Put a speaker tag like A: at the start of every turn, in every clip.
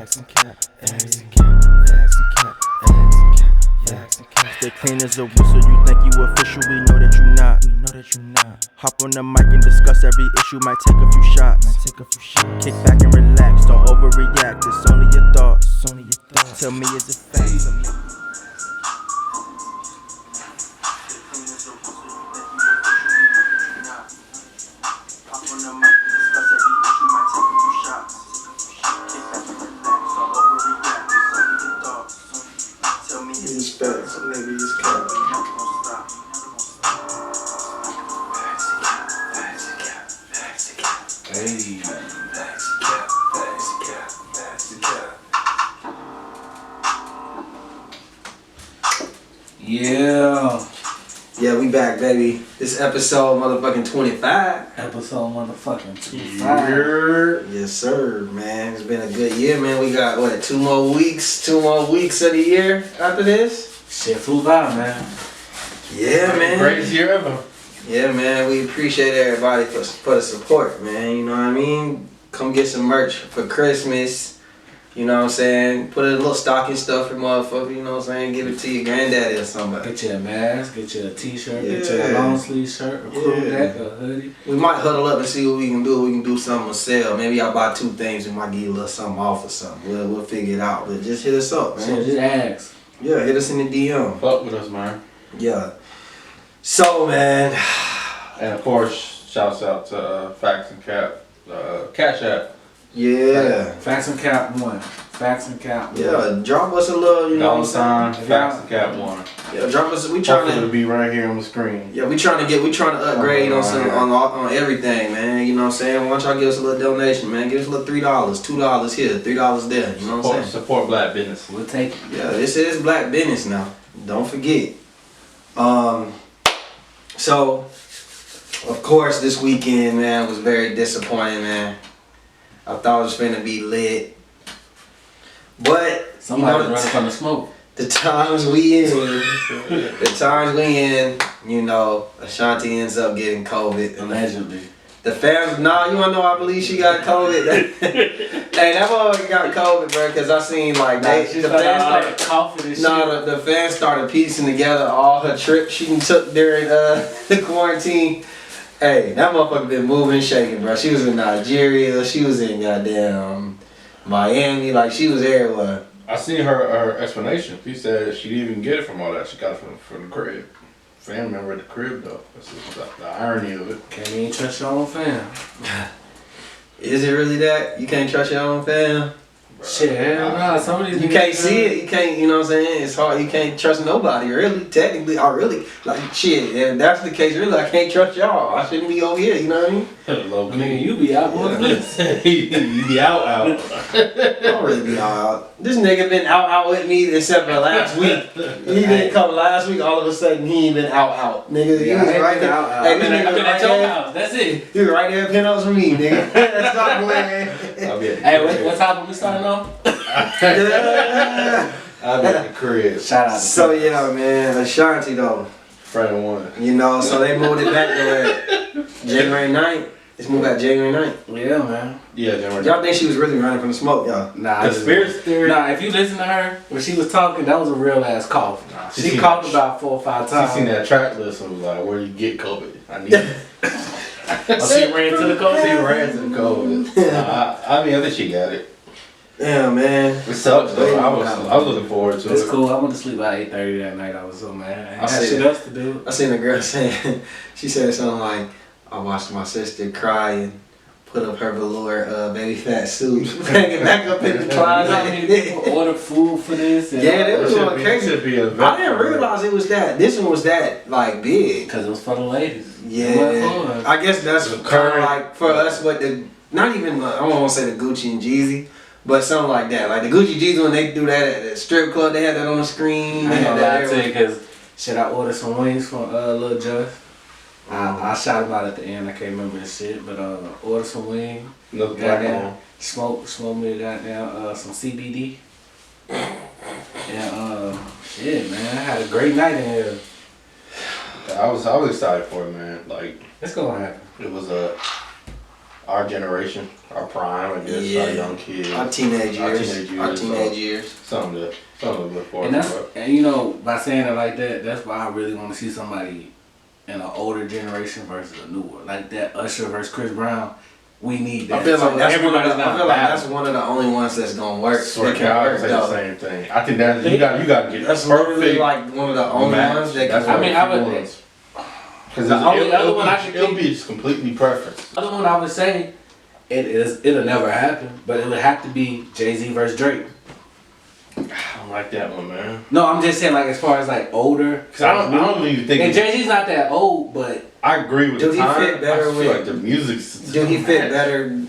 A: Stay clean as a whistle, you think you official, we know that you not. Hop on the mic and discuss every issue, might take a few shots. Kick back and relax, don't overreact, it's only your thoughts. Tell me is it fact?
B: Yeah, we back, baby. This episode motherfucking 25.
C: Episode motherfucking 25.
B: Yes, sir, man. It's been a good year, man. We got, what, 2 more weeks of the year after this?
C: Shit flew by, man.
B: Yeah, man.
D: Greatest year ever.
B: Yeah, man. We appreciate everybody for the support, man. You know what I mean? Come get some merch for Christmas. You know what I'm saying? Put a little stocking stuff in motherfucker, you know what I'm saying? Give it to your granddaddy or somebody.
C: Get you a mask, get you a t-shirt, get you a long sleeve shirt, a crew neck, a hoodie.
B: We might huddle up and see what we can do. We can do something on sale. Maybe I'll buy 2 things and might give you a little something off or something. We'll figure it out. But just hit us up, man.
C: So just ask.
B: Yeah, hit us in the DM.
D: Fuck with us, man.
B: Yeah. So, man.
D: And of course, shouts out to Facts and Cap, Cash App.
B: Yeah.
C: Facts and Cap 1. Facts and Cap 1.
B: Yeah, drop us a little, you know what I'm saying?
D: Facts and Cap 1.
B: Yeah, drop us. We trying
D: Hopefully
B: to
D: it'll be right here on the screen.
B: Yeah, we trying to upgrade on everything, man. You know what I'm saying? Why don't y'all give us a little donation, man? Give us a little $3, $2 here, $3 there. You know what I'm saying?
D: Support black business.
C: We'll take it.
B: Yeah, this is black business now. Don't forget. So, of course, this weekend, man, was very disappointing, man. I thought it was finna be lit. But
C: Somebody's running from the smoke.
B: The times we in, you know, Ashanti ends up getting COVID.
C: Allegedly.
B: The fans, you wanna know I believe she got COVID? Hey, that motherfucker got COVID, bro, because I seen like the fans started piecing together all her trips she took during the quarantine. Hey, that motherfucker been moving and shaking, bro. She was in Nigeria, she was in goddamn Miami, like she was everywhere.
D: I seen her explanation. She said she didn't even get it from all that. She got it from the crib. Family member at the crib though. That's the irony of it.
C: Can't even trust your own fam.
B: Is it really that? You can't trust your own fam?
C: Shit, nah, some of these
B: you can't see it, you can't, you know what I'm saying? It's hard, you can't trust nobody, really, technically, like, shit, if that's the case, really, I can't trust y'all. I shouldn't be over here, you know what I mean?
D: Low key.
C: Nigga, you be out more this.
D: You be out.
B: I don't really be out. This nigga been out with me except for last week. He didn't come last week, all of a sudden he ain't been out. Nigga, he was right there.
C: Hey, I've been at your house, that's it.
B: He was right there at penthouse for me, nigga. That's not playing.
C: Hey, what time are we starting off?
D: I'll be at the crib.
C: Shout out.
B: So yeah, man, Ashanti though.
D: Friday one.
B: You know, so they moved it back to January 9th. It's moved back January 9th.
C: Yeah, man.
D: Yeah, January 9th.
B: Y'all think she was really running from the smoke, y'all?
C: Nah,
D: conspiracy theory.
C: Nah, if you listen to her when she was talking, that was a real ass cough.
D: Nah,
C: she coughed about 4 or 5 times.
D: She seen that track list and was like, "Where you get COVID? I need it."
C: She ran to the COVID.
D: She ran to the COVID. I think she got it.
B: Yeah, man.
D: It sucks though. I was looking forward to it.
C: It's cool. I went to sleep by 8:30 that night. I was so mad. I had
B: shit
C: else to do.
B: I seen a girl saying, she said something like, I watched my sister cry and put up her velour baby fat suit, hang it back up in the closet.
C: How many people order food for this? And
B: yeah, that was going crazy. I didn't realize it was that. This one was that like big.
C: Because it was for the ladies.
B: Yeah, I guess that's kind of like for us. What the not even I don't want to say the Gucci and Jeezy. But something like that. Like the Gucci Jeezy, when they do that at the strip club, they had that on the screen.
C: I ain't gonna lie to you, because should I order some wings from Lil Just? I shot him out at the end. I can't remember the shit, but order some wings. Goddamn, smoke me goddamn some CBD. And shit, man, I had a great night in here.
D: I was excited for it, man. Like
C: it's gonna happen.
D: It was our generation, our prime, I guess,
B: Yeah.
D: our young kids,
B: Our teenage
D: Our
B: years.
D: teenage
B: Our
D: years,
B: teenage
D: so-
B: years.
D: something to look forward
C: And
D: to.
C: and you know, by saying it like that, that's why I really want to see somebody in an older generation versus a newer. Like that Usher versus Chris Brown. We need that.
B: I feel like
C: So
B: that's one of
C: everybody's
B: the, I
C: not
B: feel like
C: battling.
B: that's one of the only ones that's gonna work.
D: Swear
B: That
D: to
B: can
D: God, I
B: work
D: say the
B: though.
D: same thing. I think that you got to get
B: That's
D: perfect.
B: literally like one of the only
D: match.
B: ones that
D: That's
B: can
D: what
C: I mean,
B: work.
C: I would-
D: because
C: The only other one I could
D: it'll
C: think-
D: be just completely preference.
C: The other one I would say, it'll never happen, but it would have to be Jay-Z versus Drake.
D: I don't like that one, man.
C: No, I'm just saying like as far as like older.
D: Cause I don't even think.
C: And Jay-Z's not that old, but
D: I agree with
B: Do
D: the
B: he
D: time.
B: fit better
D: I feel
B: with-
D: like the music's.
B: Do he fit better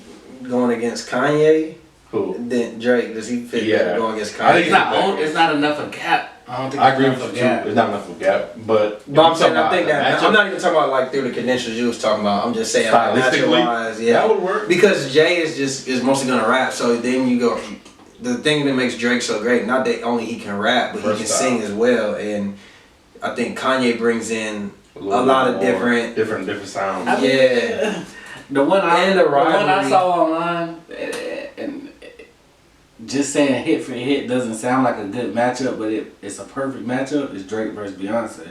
B: going against Kanye
D: Who?
B: than Drake? Does he fit
D: Yeah.
B: better going against
D: I think
B: Kanye?
C: it's not old. It's not enough of a gap. I don't think.
D: I
C: it's
D: agree
C: enough
D: with
C: of
D: you
C: a
D: too.
C: gap.
D: It's not enough of a gap, but.
B: But I'm
D: if
B: saying,
D: you
B: I
D: talk
B: think
D: about
B: that
D: the
B: I'm
D: matchup,
B: not even talking about like through the credentials you was talking about. I'm just saying like
D: stylistically,
B: matchup-wise, yeah.
D: that would work.
B: Because Jay is mostly gonna rap, so then you go. The thing that makes Drake so great, not that only he can rap, but he can
D: Versatile.
B: sing as well. And I think Kanye brings in
D: little
B: a lot
D: bit
B: of
D: more
B: different.
D: sounds.
C: I mean,
B: Yeah.
C: The one
B: And the
C: the one I
B: rivalry.
C: saw online, and just saying hit for hit doesn't sound like a good matchup, but it's a perfect matchup. Is Drake versus Beyonce.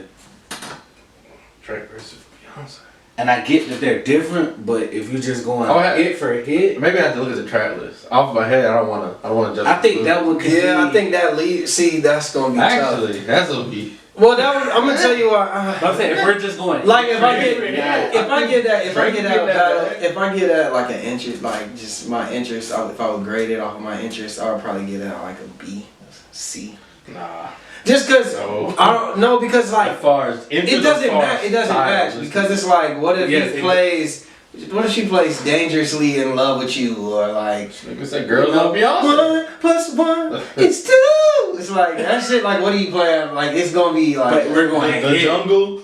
D: Drake versus Beyonce.
C: And I get that they're different, but if you're just going
D: Oh, yeah.
C: hit for hit,
D: Maybe I have to look at the track list. Off my head, I don't want to judge.
C: I think that one could
B: Yeah,
C: be.
B: I think that lead. See, that's gonna be tough.
D: Actually, that's a be.
B: Well, that was, I'm gonna tell you what.
C: I'm saying if we're just going
B: Like if I
C: hit
B: get
C: for hit,
B: if I get that
D: Drake
B: battle,
D: get that
B: if I get that like an interest, like just my interest, if I would grade it off of my interest, I would probably get that like a B, C.
D: Nah.
B: Just cause
D: No.
B: I don't know, because like
D: As far as
B: it doesn't match. It doesn't match because it's like, what if
C: Yes,
B: he
C: it-
B: plays? What if she plays dangerously in love with you, or like
D: Nigga said girls love Beyonce.
B: 1+1 it's 2. It's like that shit. Like, what are you playing? Like, it's gonna be like
C: But we're going
D: The
C: hit.
D: Jungle.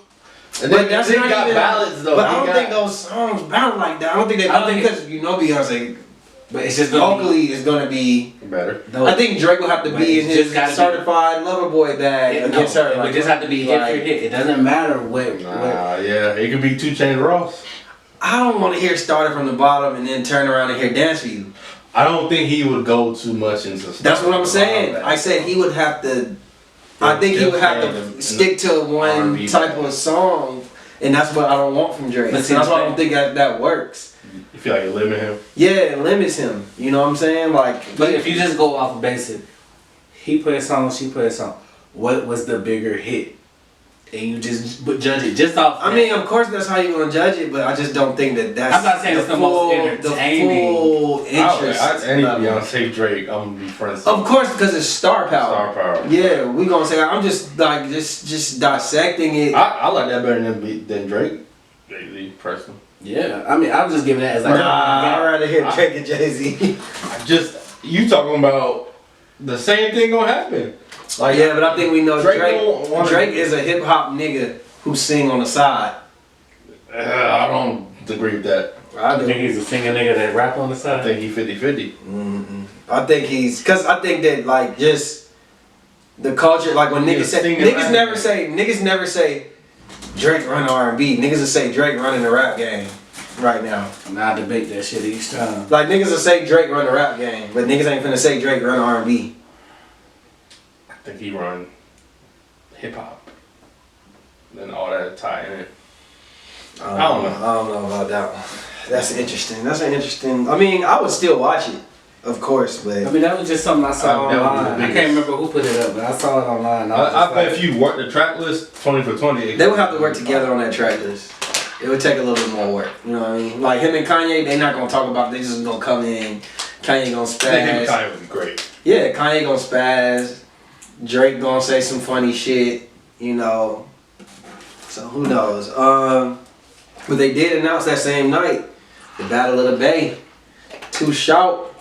D: And
B: But
D: then
B: that's
D: they
B: not
D: got
B: even,
D: ballads though.
B: But I
D: He
B: don't
D: got-
B: think those songs battle like that. I don't think they
C: I
B: battle
C: think-
B: because you know Beyonce
C: but it's just gonna
B: vocally is gonna be.
D: better.
C: be. No,
B: I think Drake will have to
C: But
B: be in
C: it's
B: his
C: just gotta be-
B: certified lover boy bag against her.
C: It
B: Like,
C: would just have to be hit for
B: like,
C: hit. It doesn't matter what.
D: Nah, yeah, it could be 2 Chainz Ross.
B: I don't want to hear started from the bottom and then turn around and hear dance for you.
D: I don't think he would go too much into stuff.
B: That's what I'm saying. I said he would have to. I think he would have to stick to one
D: R&B
B: type of song, and that's what I don't want from Drake.
C: But
B: So
C: see,
B: that's why I don't think that works.
D: You feel like you limit him.
B: Yeah, it limits him. You know what I'm saying? Like,
C: But if you just go off of basic, he put a song, she put a song. What was the bigger hit? And you just judge it just off.
B: I mean, of course that's how you're gonna judge it, but I just don't think that that's.
C: I'm not saying it's the most entertaining.
B: full interest.
D: Any
B: level.
D: Beyonce Drake, I'm gonna be friends.
B: Of course, because it's star power.
D: Star power.
B: Yeah, we gonna say I'm just like just dissecting it.
D: I like that better than Drake. Lately, personally.
C: Yeah, I mean, I was just giving that as like.
B: Nah, I'd rather hear Drake and Jay Z.
D: You talking about the same thing gonna happen. Like,
B: Yeah, but I think we know
D: Drake
B: Drake.
D: don't wanna-
B: Drake is a hip hop nigga who sing on the side.
D: I don't agree with that.
B: I
C: I
B: do.
C: think he's a singer nigga that rap on the
D: I
C: side.
D: think he 50-50.
B: I think he's because I think that like just the culture, like when
D: He's
B: niggas say
D: singing
B: niggas
D: rap.
B: niggas never say Drake run R&B. Niggas will say Drake running the rap game right now.
C: And I debate that shit each time.
B: Like niggas will say Drake run the rap game, but niggas ain't finna say Drake run R&B.
D: I think he run hip hop. Then all that tie in it. I don't know.
B: I don't know about that one. That's interesting. That's an interesting. I mean, I would still watch it, of course,
C: I
B: but
C: mean, that was just something I saw
D: That would be the
C: online. I
D: biggest.
C: can't remember who put it up, but I saw it online.
D: I bet if you work the track list 20 for 20,
B: they would have to work together on that track list. It would take a little bit more work. You know what I mean? Like him and Kanye, they not gonna talk about. They just gonna come in. Kanye gonna
D: I think him and
B: spaz.
D: Kanye would be great.
B: Yeah, Kanye gonna spaz. Drake gonna say some funny shit. You know. So who knows? But they did announce that same night the Battle of the Bay. Too Short,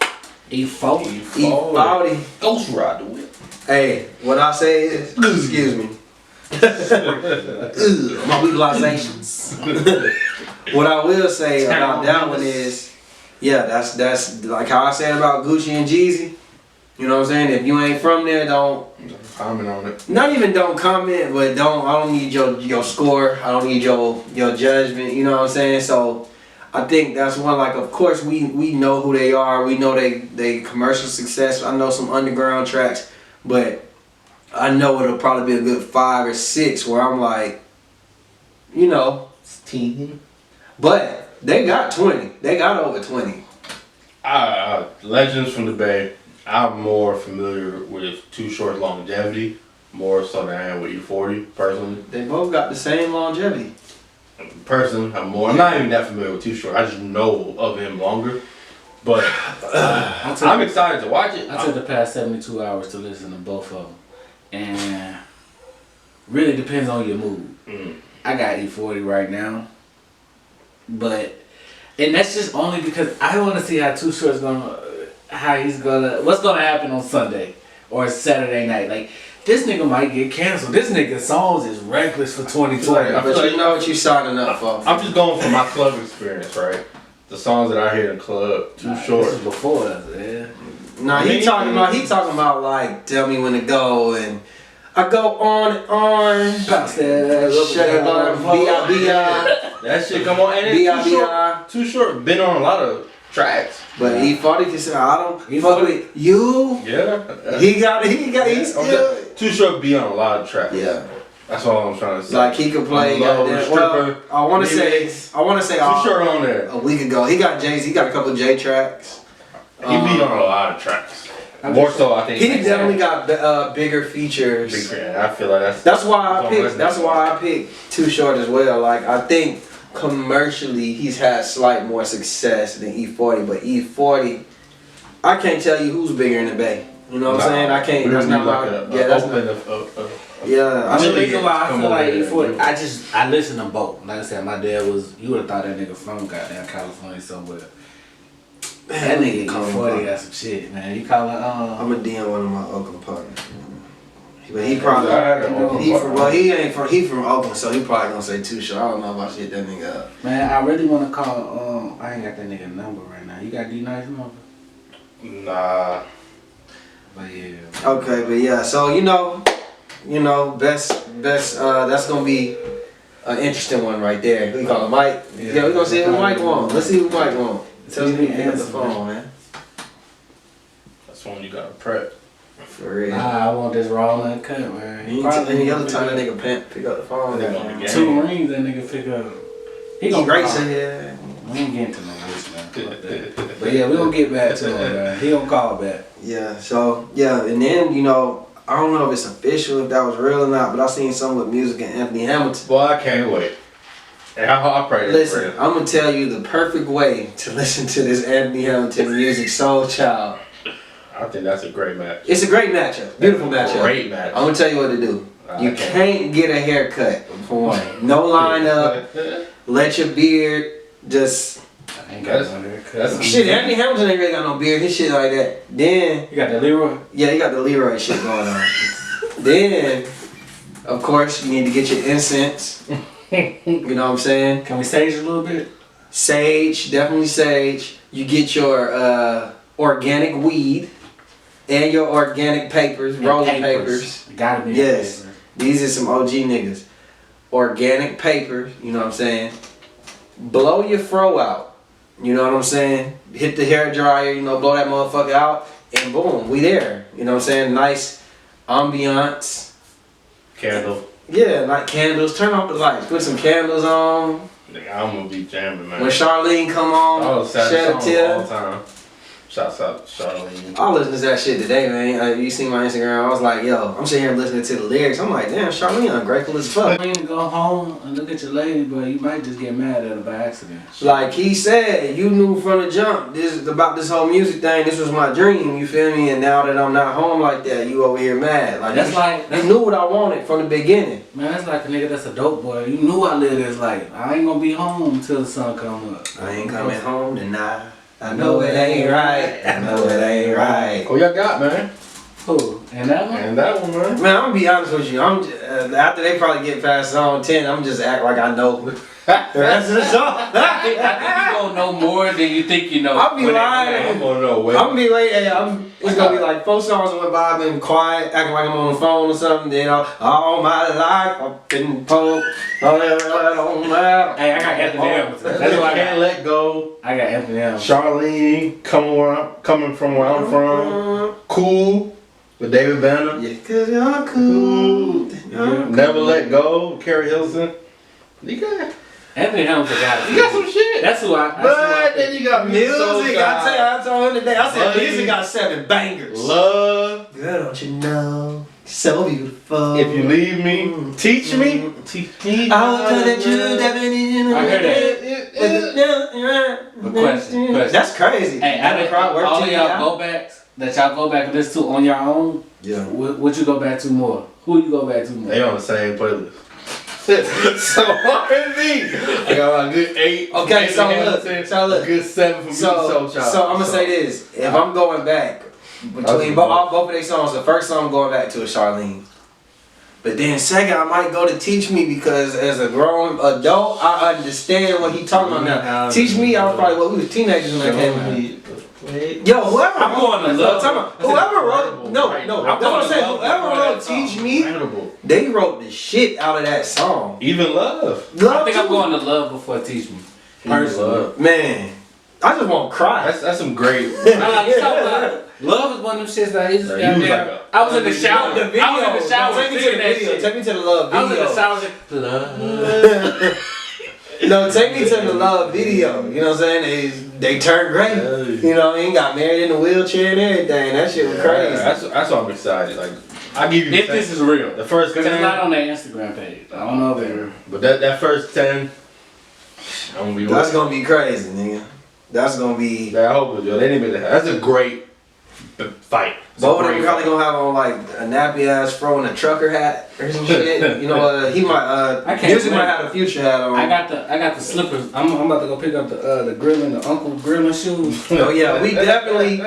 C: E40.
B: E40.
D: Ghost Ride the whip.
B: Hey, what I say is, excuse me. Ugh, my weaklizations. What I will say about that one is, yeah, that's like how I said about Gucci and Jeezy. You know what I'm saying? If you ain't from there, don't.
D: Comment on it.
B: Not even don't comment, but don't. I don't need your score. I don't need your judgment. You know what I'm saying? So, I think that's one, like, of course we know who they are. We know they commercial success. I know some underground tracks, but I know it'll probably be a good 5 or 6 where I'm like, you know, but they got 20. They got over 20.
D: Legends from the Bay. I'm more familiar with Too Short's longevity, more so than I am with E40 personally.
B: They both got the same longevity.
D: Personally, I'm not even that familiar with Too Short. I just know of him longer. But I'm excited to watch it.
C: I took the past 72 hours to listen to both of them, and really depends on your mood. I got E40 right now, and that's just only because I want to see how Too Short's what's gonna happen on Sunday or Saturday night. Like, this nigga might get canceled. This nigga's songs is reckless for 2020.
B: But you know what you signing up for.
D: I'm just going for my club experience, right? The songs that I hear in the club, Too Short.
C: This is before us, yeah.
B: Nah, he talking about like, tell me when to go, and I go on and on.
C: Bounce that
B: Shut it up, B.I.B.I.
D: That shit come on. And
B: B.I.B.I.
D: Too Short been on a lot of tracks.
B: But E40 can say, I don't fuck with you.
D: Yeah.
B: He's still.
D: Too Short be on a lot of tracks.
B: Yeah.
D: That's all I'm trying to say.
B: Like, he could play. I want to say.
D: Too Short on there.
B: A week ago, he got Jay-Z. He got a couple of J tracks.
D: He be on a lot of tracks. More so, I think.
B: He definitely got bigger features.
D: I feel like
B: That's why I picked Too Short as well. Like, I think commercially he's had slight more success than E40, but E40, I can't tell you who's bigger in the Bay. You know what I'm saying? I can't. That's not my. Yeah,
C: I mean, the reason why I feel like E40, I listen to both. Like I said, my dad you would have thought that nigga from goddamn California somewhere. That nigga E40 got some shit, man. You call it,
B: I'm a DM one of my Oakland partners. But he probably, he from Oakland, so he probably gonna say Too Short. I don't know about shit that nigga up.
C: Man, I really wanna call, I ain't got that nigga number right now. You got D-Nice number?
D: Nah.
C: But yeah.
B: Okay, but yeah, so you know, best, that's gonna be an interesting one right there. We call it Mike. Yeah, we gonna see who Mike want. Let's see who Mike want. Tell me to pick up the phone, man.
D: That's one you gotta prep.
B: For real.
C: Nah, I want this raw uncut, man.
B: Any other time that nigga pick up the phone.
C: 2 rings that nigga pick up.
B: He gonna race it, yeah.
C: We ain't getting to no wish now. But yeah, we gonna get back to him, man. He gonna call back.
B: Yeah, so, yeah, and then, I don't know if it's official, if that was real or not, but I seen something with music and Anthony Hamilton.
D: Boy, I can't wait. And I'll pray.
B: Listen, I'm gonna tell you the perfect way to listen to this Anthony Hamilton music, Soul Child.
D: I think that's a great match.
B: It's a great matchup. Beautiful matchup.
D: Great match.
B: I'm gonna tell you what to do. You can't get a haircut, for one. No line up. Let your beard just...
C: I ain't got no haircut.
B: Shit, Anthony Hamilton ain't really got no beard. His shit like that. Then...
C: You got the Leroy?
B: Yeah, you got the Leroy shit going on. Then, of course, you need to get your incense. You know what I'm saying?
C: Can we sage a little bit?
B: Sage, definitely sage. You get your organic weed and your organic papers, rolling papers.
C: Gotta be.
B: Yes.
C: Paper.
B: These are some OG niggas. Organic papers, you know what I'm saying? Blow your fro out. You know what I'm saying? Hit the hair dryer, blow that motherfucker out, and boom, we there. You know what I'm saying? Nice ambiance.
D: Candle.
B: Yeah, like candles. Turn off the lights. Put some candles on.
D: I'm gonna be jamming, man.
B: When Charlene come on, shed a tear.
D: All the time. Shouts out to Charlene.
B: I listened to that shit today, man. You see my Instagram. I was like, yo, I'm sitting here listening to the lyrics. I'm like, damn, Charlene ungrateful as fuck.
C: You can go home and look at your lady, but you might just get mad at her by accident.
B: Like he said, you knew from the jump about this whole music thing. This was my dream, you feel me? And now that I'm not home like that, you over here mad. Like you knew what I wanted from the beginning.
C: Man, that's like a nigga that's a dope boy. You knew I lived this life. I ain't gonna be home till the sun come up.
B: I ain't coming home tonight. I know it ain't right. I know it ain't right.
D: Who y'all got, man?
C: Who? And that one?
D: And that one, man.
B: Man, I'm gonna be honest with you. After they probably get past zone 10, I'm just act like I know. The rest of the song.
C: I think you gonna know more than you think you know.
B: I'll be lying.
D: I'm gonna know way.
B: I'm gonna be late. It's gonna be like 4 songs went by. I've been quiet, acting like I'm on the phone or something. You know, all my life I've been told.
C: Hey, I got Anthony Hamilton. That's why I
D: Can't
C: got.
D: let go.
C: I got Anthony Hamilton.
D: Charlene, coming from where I'm from. Cool with David Banner.
B: Yeah, cause you're cool.
D: Never Let Go. Carrie Hilson. You got
C: Anthony Hamilton got it.
D: you got some shit.
C: That's who I.
D: But then you got
B: Music,
D: music.
B: I told him today. I said
D: Money.
B: music got 7 bangers.
D: Love.
B: Girl, don't you know? So beautiful.
D: If you leave me, teach me. Teach me.
B: I will tell that you definition.
C: I heard
B: that.
C: But question.
B: That's crazy.
C: Hey, out of all of y'all go backs that y'all go back and listen to on your own,
B: Yeah.
C: what you go back to more? Who you go back to more?
D: They on the same playlist. So R&B. I got a good 8.
B: Okay, so look.
D: A good 7 from
B: So I'm gonna say this. If I'm going back between both of their songs, the first song I'm going back to is Charlene. But then second, I might go to Teach Me because as a grown adult, I understand what he talking about now. Teach Me, I was probably we was teenagers when that came out. Yo, whoever
C: I'm going to love.
B: whoever wrote that's what I'm saying. Whoever wrote Teach Me, they wrote the shit out of that song.
D: Even Love.
C: I think I'm going to Love before Teach Me. Personally.
B: Man, I just want to cry.
D: That's some great.
C: Love is one of them shits that is.
D: I
C: was in the shower.
B: The video.
C: I was in the shower.
B: Take me to the video. Take me to the Love
C: I was in
B: video.
C: the shower. Love.
B: No, take me to the Love video. You know what I'm saying? They turned great. You know, he got married in a wheelchair and everything. That shit was crazy.
D: That's why I'm excited. Like, I give you
C: If this is real.
D: the first 10.
C: Because it's not on their Instagram page. I don't know if it's real.
D: But that first 10, I'm gonna be.
B: That's gonna be crazy, nigga. That's gonna be.
D: I hope it, yo. They didn't make that. That's a great fight.
B: Both of them probably gonna have on like a nappy ass fro and a trucker hat or some shit. You know, he might.
C: I can't
B: Music
C: wait.
B: might have a Future hat on.
C: I got the slippers. I'm about to go pick up the Grillin', the Uncle Grillin' shoes.
B: Oh yeah, we definitely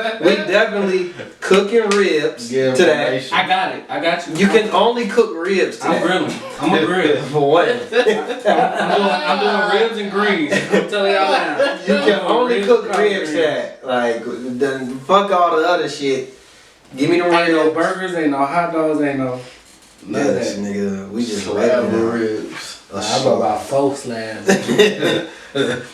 B: cooking ribs
D: Yeah,
B: to that.
C: I got it. I got you.
B: You can only cook ribs to
C: I'm
B: that.
C: grilling. I'm a grill.
B: For what?
C: I'm doing ribs and greens. I'm telling y'all now.
B: You can only cook ribs to that. Like, then fuck all the other shit. Give me the
C: Ain't no
B: ribs.
C: burgers, ain't no hot dogs, ain't no none of
B: Yes,
C: that.
B: nigga. We just
D: Slab
B: ready.
D: ribs.
C: I bought about 4 slabs.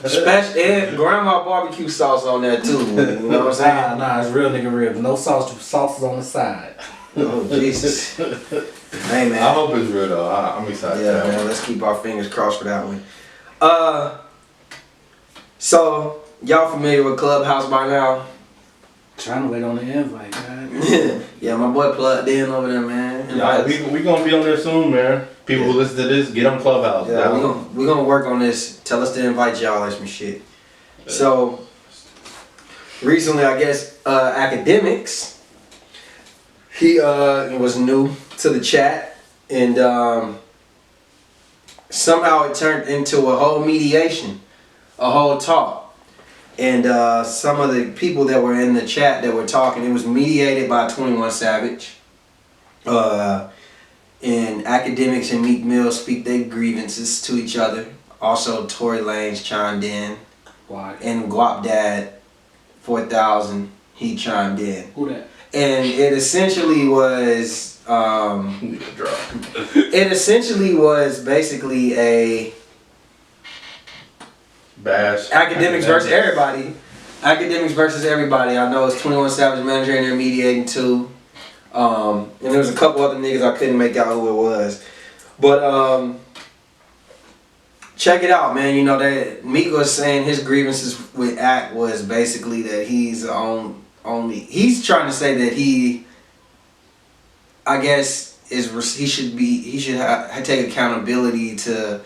B: Special and grandma barbecue sauce on there too. You know what I'm saying?
C: Nah, it's real nigga ribs. No sauces on the side.
B: Oh Jesus. Hey
D: I
B: man.
D: hope it's real though. I'm excited.
B: Yeah, man. Let's keep our fingers crossed for that one. So y'all familiar with Clubhouse by now?
C: Trying to wait on the invite, God.
B: Yeah, my boy plugged in over there, man.
D: Yeah, we gonna be on there soon, man. People who listen to this, get on Clubhouse.
B: Yeah, we gonna work on this. Tell us to invite y'all or some shit. So recently, I guess academics. He was new to the chat, and somehow it turned into a whole mediation, a whole talk. And some of the people that were in the chat that were talking, it was mediated by 21 Savage. And academics and Meek Mill speak their grievances to each other. Also, Tory Lanez chimed in.
C: Why?
B: And Guap Dad 4000, he chimed in.
C: Who that?
B: And it essentially was basically a
D: bash.
B: academics versus everybody. Academics versus everybody. I know it's 21 Savage manager in there mediating too. And there was a couple other niggas I couldn't make out who it was. But check it out, man. You know that Meek was saying his grievances with Act was basically that he's he's trying to say that he, I guess, he should take accountability to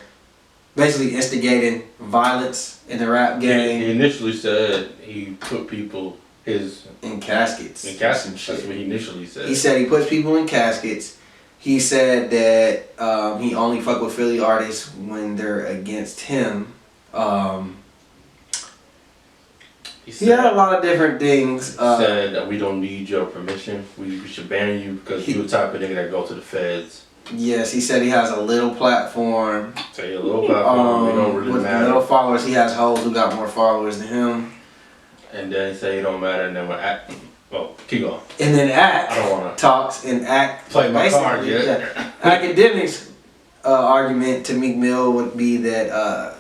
B: basically instigating violence in the rap game.
D: He initially said he put people
B: in caskets.
D: That's what he initially said.
B: He said he puts people in caskets. He said that he only fuck with Philly artists when they're against him. He had a lot of different things.
D: Said that we don't need your permission. We should ban you because you're the type of nigga that go to the feds.
B: Yes, he said he has a little platform.
D: Say a little platform, it don't really
B: with
D: matter.
B: little followers, he has hoes who got more followers than him.
D: And then say it don't matter, and then when act. Well, keep going.
B: And then
D: I don't wanna
B: talks and act.
D: play my
B: basically,
D: card yet.
B: yeah. Academics argument to Meek Mill would be that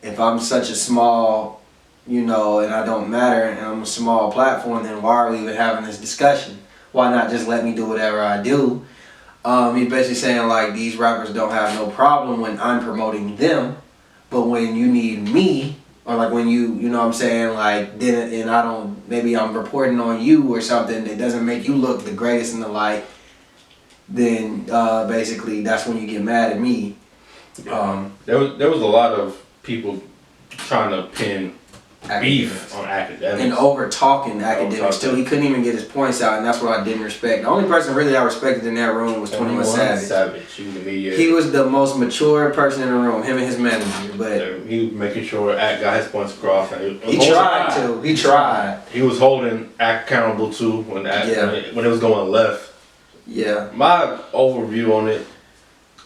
B: if I'm such a small, and I don't matter, and I'm a small platform, then why are we even having this discussion? Why not just let me do whatever I do? He's basically saying like these rappers don't have no problem when I'm promoting them, but when you need me, or like when you know what I'm saying, like then and I don't, maybe I'm reporting on you or something that doesn't make you look the greatest in the light, then basically that's when you get mad at me.
D: There was a lot of people trying to pin beef on academics.
B: And over talking academics too. He couldn't even get his points out, and that's what I didn't respect. The only person really I respected in that room was 21 Savage. He was the most mature person in the room, him and his manager. But
D: he was making sure Act got his points across. And
B: he tried to. He tried.
D: He was holding Act accountable too when it was going left.
B: Yeah.
D: My overview on it,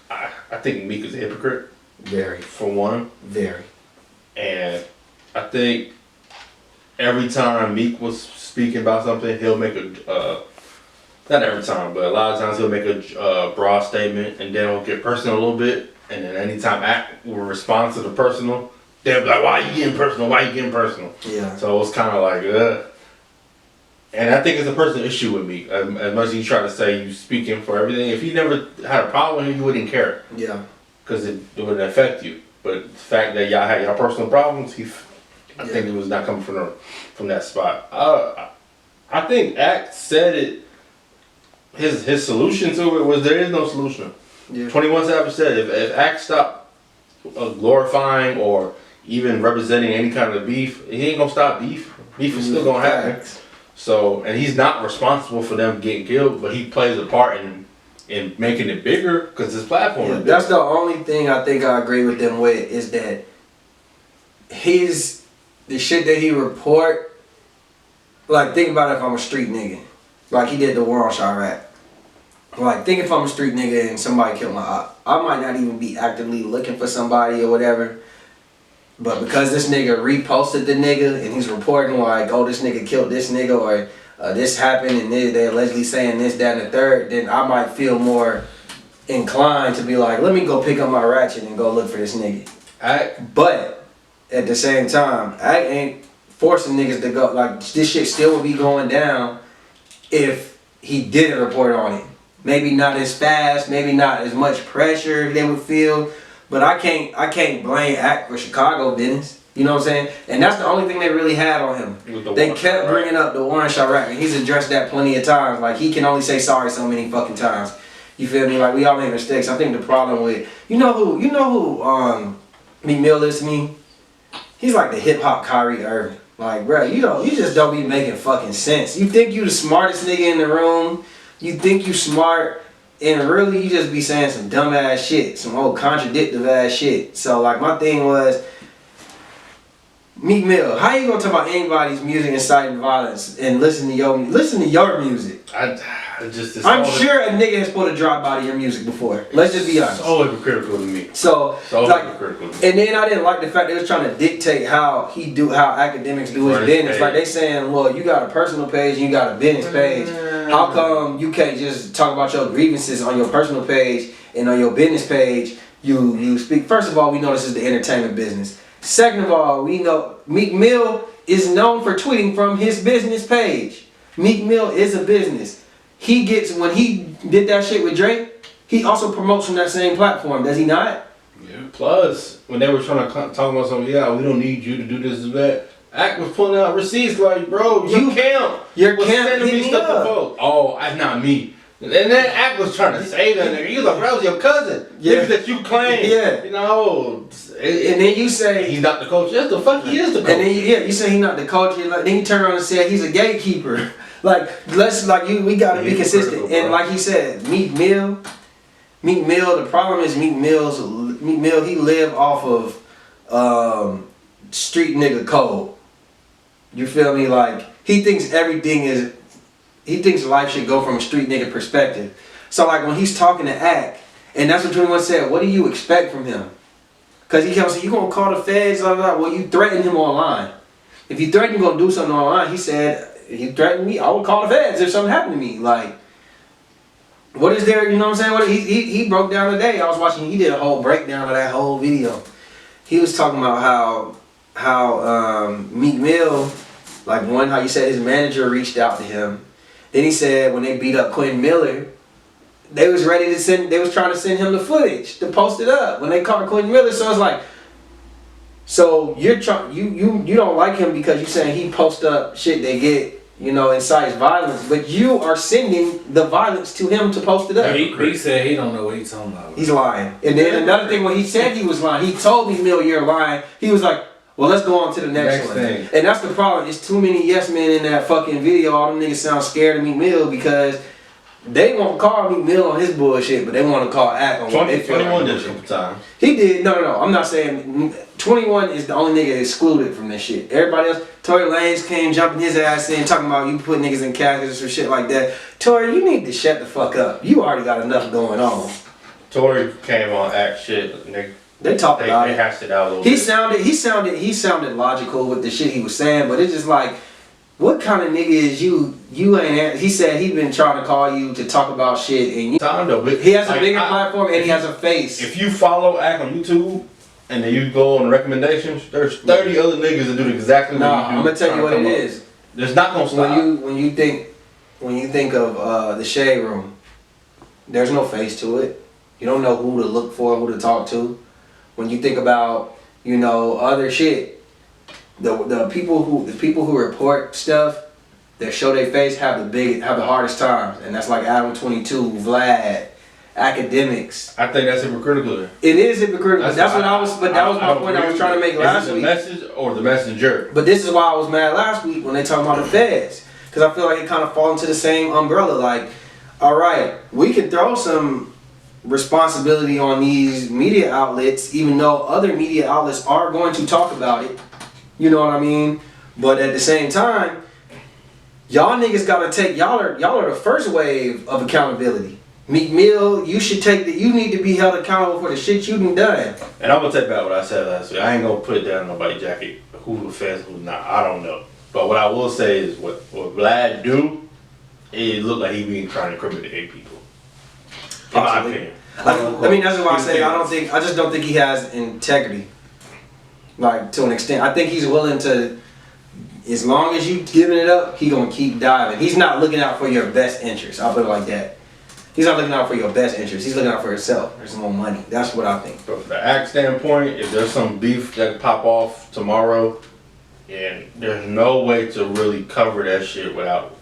D: I think Meek is a hypocrite.
B: Very.
D: For one.
B: Very.
D: And I think every time Meek was speaking about something, he'll make not every time, but a lot of times he'll make a broad statement and then he'll get personal a little bit. And then anytime Act will respond to the personal, they'll be like, why are you getting personal? Why are you getting personal?
B: Yeah.
D: So it's kind of like, And I think it's a personal issue with Meek. As much as you try to say you speaking for everything, if you never had a problem with him, you wouldn't care.
B: Yeah.
D: Because it wouldn't affect you. But the fact that y'all had y'all personal problems, I think it was not coming from that spot. I think Act said it. His solution to it was there is no solution.
B: Yeah.
D: 21 Savage said if Act stopped glorifying or even representing any kind of beef, he ain't gonna stop beef. Beef is still gonna happen. So, and he's not responsible for them getting killed, but he plays a part in making it bigger because his platform is bigger.
B: That's the only thing I think I agree with them with is that the shit that he report, like think about it if I'm a street nigga. Like he did the war on Chirac. Like think if I'm a street nigga and somebody killed my op. I might not even be actively looking for somebody or whatever. But because this nigga reposted the nigga and he's reporting like, oh this nigga killed this nigga or this happened and they allegedly saying this, that, and the third, then I might feel more inclined to be like, let me go pick up my ratchet and go look for this nigga. But at the same time, I ain't forcing niggas to go. Like this shit still would be going down if he didn't report on it. Maybe not as fast, maybe not as much pressure they would feel. But I can't blame Act for Chicago business. You know what I'm saying? And that's the only thing they really had on him. They kept bringing up the Warren Chirac, and he's addressed that plenty of times. Like he can only say sorry so many fucking times. You feel me? Like we all make mistakes. I think the problem with you know who Meek Mill is to me? He's like the hip hop Kyrie Irving. Like, bro, you just don't be making fucking sense. You think you the smartest nigga in the room. You think you smart, and really you just be saying some dumb ass shit, some old contradictive ass shit. So like my thing was, Meek Mill, how you gonna talk about anybody's music inciting violence and listen to your music? I'm sure a nigga has put a drop out of your music before. Let's just be honest.
D: So hypocritical to me.
B: So like,
D: hypocritical to me.
B: And then I didn't like the fact they was trying to dictate how academics do his business. Like they saying, well, you got a personal page and you got a business page. How come you can't just talk about your grievances on your personal page and on your business page you speak? First of all, we know this is the entertainment business. Second of all, we know Meek Mill is known for tweeting from his business page. Meek Mill is a business. When he did that shit with Drake, he also promotes from that same platform, does he not?
D: Yeah. Plus, when they were trying to talk about something, we don't need you to do this and that. Act was pulling out receipts like, bro, your camp was sending me stuff to vote. Oh, that's not me. And then Act was trying to say that nigga. He was like, bro, that was your cousin. Niggas that you claim.
B: Yeah.
D: You know.
B: And then you say
D: he's not the coach. Yes, the fuck he is the coach.
B: And then you say he's not the coach. Like, then you turn around and say he's a gatekeeper. We gotta be consistent. And like he said, Meek Mill, the problem is Meek Mill, he live off of street nigga code. You feel me? Like he thinks life should go from a street nigga perspective. So like when he's talking to Act, and that's what 21 said, what do you expect from him? Because he kept saying, you gonna call the feds, blah, blah, blah. Well, you threatened him online. If you threaten you're gonna do something online, he said, he threatened me, I would call the feds if something happened to me. Like, what is there, you know what I'm saying? What he broke down today. I was watching, he did a whole breakdown of that whole video. He was talking about how Meek Mill, like one, how you said his manager reached out to him. Then he said when they beat up Quentin Miller, they was trying to send him the footage to post it up when they caught Quentin Miller. So it's like, so you don't like him because you saying he post up shit they get, you know, incites violence, but you are sending the violence to him to post it up.
C: He said he don't know what he's talking about.
B: He's lying. And then another thing, when he said he was lying, he told me, Mill, you're lying. He was like, well, let's go on to the next one.
D: thing.
B: And that's the problem. It's too many yes men in that fucking video. All them niggas sound scared of Meek Mill because they won't call Meek Mill on his bullshit, but they want to call Act on what they feel
D: 21
B: like
D: did a couple times.
B: he did. No. I'm not saying 21 is the only nigga excluded from this shit. Everybody else, Tory Lanez came jumping his ass in, talking about you put niggas in caskets or shit like that. Tory, you need to shut the fuck up. You already got enough going on.
D: Tory came on Act shit. And
B: They talked about
D: they
B: it.
D: hashed it out a little
B: He
D: bit.
B: sounded logical with the shit he was saying, but it's just like, what kind of nigga is you? You ain't. He said he been trying to call you to talk about shit, and
D: Time though, but
B: he has a
D: like,
B: bigger platform and he has a face.
D: If you follow Act on YouTube and then you go on the recommendations, there's 30 other niggas that do exactly what you do.
B: I'm gonna tell you what it is.
D: It's not gonna stop.
B: When you think of the Shade Room, there's no face to it. You don't know who to look for, who to talk to. When you think about, you know, other shit, the people who report stuff that show their face have the hardest times, and that's like Adam 22, Vlad, academics.
D: I think that's hypocritical.
B: It is hypocritical. That was my point I was trying to make last week.
D: Is it the message or the messenger?
B: But this is why I was mad last week when they talking about the feds, because I feel like it kind of fall into the same umbrella. Like, all right, we can throw some responsibility on these media outlets, even though other media outlets are going to talk about it. You know what I mean? But at the same time, y'all niggas gotta take y'all are the first wave of accountability. Meek Mill, you need to be held accountable for the shit you done.
D: And I'm gonna take back what I said last week. I ain't gonna put it down on nobody's jacket. Who the feds, who's not. I don't know. But what I will say is what Vlad do, it look like he been trying to incriminate people. In my opinion.
B: I mean, that's why I say I just don't think he has integrity. Like, to an extent. I think he's willing to, as long as you giving it up, he gonna keep diving. He's not looking out for your best interest. I'll put it like that. He's not looking out for your best interest. He's looking out for himself. There's more money. That's what I think.
D: From the Act standpoint, if there's some beef that pop off tomorrow, and there's no way to really cover that shit without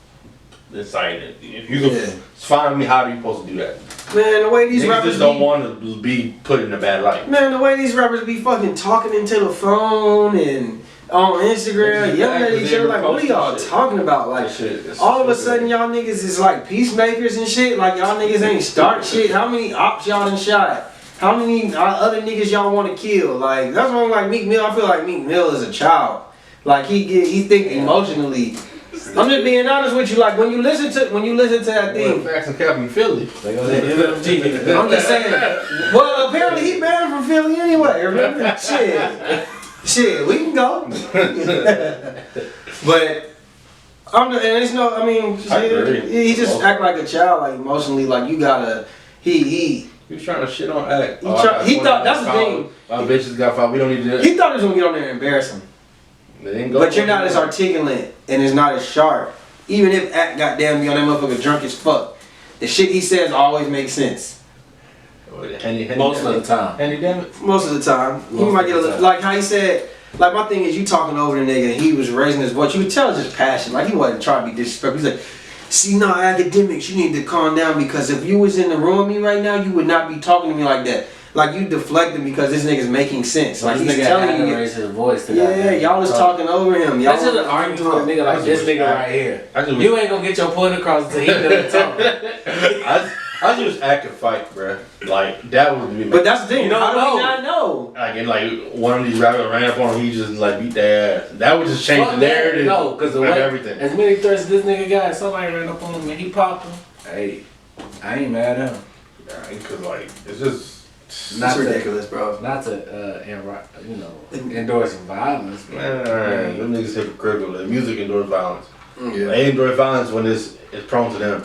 D: inciting it. If you can find me, how are you supposed to do that?
B: Man, the way these
D: Niggas
B: rappers
D: just don't want to be put in a bad light.
B: Man, the way these rappers be fucking talking into the phone and on Instagram, yelling at each other, like, what are y'all talking about? Like, all of a sudden, y'all niggas is like peacemakers and shit. Like, y'all niggas ain't start shit. How many ops y'all done shot? How many other niggas y'all want to kill? Like, that's why I'm like, Meek Mill, I feel like Meek Mill is a child. Like, he think emotionally. I'm just being honest with you. Like, when you listen to that thing,
D: Facts and Cap in Philly.
B: I'm just saying. Well, apparently he banned from Philly anyway. Remember? Shit, we can go. But and it's no. I mean, he just act like a child, like emotionally. Like, you gotta. He
D: was trying to shit on Act.
B: He thought that's the thing.
D: My bitches got fired. We don't need to do that.
B: He thought he was gonna get on there and embarrass him. But you're not as articulate and is not as sharp. Even if Act goddamn be on that motherfucker drunk as fuck, the shit he says always makes sense.
C: Most of the time.
B: Most of the time. He might get a little, like how he said, like, my thing is, you talking over the nigga and he was raising his voice. You could tell it's just passion. Like, he wasn't trying to be disrespectful. He's like, see, no, academics, you need to calm down, because if you was in the room with me right now, you would not be talking to me like that. Like, you deflecting because this nigga's making sense. Like, he's telling you.
C: Raise his voice to
B: y'all was talking over him. Y'all
C: just arguing with a nigga like this nigga right here. You ain't gonna get your point across until he done talking.
D: I just Act a fight, bruh. Like, that would be.
B: But that's the thing.
C: You don't
B: how do
C: know.
B: we not know?
D: Like, and like one of these rappers ran up on him, he just like beat their ass. That would just change the narrative.
C: No, because
D: of everything.
C: As many threats this nigga got, somebody ran up on him and he popped him. Hey, I ain't mad at him.
D: Cause like it's just
B: That's ridiculous, bro.
C: Not to endorsing violence.
D: man, them niggas hypocritical. The music endorse violence.
B: Yeah.
D: They endorse violence when it's prone to them.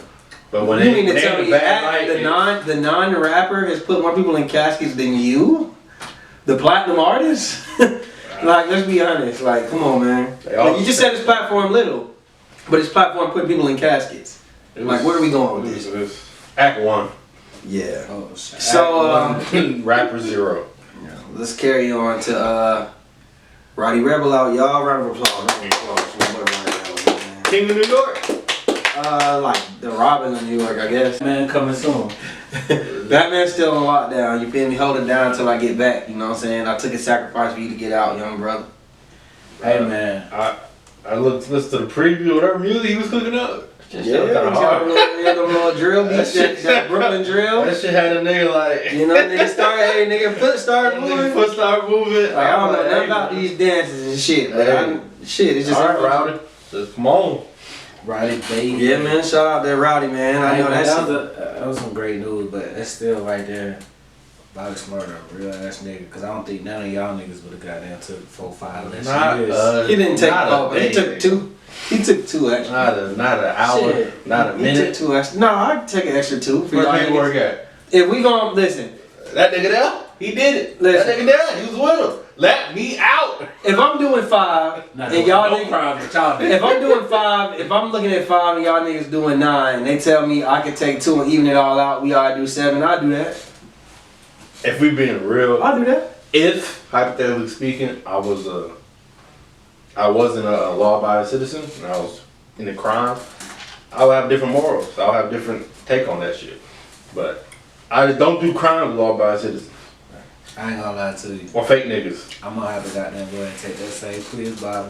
D: But when
B: You
D: they
B: mean to
D: when they
B: tell
D: in
B: me
D: the bad light,
B: the non-rapper has put more people in caskets than you? The platinum artist? Like, let's be honest. Like, come on, man. Like, you just said his platform little, but his platform put people in caskets. Like, where are we going with this?
D: It was Act 1.
B: Yeah.
C: Oh, shit.
B: So,
D: Rapper 0.
B: let's carry on to Roddy Rebel out, y'all. Round of applause. Round of applause for my boy Roddy Rebel, man.
D: King of New York.
B: Like the Robin of New York, I guess.
C: Man, coming soon.
B: Batman's still on lockdown. You feel me? Hold it down until I get back. You know what I'm saying? I took a sacrifice for you to get out, young brother.
C: Hey, man.
D: I listened to the preview, whatever music he was cooking up.
B: Yeah, you got a little drill beats, that Brooklyn drill.
D: That shit had a nigga like.
B: You know, nigga foot started moving.
D: Foot started moving.
B: Like, I don't know nothing about these dances and shit, but it's just
D: alright, Rowdy. Just come on.
C: Roddy, baby.
B: Yeah, man. Shout out that Rowdy, man. I know
C: that was some great news, but that's still right there. Bobby Smurder, real ass nigga. Cause I don't think none of y'all niggas would have goddamn took 4, 5 less years.
B: He didn't take he took 2. He took 2 extra.
D: Not an hour.
C: Shit.
D: Not a
B: He
D: minute.
B: took 2 extra. No, I'd take an extra 2 for y'all
D: Where
B: niggas.
D: work at?
B: If we gon' listen,
D: That nigga there, he did it.
B: Listen.
D: That nigga there, he was with him. Let me out.
B: if I'm doing 5 and y'all niggas, if I'm doing 5, if I'm looking at 5 and y'all niggas doing 9, they tell me I can take 2 and even it all out, we ought to do 7, I'll do that.
D: If we being real,
B: I'll do that.
D: if hypothetically speaking, I wasn't a law-abiding citizen and I was in a crime, I would have different morals. I would have different take on that shit. But I just don't do crime with law-abiding citizens
C: I ain't gonna lie to you.
D: or fake niggas.
C: I'm gonna have to goddamn go ahead and take that same please, Bobby.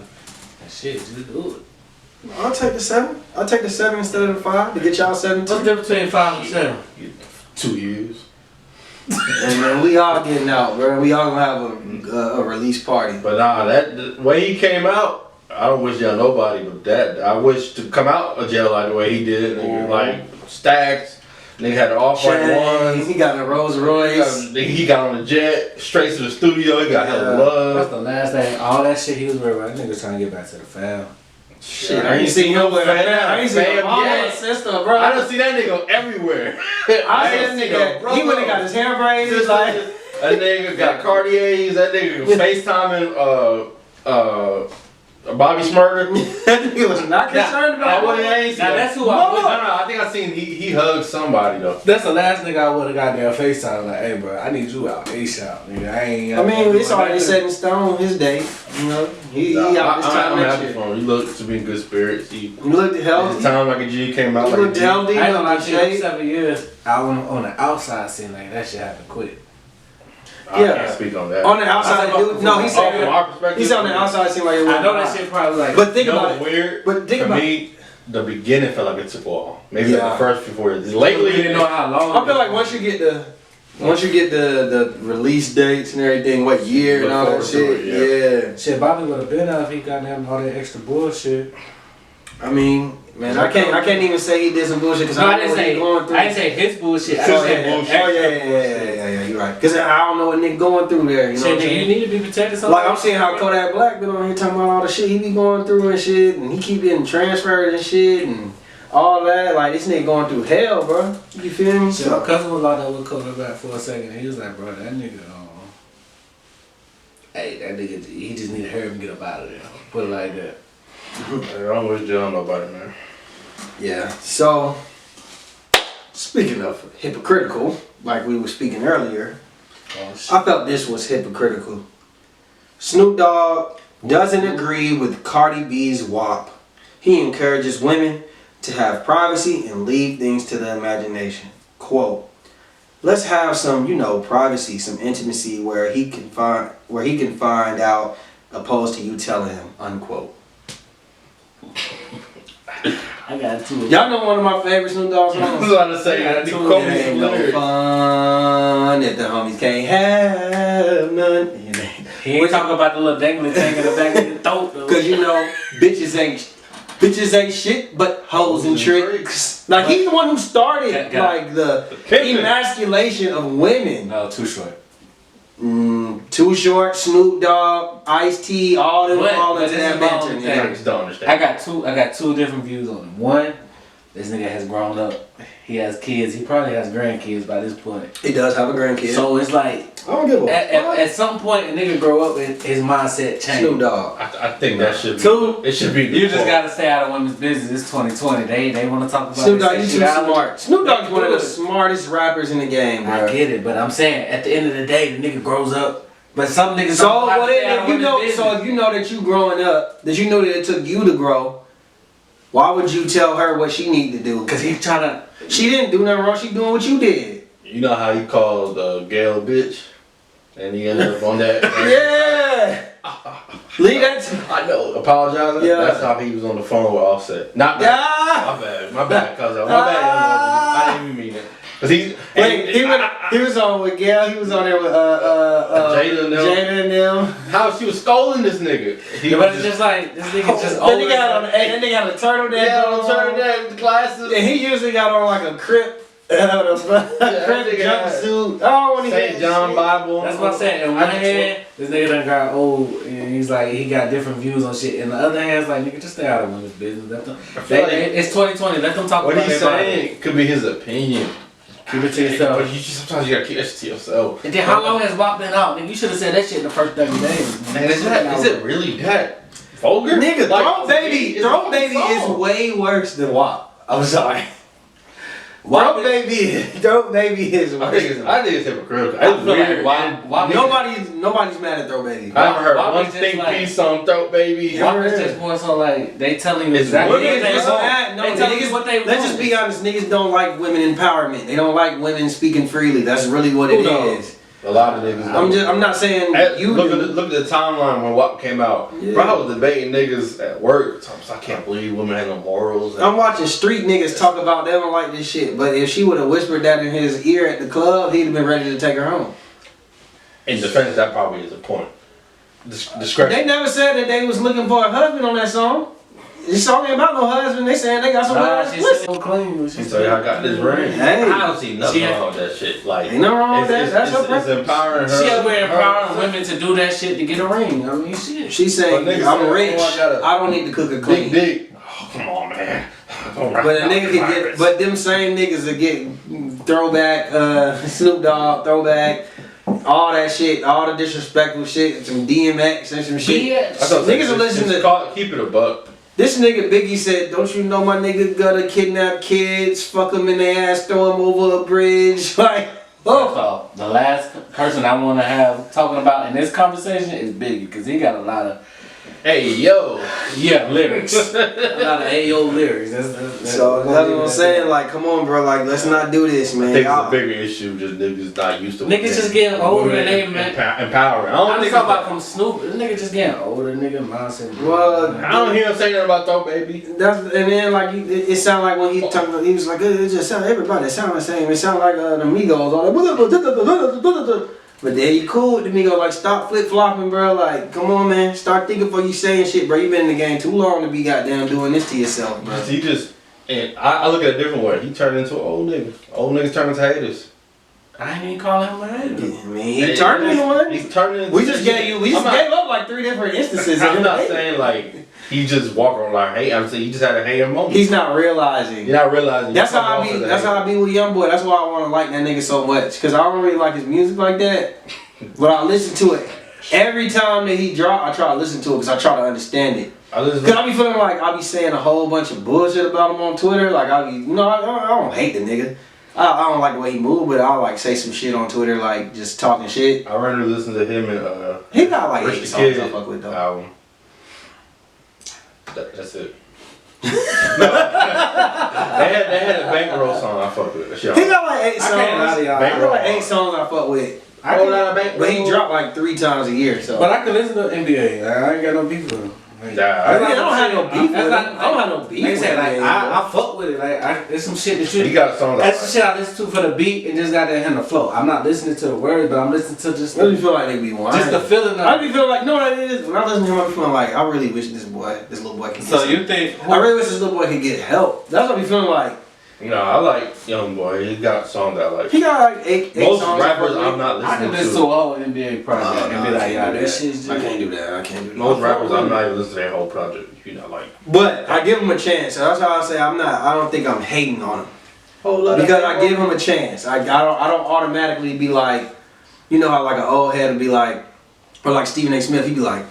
C: And shit, just do it.
B: I'll take the 7. I'll take the 7 instead of the 5 to get y'all 7
C: What's the
B: too.
C: difference between 5 and 7?
D: 2 years.
B: And man, we all getting out, bro. We all gonna have a release party.
D: But nah, the way he came out, I don't wish y'all nobody, but that I wish to come out of jail like the way he did. Nigga, like stacks, nigga had the off-white ones.
B: He got a Rolls Royce.
D: He got on the jet straight to the studio. He got hella love.
C: That's the last thing. All that shit he was worried about. That nigga trying to get back to the fam.
B: Shit, I ain't seen no I ain't seen no mama, sister, bro.
D: I don't see that nigga everywhere.
B: I see that nigga. He went and got his hair braided. Like
D: that nigga got Cartiers. That nigga FaceTiming Bobby Smurder.
B: that nigga was not concerned about.
D: I ain't seen
C: Now
D: that.
C: that's who I would.
D: No, I think I seen he hugged somebody though.
C: That's the last nigga I would have got there FaceTime. Like, hey, bro, I need you out ASAP, nigga.
B: I mean, it's already set in stone. His day, you know. He out this time
D: I'm
B: next
D: happy
B: year.
D: for him. He looked to be in good spirits. He
B: looked healthy.
D: the time like a G came out
B: He
D: like a
B: looked
D: G.
B: healthy.
C: I ain't gonna lie
B: Looked
C: to you,
B: shape.
C: 7 years. I went on the outside scene like that shit happened quick.
D: I can't speak on that.
B: On the outside, dude. No, he
D: From
B: said.
D: our perspective,
B: He said on the outside, it seemed like it
C: I know
B: was.
C: that shit probably like.
B: But think
D: You know
B: about
D: what's
B: it.
D: weird?
B: But think
D: For
B: about
D: me, the beginning felt like it took a while. Maybe like
B: Yeah.
D: the first few 4 years.
C: we
D: Lately,
C: didn't know how long.
B: I feel like once you get the release dates and everything, what year and all that
D: Look forward
B: shit,
D: to
B: yeah.
C: Shit, Bobby would have been out if he got them all that extra bullshit.
B: I mean, man, I can't even say he did some bullshit because
C: No,
B: I
C: I
B: don't
C: didn't
B: know what
C: say.
B: he's going through.
C: I didn't say his bullshit. I
D: Oh,
C: just
D: yeah.
C: said
D: bullshit.
B: Yeah, you're right. Because I don't know what nigga going through there, you know what I'm
C: Shit, nigga, you
B: saying?
C: need to be protected.
B: Like, I'm seeing how Kodak Black been on here talking about all the shit he be going through and shit, and he keep getting transferred and shit, and all that. Like, this nigga going through hell, bro. You feel me?
C: Shit, my cousin was locked up with Kodak Black for a second. He was like, bro, that nigga, hey, that nigga, he just need to hurry up and get up out of there. Put it like that.
D: I don't wish jail on nobody, man.
B: Yeah. So, speaking of hypocritical, like we were speaking earlier,
C: Oh, shit.
B: I felt this was hypocritical. Snoop Dogg doesn't agree with Cardi B's WAP. He encourages women to have privacy and leave things to the imagination. Quote, let's have some, privacy, some intimacy where he can find out opposed to you telling him, unquote.
C: I got two.
B: Y'all know one of my favorite Snoop Dogg
D: I was
B: songs?
D: about to say, I
B: It ain't no fun if the homies can't have none.
C: He ain't talking about the little dangling thing in the back of your throat, though.
B: Cause bitches ain't Bitches ain't shit but hoes and tricks. Like he's the one who started like the emasculation of women.
C: No, Too Short.
B: Too Short, Snoop Dogg, Ice-T, all them fall into that banter.
D: I just don't understand.
C: I got two different views on it. One, this nigga has grown up. He has kids. He probably has grandkids by this point.
B: He does have a grandkid.
C: So it's like
B: I don't give a fuck.
C: at some point a nigga grow up and his mindset change.
B: Snoop Dogg.
D: I think that should be.
B: Two.
D: It should be.
C: You just gotta stay out of women's business. It's 2020. They want to talk about
B: Snoop Dogg, you too
C: sexuality.
B: smart. Snoop Dogg's one of the smartest rappers in the game, bro.
C: I get it, but I'm saying at the end of the day, the nigga grows up. But some niggas
B: So
C: don't
B: what if you know? So if you know that you growing up, that you know that it took you to grow, why would you tell her what she need to do?
C: Because he's trying to.
B: She didn't do nothing wrong. She doing what you did.
D: You know how he called Gail a bitch, and he ended up on that.
B: Yeah. Leave that.
D: I know. Apologizing.
B: Yeah.
D: That's how he was on the phone with Offset. Not bad.
B: Yeah.
D: My bad, cuz. My bad. I didn't even mean it. Cause he
B: was on with Gail. He was on there with
D: Jada and them.
B: Jada and them.
D: How she was scolding this nigga.
C: But it's just like this nigga just.
B: Then they got on. That nigga got a turtleneck.
D: Yeah,
B: on.
D: turtleneck with the glasses.
B: And he usually got on like a Crip. Crip jumpsuit. Oh, when
D: St. John Bible.
C: That's what I'm saying. In one hand, this nigga done got old, and he's like, he got different views on shit. In the other hand, it's like, nigga, just stay out of women's business. Let them, it's 2020. Let them talk
D: what
C: about
D: he's saying could be his opinion.
C: Keep it to yourself.
D: But sometimes you gotta keep that shit to yourself.
C: And then how long has WAP been out? Nigga, you should have said that shit in the first 30 days.
D: Man, is it really that vulgar?
B: Nigga,
D: Like,
B: Throat Baby is way worse than WAP. I'm sorry. Throat Baby is
D: I
B: worse.
D: think it's hypocritical.
C: I
D: It's
C: feel
D: weird.
C: like
B: Nobody's mad at Throat Baby.
D: I haven't heard
C: WAP
D: one
C: is just
D: think
C: like-
D: piece on Throat Baby.
C: WAP is just more so like, they telling you
D: It's
C: exactly
D: women,
C: what they
B: It's
C: want.
B: mad. No,
C: They telling you
B: niggas,
C: what they want.
B: let's just be honest. Niggas don't like women empowerment. They don't like women speaking freely. That's really what it
C: Who don't?
B: is.
D: A lot of niggas.
B: I'm not saying you
D: look
B: do.
D: at the timeline when WAP came out.
B: Yeah.
D: Bro, I was debating niggas at work. I can't believe women have no morals.
B: I'm watching street niggas talk about they don't like this shit. But if she would have whispered that in his ear at the club, he'd have been ready to take her home.
D: In defense, that probably is a point. Discretion.
B: They never said that they was looking for a husband on that song. This song ain't about no husband. They saying they got some
C: She
B: pussy.
C: said clean.
D: She tell you I got this ring.
B: Hey.
D: I don't see nothing wrong with that shit. Like,
B: Ain't nothing wrong with that. That's her
D: it's
B: preference.
D: empowering her.
C: She up here empowering women to do that shit to get a ring. I mean, shit.
B: She saying
D: But niggas
B: I'm
D: say,
B: rich.
D: oh,
B: I don't need to cook a clean.
D: Big dick. Oh, come on, man.
B: But a nigga can get, but them same niggas that get throwback, Snoop Dogg, throwback, all that shit, all the disrespectful shit, some DMX and some shit.
C: Yes.
B: Niggas will listen to.
D: Keep it a buck.
B: This nigga Biggie said, "Don't you know my nigga gotta kidnap kids, fuck them in their ass, throw them over a bridge?" Like, oh.
C: So the last person I want to have talking about in this conversation is Biggie, because he got a lot of
D: Hey, yo.
C: lyrics, a lot of AO lyrics.
B: So that's what I'm saying. Like, come on, bro. Like, let's not do this, man.
D: I think it's
B: Y'all-
D: a bigger issue. Just niggas not used to.
C: Niggas just getting older and they
D: empowering.
C: I'm just talking about from Snoop. This nigga just getting older, nigga mindset.
B: Well,
D: I don't hear him saying nothing about Throat Baby.
B: That's, and then like it sounded like when he talked, he was like, it just sound everybody sound the same. It sounded like the Migos all that. But then you cool with the Migos, like stop flip flopping, bro. Like, come on, man, start thinking before you saying shit, bro. You been in the game too long to be goddamn doing this to yourself, bro.
D: He just, and I look at it a different way. He turned into an old nigga. Old niggas turn into haters.
C: I ain't even calling him a hater.
B: I mean, he turned into one.
D: He's turning into.
B: We just gave up like 3 different instances.
D: I'm not saying like he just walk around like hate. I'm saying he just had a hater moment.
B: He's not realizing.
D: You're not realizing.
B: That's how I be. That's how I be with YoungBoy. That's why I want to like that nigga so much. Cause I don't really like his music like that. But I listen to it every time that he drop. I try to listen to it because I try to understand it. Cause I be feeling like I be saying a whole bunch of bullshit about him on Twitter. Like I be, I don't hate the nigga. I don't like the way he move, but I'll like say some shit on Twitter, like just talking shit.
D: I rather listen to him and
B: He got like
D: Rich
B: 8
D: the
B: songs
D: Kid
B: I fuck with though.
D: album. That's it. They had a bankroll song I fuck with.
B: He got like 8 songs.
C: I can't lie to y'all.
B: I got like 8 songs I fuck with. But he dropped like 3 times a year. So.
C: But I can listen to NBA. I ain't got no beef with him.
B: I don't have no beef with it. I don't have no beef
C: Like I
B: with
C: said, like
B: it.
C: I fuck with it. Like it's some shit that
D: He got a song
C: That's the shit I listen to for the beat and just got that in the flow. I'm not listening to the words, but I'm listening to just
B: What do you feel like they be whining?
C: just the feeling
B: I
C: of
B: be feeling like, no, that is. When I listen to him, I be feeling like, I really wish this little boy could get
C: So
B: some-
C: you think
B: I really wish this little boy could get help. That's what I be feeling like.
D: No, I like Young Boy. He got songs I like.
B: He got like eight
D: Most
B: songs.
D: rappers I'm not
C: I can
D: listening
C: listen to a whole NBA project and be like, yeah, this shit's
B: I
C: just
B: can't do that. I can't do that.
D: Most rappers I'm not even listening to their whole project. You know, like.
B: But I give him a chance. So that's how I say I'm not. I don't think I'm hating on him
C: whole lot
B: because I give him a chance. I don't automatically be like, you know how like an old head would be like, or like Stephen A. Smith. He'd be like,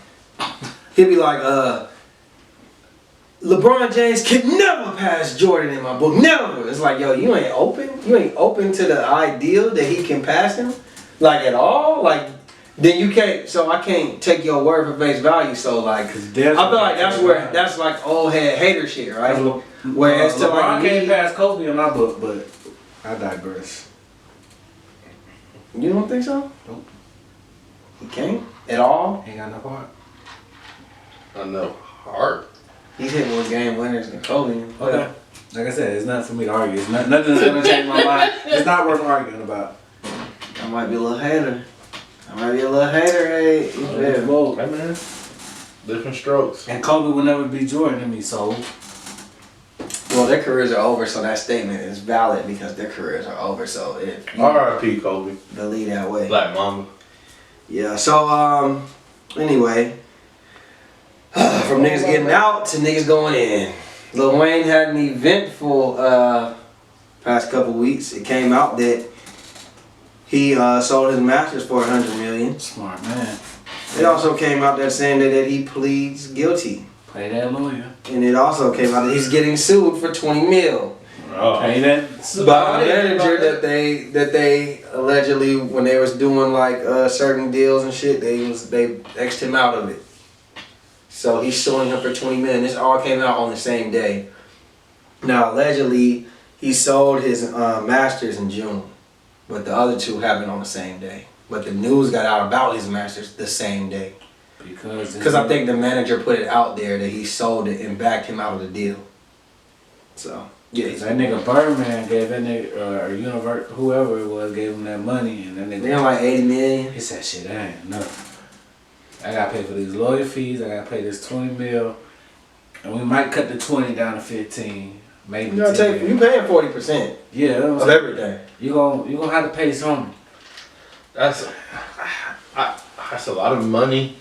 B: LeBron James can never pass Jordan in my book. Never. It's like, yo, you ain't open. You ain't open to the ideal that he can pass him, like at all. Like, then you can't. So I can't take your word for face value. So like, I feel like that's like old head hater shit, right? Whereas to
C: LeBron
B: like
C: can't
B: me,
C: pass Kobe in my book, but I digress.
B: you don't think so?
C: Nope.
B: He can't at all.
C: Ain't got no heart.
D: I know. Hard.
B: He's hit more game winners than Kobe.
C: Okay. Like I said, it's nothing for me to argue. It's nothing that's gonna change my mind. It's not worth arguing about.
B: I might be a little hater. Hey, you feel?
C: Whoa.
D: Hey man. Different strokes.
C: And Kobe will never be Jordan to me, so
B: Well, their careers are over, so that statement is valid because their careers are over. So if you
D: R.I.P. Kobe.
B: believe that way,
D: Black Mamba.
B: yeah. So anyway, from niggas getting out to niggas going in. Lil Wayne had an eventful past couple weeks. It came out that he sold his masters for $100 million.
C: smart man.
B: It also came out that saying that he pleads guilty.
C: Play that lawyer.
B: And it also came out that he's getting sued for $20 million.
D: Oh.
C: Pay that.
B: By a manager that they allegedly, when they was doing like certain deals and shit, they X'd him out of it. So he's suing him for $20 million. This all came out on the same day. Now allegedly he sold his masters in June, but the other two happened on the same day. But the news got out about his masters the same day. Because I think the manager put it out there that he sold it and backed him out of the deal. So yeah,
C: that nigga Birdman gave that nigga, or Universe, whoever it was, gave him that money, and that
B: they're
C: nigga,
B: like $80 million.
C: he said, shit, that ain't enough. I gotta pay for these lawyer fees, I gotta pay this $20 million, and we might cut the 20 down to 15, maybe
B: You know,
C: 10.
B: you paying 40%
C: Yeah, that's what I'm
B: of
C: saying.
B: everything.
C: You gonna have to pay something.
D: That's a lot of money.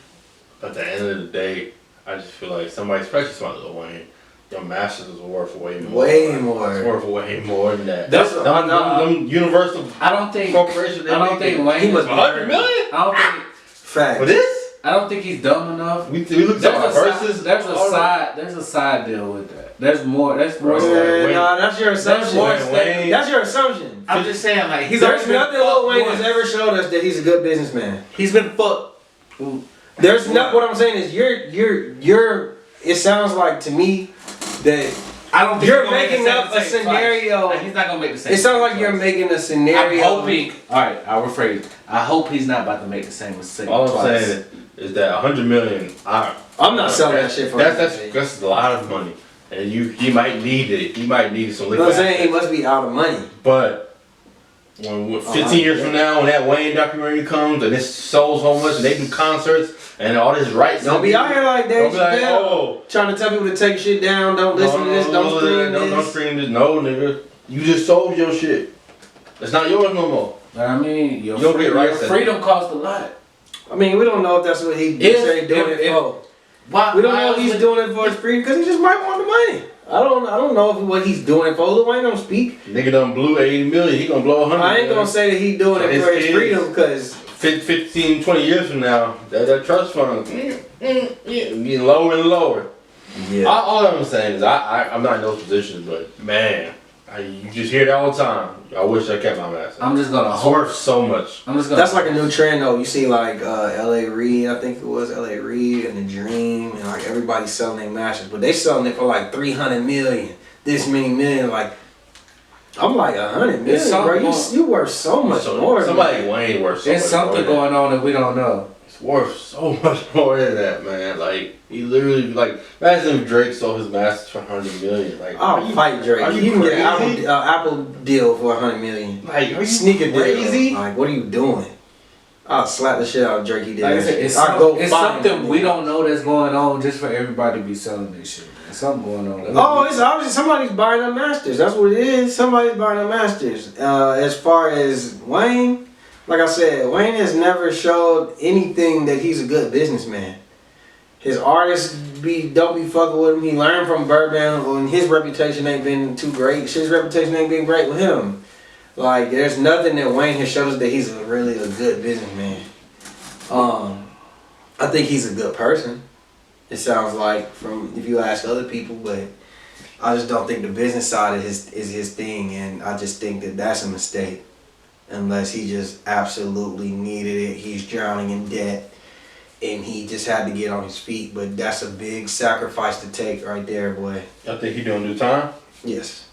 D: But at the end of the day, I just feel like somebody, especially somebody like Lil Wayne, your masters is worth way more.
B: Way more.
D: It's worth way more than that.
C: That's
D: them Universal
C: I don't think
D: Corporation.
C: I don't think Wayne
B: He
C: is
B: must be
D: $100 million
C: I don't think
B: Fact.
D: for this.
C: I don't think he's dumb enough.
D: We looked at my verses.
C: There's a side deal with that. There's more. That's more.
D: Wayne.
B: Nah, that's your assumption.
C: more
D: Wayne.
B: That's your assumption.
C: I'm just saying, like he's
B: There's
C: already been
B: nothing Lil Wayne
C: fucked
B: has
C: once.
B: ever showed us that he's a good businessman.
C: He's been fucked.
B: There's not. What I'm saying is you're. It sounds like to me that
C: I don't think
B: you're
C: he's gonna make
B: making
C: the
B: up
C: same
B: a scenario.
C: Like, he's not gonna make the same.
B: It sounds like you're
C: mistake
B: making a
C: twice.
B: scenario.
C: I'm hoping. All right, I'll rephrase. I hope he's not about to make the same mistake.
D: All I'm
C: twice.
D: saying is that $100 million.
B: I'm not selling that shit for
D: That's a lot of money, and he might need it. He might need some
B: You
D: liquid.
B: know what I'm saying? He
D: assets.
B: must be out of money.
D: But when 15 years from now, when that Wayne documentary comes and it's sold so much and they do concerts and all this rights,
B: Don't be out here like
D: Don't
B: Dave
D: be like,
B: Chappelle,
D: oh,
B: trying to tell people to take shit down. Don't listen to this. Don't stream
D: Don't
B: this.
D: stream this. No, nigga, you just sold your shit. It's not yours no more.
C: But I mean, your,
D: You don't get rights
C: your
D: to
C: freedom costs a lot.
B: I mean, we don't know if that's what he say doing it for.
C: Why?
B: We don't
C: why
B: know if he's
C: would-
B: doing it for his freedom because he just might want the money. I don't know if what he's doing it for. Lil Wayne don't speak.
D: Nigga done blew 80 million. He gonna blow 100.
B: I ain't gonna say that he doing
D: For
B: it
D: his
B: for his
D: kids.
B: freedom because
D: 15, 20 years from now, that trust fund getting lower and lower.
B: yeah.
D: All I'm saying is I'm not in those positions, but man, you just hear that all the time. I wish I kept my mask.
C: I'm just gonna
D: It's
C: hope.
D: worth so much.
C: I'm just gonna.
B: That's like a new trend though. You see like L.A. Reid, I think it was L.A. Reid and The Dream, and like everybody's selling their masters, but they selling it for like 300 million, this many million. Like I'm like 100 million, bro. You worth so much more.
D: Somebody
B: than that.
D: Wayne worth so
C: There's
D: much
C: something
D: more than
C: going on that we don't know.
D: It's worth so much more than that, man. Like he literally like imagine if Drake sold his masters for $100 million. Like
B: I'll fight Drake.
D: are you
B: You can get an
D: crazy?
B: Apple deal for $100 million.
D: Like are you
B: Sneaker
D: crazy?
B: deal. Like what are you doing? I'll slap the shit out of Drake. He did.
C: Like I
B: that
C: said,
B: shit.
C: it's,
B: I'll go
C: it's
B: find
C: something
B: him.
C: we don't know that's going on just for everybody to be selling this shit. There's something going on.
B: Oh, it's obviously somebody's buying up Masters. That's what it is. Somebody's buying up Masters. As far as Wayne, like I said, Wayne has never showed anything that he's a good businessman. His artists don't be fucking with him. He learned from Birdman, and his reputation ain't been too great. His reputation ain't been great with him. Like, there's nothing that Wayne has showed us that he's really a good businessman. I think he's a good person. It sounds like from if you ask other people, but I just don't think the business side is his thing, and I just think that that's a mistake. Unless he just absolutely needed it, he's drowning in debt, and he just had to get on his feet. But that's a big sacrifice to take right there, boy.
D: I think he doing new time.
B: Yes.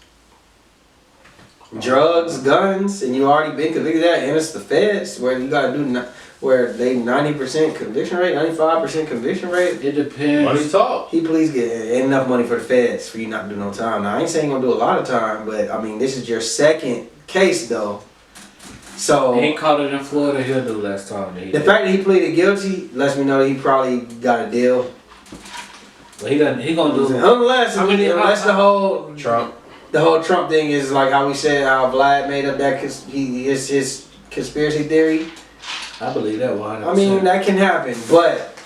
B: Drugs, guns, and you already been convicted of that, and it's the feds where you gotta do where they 90% conviction rate, 95% conviction rate.
C: It depends.
D: Money talk.
B: He please get ain't enough money for the feds for you not to do no time. Now I ain't saying you're gonna do a lot of time, but I mean this is your second case though. So
C: He ain't caught it in Florida. He'll do less time. Than he
B: the
C: did.
B: fact that he pleaded guilty lets me know that he probably got a deal.
C: But he doesn't. He gonna do.
B: Unless
C: I mean,
B: the whole Trump thing is like how we said how Vlad made up that his conspiracy theory.
C: I believe that 100%.
B: I mean that can happen, but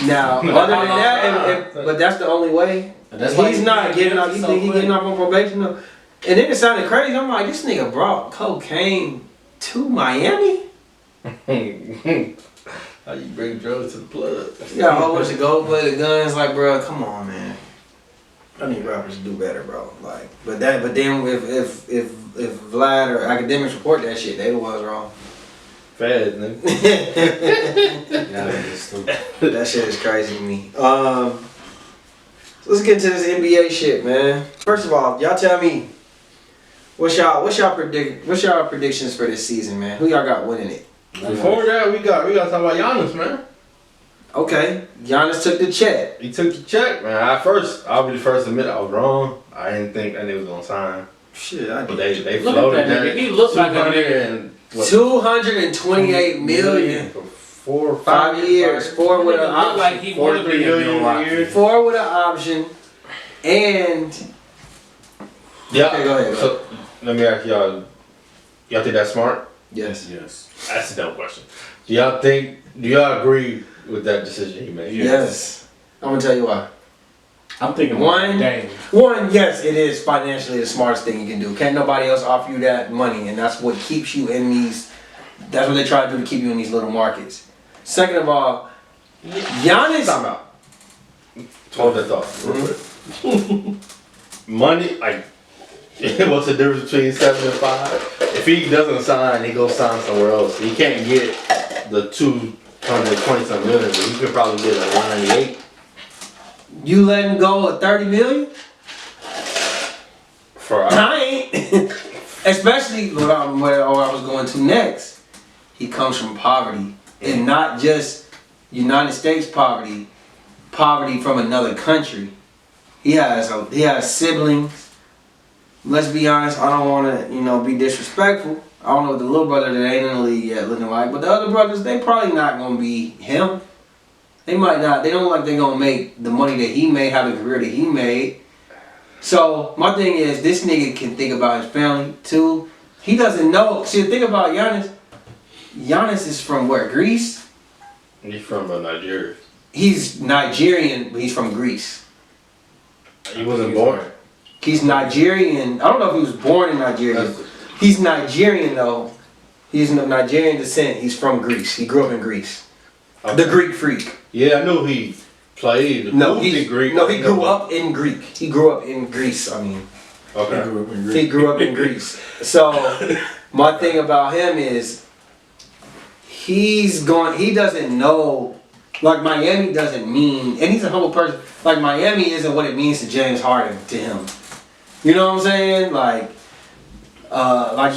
B: now other than that, but that's the only way.
C: That's why
B: He's not getting off. You think he's getting off on probation though? And then it sounded crazy. I'm like, this nigga brought cocaine to Miami.
D: How you bring drugs to the plug?
B: You got a whole bunch of gold-plated guns. Like, bro, come on, man. I need rappers to do better, bro. Like, but then if Vlad or academics report that shit, they the ones wrong.
D: Fed, nigga.
B: That shit is crazy to me. So let's get into this NBA shit, man. First of all, y'all tell me what's y'all predictions for this season, man? Who y'all got winning it?
D: Before that, we got to talk about Giannis, man.
B: Okay, Giannis took the check.
D: He took the check, man. I'll be the first to admit I was wrong. I didn't think that nigga was gonna sign.
B: Shit, I
D: But
B: did.
D: they
C: Look at
D: floated
C: that
D: that.
C: nigga. He looks like a
D: 200
C: nigga.
D: and what,
B: 228 million.
D: for 4 or
B: 5 years, 4 with an
C: Look
B: option.
C: like he wanted to
D: 43
C: be
D: million
C: a
D: a year.
B: 4 with an option, and
D: Yeah.
B: Okay, go ahead.
D: So let me ask y'all think that's smart?
B: yes,
C: Yes.
D: That's a dumb question. Do y'all agree with that decision he made?
B: yes. I'm gonna tell you why.
C: I'm thinking
B: One-
C: Dame.
B: One, yes, it is financially the smartest thing you can do. Can't nobody else offer you that money, and that's what keeps you in these. That's what they try to do to keep you in these little markets. Second of all, Giannis.
D: Time out. Hold that thought real quick. Money, like, what's the difference between 7 and 5? If he doesn't sign, he goes sign somewhere else. He can't get the 220-something million, but he could probably get like 198.
B: You letting go of 30 million?
D: For
B: I ain't. Especially where I was going to next. He comes from poverty, and not just United States poverty. Poverty from another country. He has siblings. Let's be honest. I don't want to be disrespectful. I don't know what the little brother that ain't in the league yet looking like, but the other brothers, they probably not gonna be him. They might not. They don't look like they're gonna make the money that he made, have the career that he made. So my thing is, this nigga can think about his family too. He doesn't know. See, the thing about Giannis, Giannis is from where? Greece?
D: He's from Nigeria.
B: He's Nigerian, but he's from Greece.
D: He wasn't born.
B: He's Nigerian. I don't know if he was born in Nigeria. He's Nigerian though. He's of Nigerian descent. He's from Greece. He grew up in Greece.
D: Okay.
B: The Greek freak.
D: Yeah, I knew he played.
B: No,
D: moved in Greek.
B: No, he grew up in Greek. He grew up in Greece. I mean,
D: Okay.
B: he grew up in Greece. So my thing about him is he doesn't know, like Miami doesn't mean, and he's a humble person, like Miami isn't what it means to James Harden to him. You know what I'm saying? Like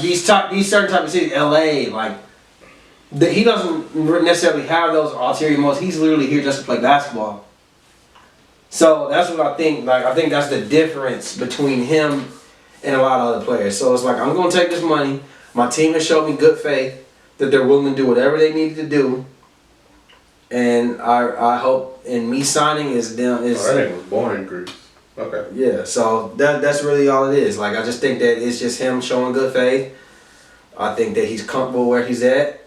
B: these certain type of cities, LA, like he doesn't necessarily have those ulterior motives. He's literally here just to play basketball. So that's what I think. Like, I think that's the difference between him and a lot of other players. So it's like, I'm gonna take this money. My team has showed me good faith that they're willing to do whatever they need to do. And I hope, and me signing is them is.
D: Oh, that nigga was born in Greece. Okay.
B: Yeah, so that's really all it is. Like, I just think that it's just him showing good faith. I think that he's comfortable where he's at.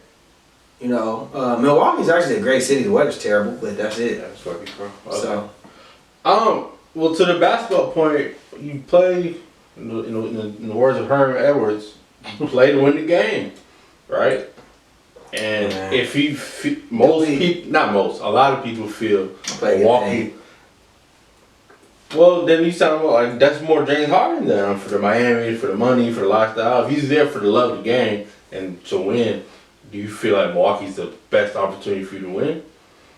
B: You know, Milwaukee's actually a great city. The weather's terrible, but that's it.
D: Yeah, that's where he's from. Okay.
B: So,
D: well, to the basketball point, you play, in the words of Herman Edwards, you play to win the game, right? And if he, a lot of people feel Milwaukee. Well, then you sound like that's more James Harden than for the Miami, for the money, for the lifestyle. If he's there for the love of the game and to win, do you feel like Milwaukee's the best opportunity for you to win?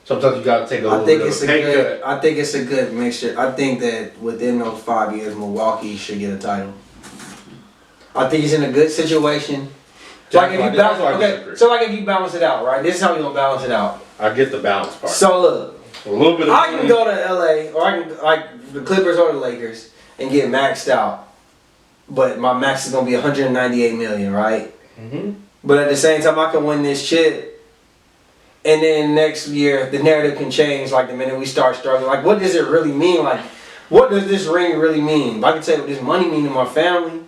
D: Sometimes you gotta take a little bit of a pay cut.
B: I think it's a good mixture. I think that within those 5 years, Milwaukee should get a title. I think he's in a good situation. Like if you balance, so like if you balance it out, right? This is how you gonna balance it out.
D: I get the balance part.
B: So look,
D: a little bit of
B: I can go to LA, or I can like the Clippers or the Lakers and get maxed out, but my max is gonna be 198 million, right?
D: Mm-hmm.
B: But at the same time, I can win this chip, and then next year the narrative can change. Like the minute we start struggling, like what does it really mean? Like what does this ring really mean? I can tell you what this money mean to my family.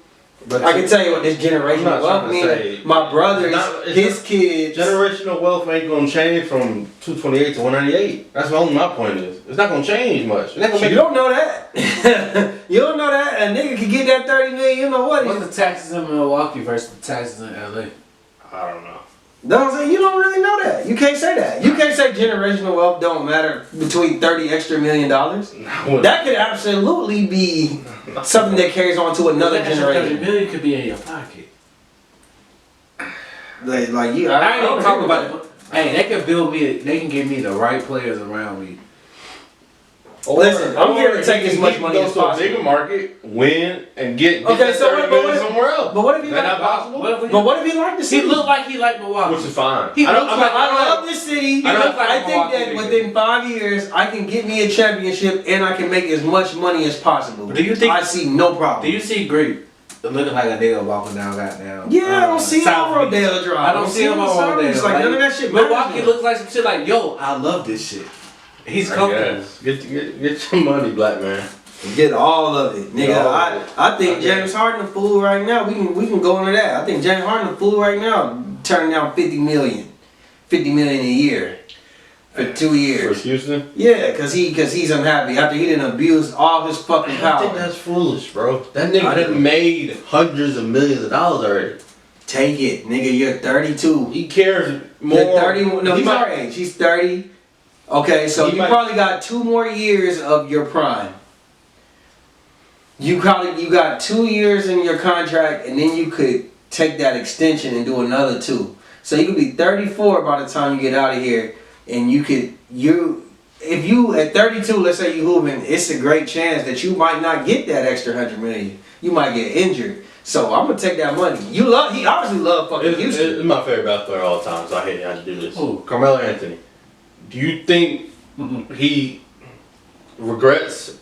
B: But I can tell you what this generational wealth means. My brothers, his kids.
D: Generational wealth ain't gonna change from 228 to 198. That's only my point is. It's not gonna change much.
B: You don't know that. You don't know that. A nigga can get that 30 million. You know what?
C: What's the taxes in Milwaukee versus the taxes in LA?
D: I don't know.
B: No, I'm saying you don't really know that. You can't say that. You can't say generational wealth don't matter between $30 extra million. That could absolutely be something that carries on to another generation.
C: $30 million could be in your pocket.
B: Like you,
C: I ain't even talking about it. Hey, they can build me. They can give me the right players around me.
B: Listen, I'm here to take as much money as possible.
D: Go to a bigger market, win, and get
B: okay, so
D: $30 million somewhere else.
B: But what if he
D: like not possible?
B: But what if he liked the city?
C: He looked like he liked Milwaukee,
D: which is fine.
B: I love this city. I think that
C: Milwaukee
B: within 5 years, I can get me a championship and I can make as much money as possible.
C: But do you think
B: I see no problem?
C: Do you see Greek looking like a nigga walking down goddamn?
B: Yeah, I don't see him on Rodale Drive.
C: I don't see him on Rodale.
B: Like none of that shit.
C: Milwaukee looks like some shit like, yo, I love this shit. He's comfortable.
D: Get your money, black man.
B: Get all of it, nigga. I think James Harden a fool right now. We can go into that. I think James Harden a fool right now, turning down $50 million a year for 2 years.
D: For Houston?
B: Yeah, cause he's unhappy after he didn't abuse all his fucking power.
D: I think that's foolish, bro. That nigga done made hundreds of millions of dollars already.
B: Take it, nigga. You're 32.
D: He cares more.
B: You're 30. No, he's our age. He's 30. Okay, so you probably got 2 more years of your prime. You got 2 years in your contract, and then you could take that extension and do another 2. So you could be 34 by the time you get out of here, and if you at 32, let's say you hooping, it's a great chance that you might not get that extra 100 million. You might get injured. So I'm gonna take that money. He obviously love fucking Houston.
D: It's my favorite basketball player all the time, so I hate how to do this. Carmelo Anthony. Do you think he regrets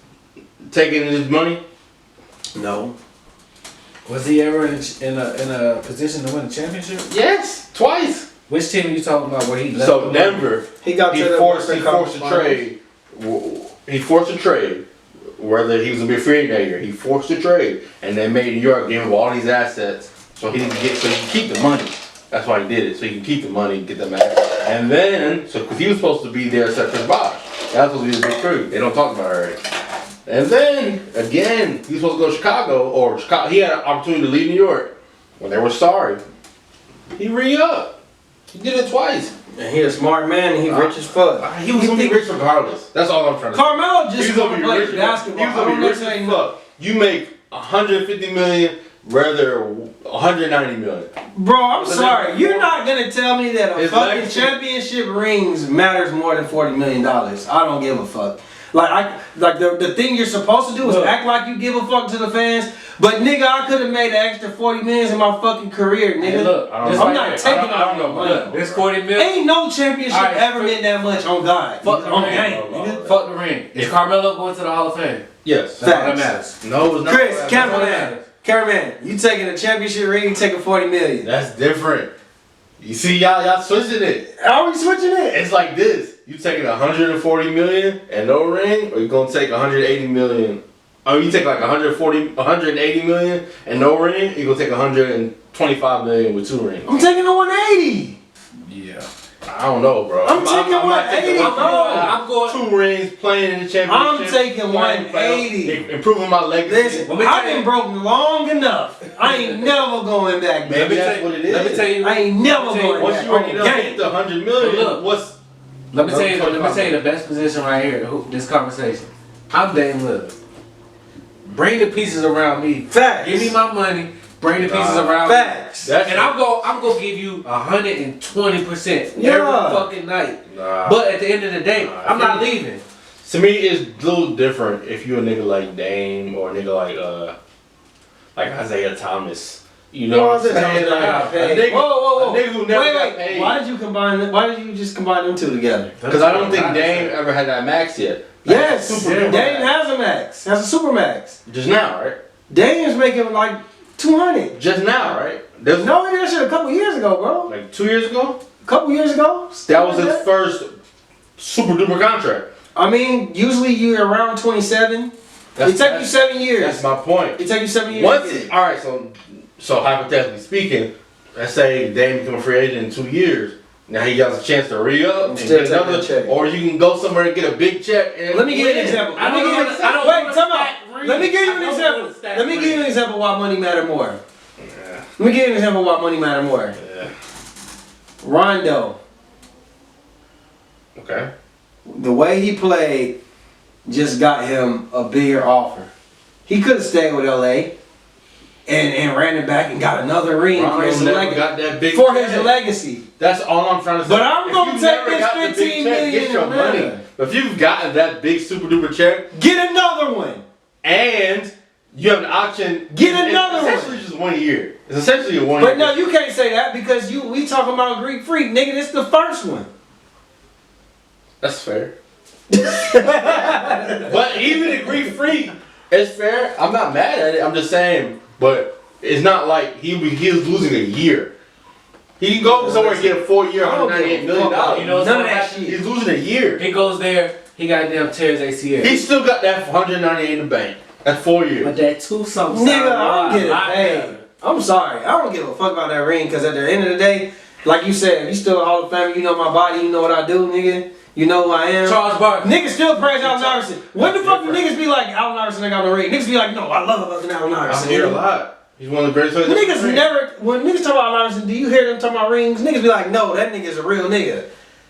D: taking his money?
B: No.
C: Was he ever in a position to win a championship?
D: Yes, twice.
C: Which team are you talking about where he left?
D: So Denver. He forced a trade. He forced a trade. Whether he was gonna be a free agent that year, he forced a trade, and they made New York give him all these assets so he can keep the money. That's why he did it, so he can keep the money and get them back. And then, because he was supposed to be there except for Bosh. That was supposed to be his big crew. They don't talk about it already. And then, again, he was supposed to go to Chicago, he had an opportunity to leave New York when they were sorry. He re-upped. He did it twice.
B: And he a smart man and he rich as fuck.
D: He was gonna be rich regardless. That's all I'm trying to say.
B: Carmelo just gonna be rich basketball.
D: He was gonna be rich as fuck. You make 150 million, rather 190 million.
B: Bro, I'm sorry. You're not gonna tell me that a fucking championship rings matters more than $40 million. I don't give a fuck. Like the thing you're supposed to do is act like you give a fuck to the fans, But nigga, I could have made an extra 40 million in my fucking career, nigga.
C: Hey, look,
D: I don't
C: this
D: know.
B: I'm
C: right
B: not
C: here.
B: taking
C: I don't know.
B: money.
C: Look, this 40 million.
B: Ain't no championship
C: Alright,
B: ever meant that much on God.
C: Fuck the
B: on
C: ring.
B: game, nigga.
C: Fuck the ring. Is Carmelo going to the Hall of Fame?
D: Yes.
C: That's all that
B: Facts.
C: matters.
D: No, it's not.
B: Chris,
C: all that
B: cameraman,
C: matters.
B: cameraman, you taking a championship ring, you taking 40 million.
D: That's different. You see, y'all switching it.
B: Are we switching it?
D: It's like this. You taking 140 million and no ring, or you gonna take 180 million? Or you take like 180 million and no ring, you gonna take 125 million with 2 rings.
B: I'm taking the 180.
C: Yeah.
D: I don't know, bro.
B: I'm taking
D: not
B: 180,
D: taking
B: bro.
C: I'm going.
D: 2 rings, playing in the championship.
B: I'm taking
D: playing
B: 180.
D: Improving my legacy.
B: Listen,
C: Let me
B: I've
C: tell you-
B: been broken long enough. I ain't never going back,
D: Maybe
B: baby.
D: that's what it is.
C: Let me tell you.
B: I ain't never
C: let me tell you-
B: going
D: Once
B: back.
D: you already done
B: Gang.
D: hit the 100 million,
C: Look.
D: what's
C: Let me tell you the best position right here. This conversation. I'm Dame Lillard. Bring the pieces around me.
B: Facts.
C: Give me my money. Bring the pieces around me.
B: Facts.
D: that's
C: And I'm gonna give you 120%
B: Yeah.
C: every fucking night.
D: Nah.
C: But at the end of the day,
D: Nah,
C: I'm not leaving.
D: To me, it's a little different if you a nigga like Dame or a nigga like Isaiah Thomas. You know what I'm saying? Like, a nigga,
B: Whoa.
D: a nigga who never
B: wait.
D: got paid.
B: Why did you combine them? Why did you just combine them two together?
D: Because I don't think Dame ever had that max yet.
B: Yes,
D: super
B: Dame
D: duper
B: has a max. Has a super max.
D: Just now, right?
B: Dame's making like 200.
D: Just now, right? There's
B: No, he did that shit a couple years ago, bro.
D: like 2 years ago.
B: A couple years ago.
D: That was his first super duper contract.
B: I mean, usually you're around 27. It take you 7 years.
D: That's my point.
B: It take you 7 years.
D: Once
B: to get
D: it, all right, so hypothetically speaking, let's say Dame become a free agent in 2 years. Now he has a chance to re-up and
B: still
D: get
B: take
D: another
B: that check.
D: or you can go somewhere and get a big check. And
B: Let me give you an
D: win.
B: example.
C: I don't
B: Let me give you
C: wanna-
B: an
C: I don't
B: Wait,
C: wanna
B: time out.
C: stack
B: Let me give you
C: rings.
B: an
C: I don't
B: example.
C: wanna stack
B: Let me give you an
C: rings.
B: example why money matter more.
D: Yeah.
B: Let me give you an example why money matter more.
D: Yeah.
B: Rondo,
D: Okay.
B: the way he played just got him a bigger offer. He could have stayed with LA and ran it back and got another ring for
D: Rondo
B: his,
D: never got that big
B: for his
D: check.
B: legacy.
D: That's all I'm trying to say.
B: But I'm
D: If
B: gonna
D: you
B: take
D: never
B: this
D: got the big
B: 15
D: check,
B: million
D: get your
B: and
D: money.
B: run.
D: But if you've gotten that big super duper check
B: Get another one.
D: and you have an option,
B: Get
D: it's
B: another one.
D: essentially just 1 year. It's essentially a 1
B: But
D: year.
B: no, you can't say that because we talking about Greek Freak, nigga. This the first one.
D: That's fair. But even a Greek Freak, it's fair. I'm not mad at it. I'm just saying, but it's not like he was losing a year. He can go somewhere and get a 4-year,
B: I don't give a
D: $198 million.
B: fuck.
C: You know what's
B: None of
C: gonna
B: that
C: happen?
B: shit.
D: He's losing a year.
C: He goes there. He goddamn tears ACL.
D: He still got that 198 in the bank. That's 4 years.
C: But that 2 something.
B: Nigga, I don't get it. Hey, I'm sorry. I don't give a fuck about that ring because at the end of the day, like you said, you still a Hall of Famer. You know my body. You know what I do, nigga. You know who I am.
C: Charles Barkley.
B: Niggas still praise Allen Iverson. When the fuck do niggas be like, Allen Iverson ain't got no ring? Niggas be like, no, I love fucking Allen
D: I
B: Iverson.
D: hear a
B: nigga.
D: lot. He's one of the greatest players.
B: Niggas
D: ever.
B: never, when niggas talk about Allen Iverson, do you hear them talking about rings? Niggas be like, no, that nigga's a real nigga.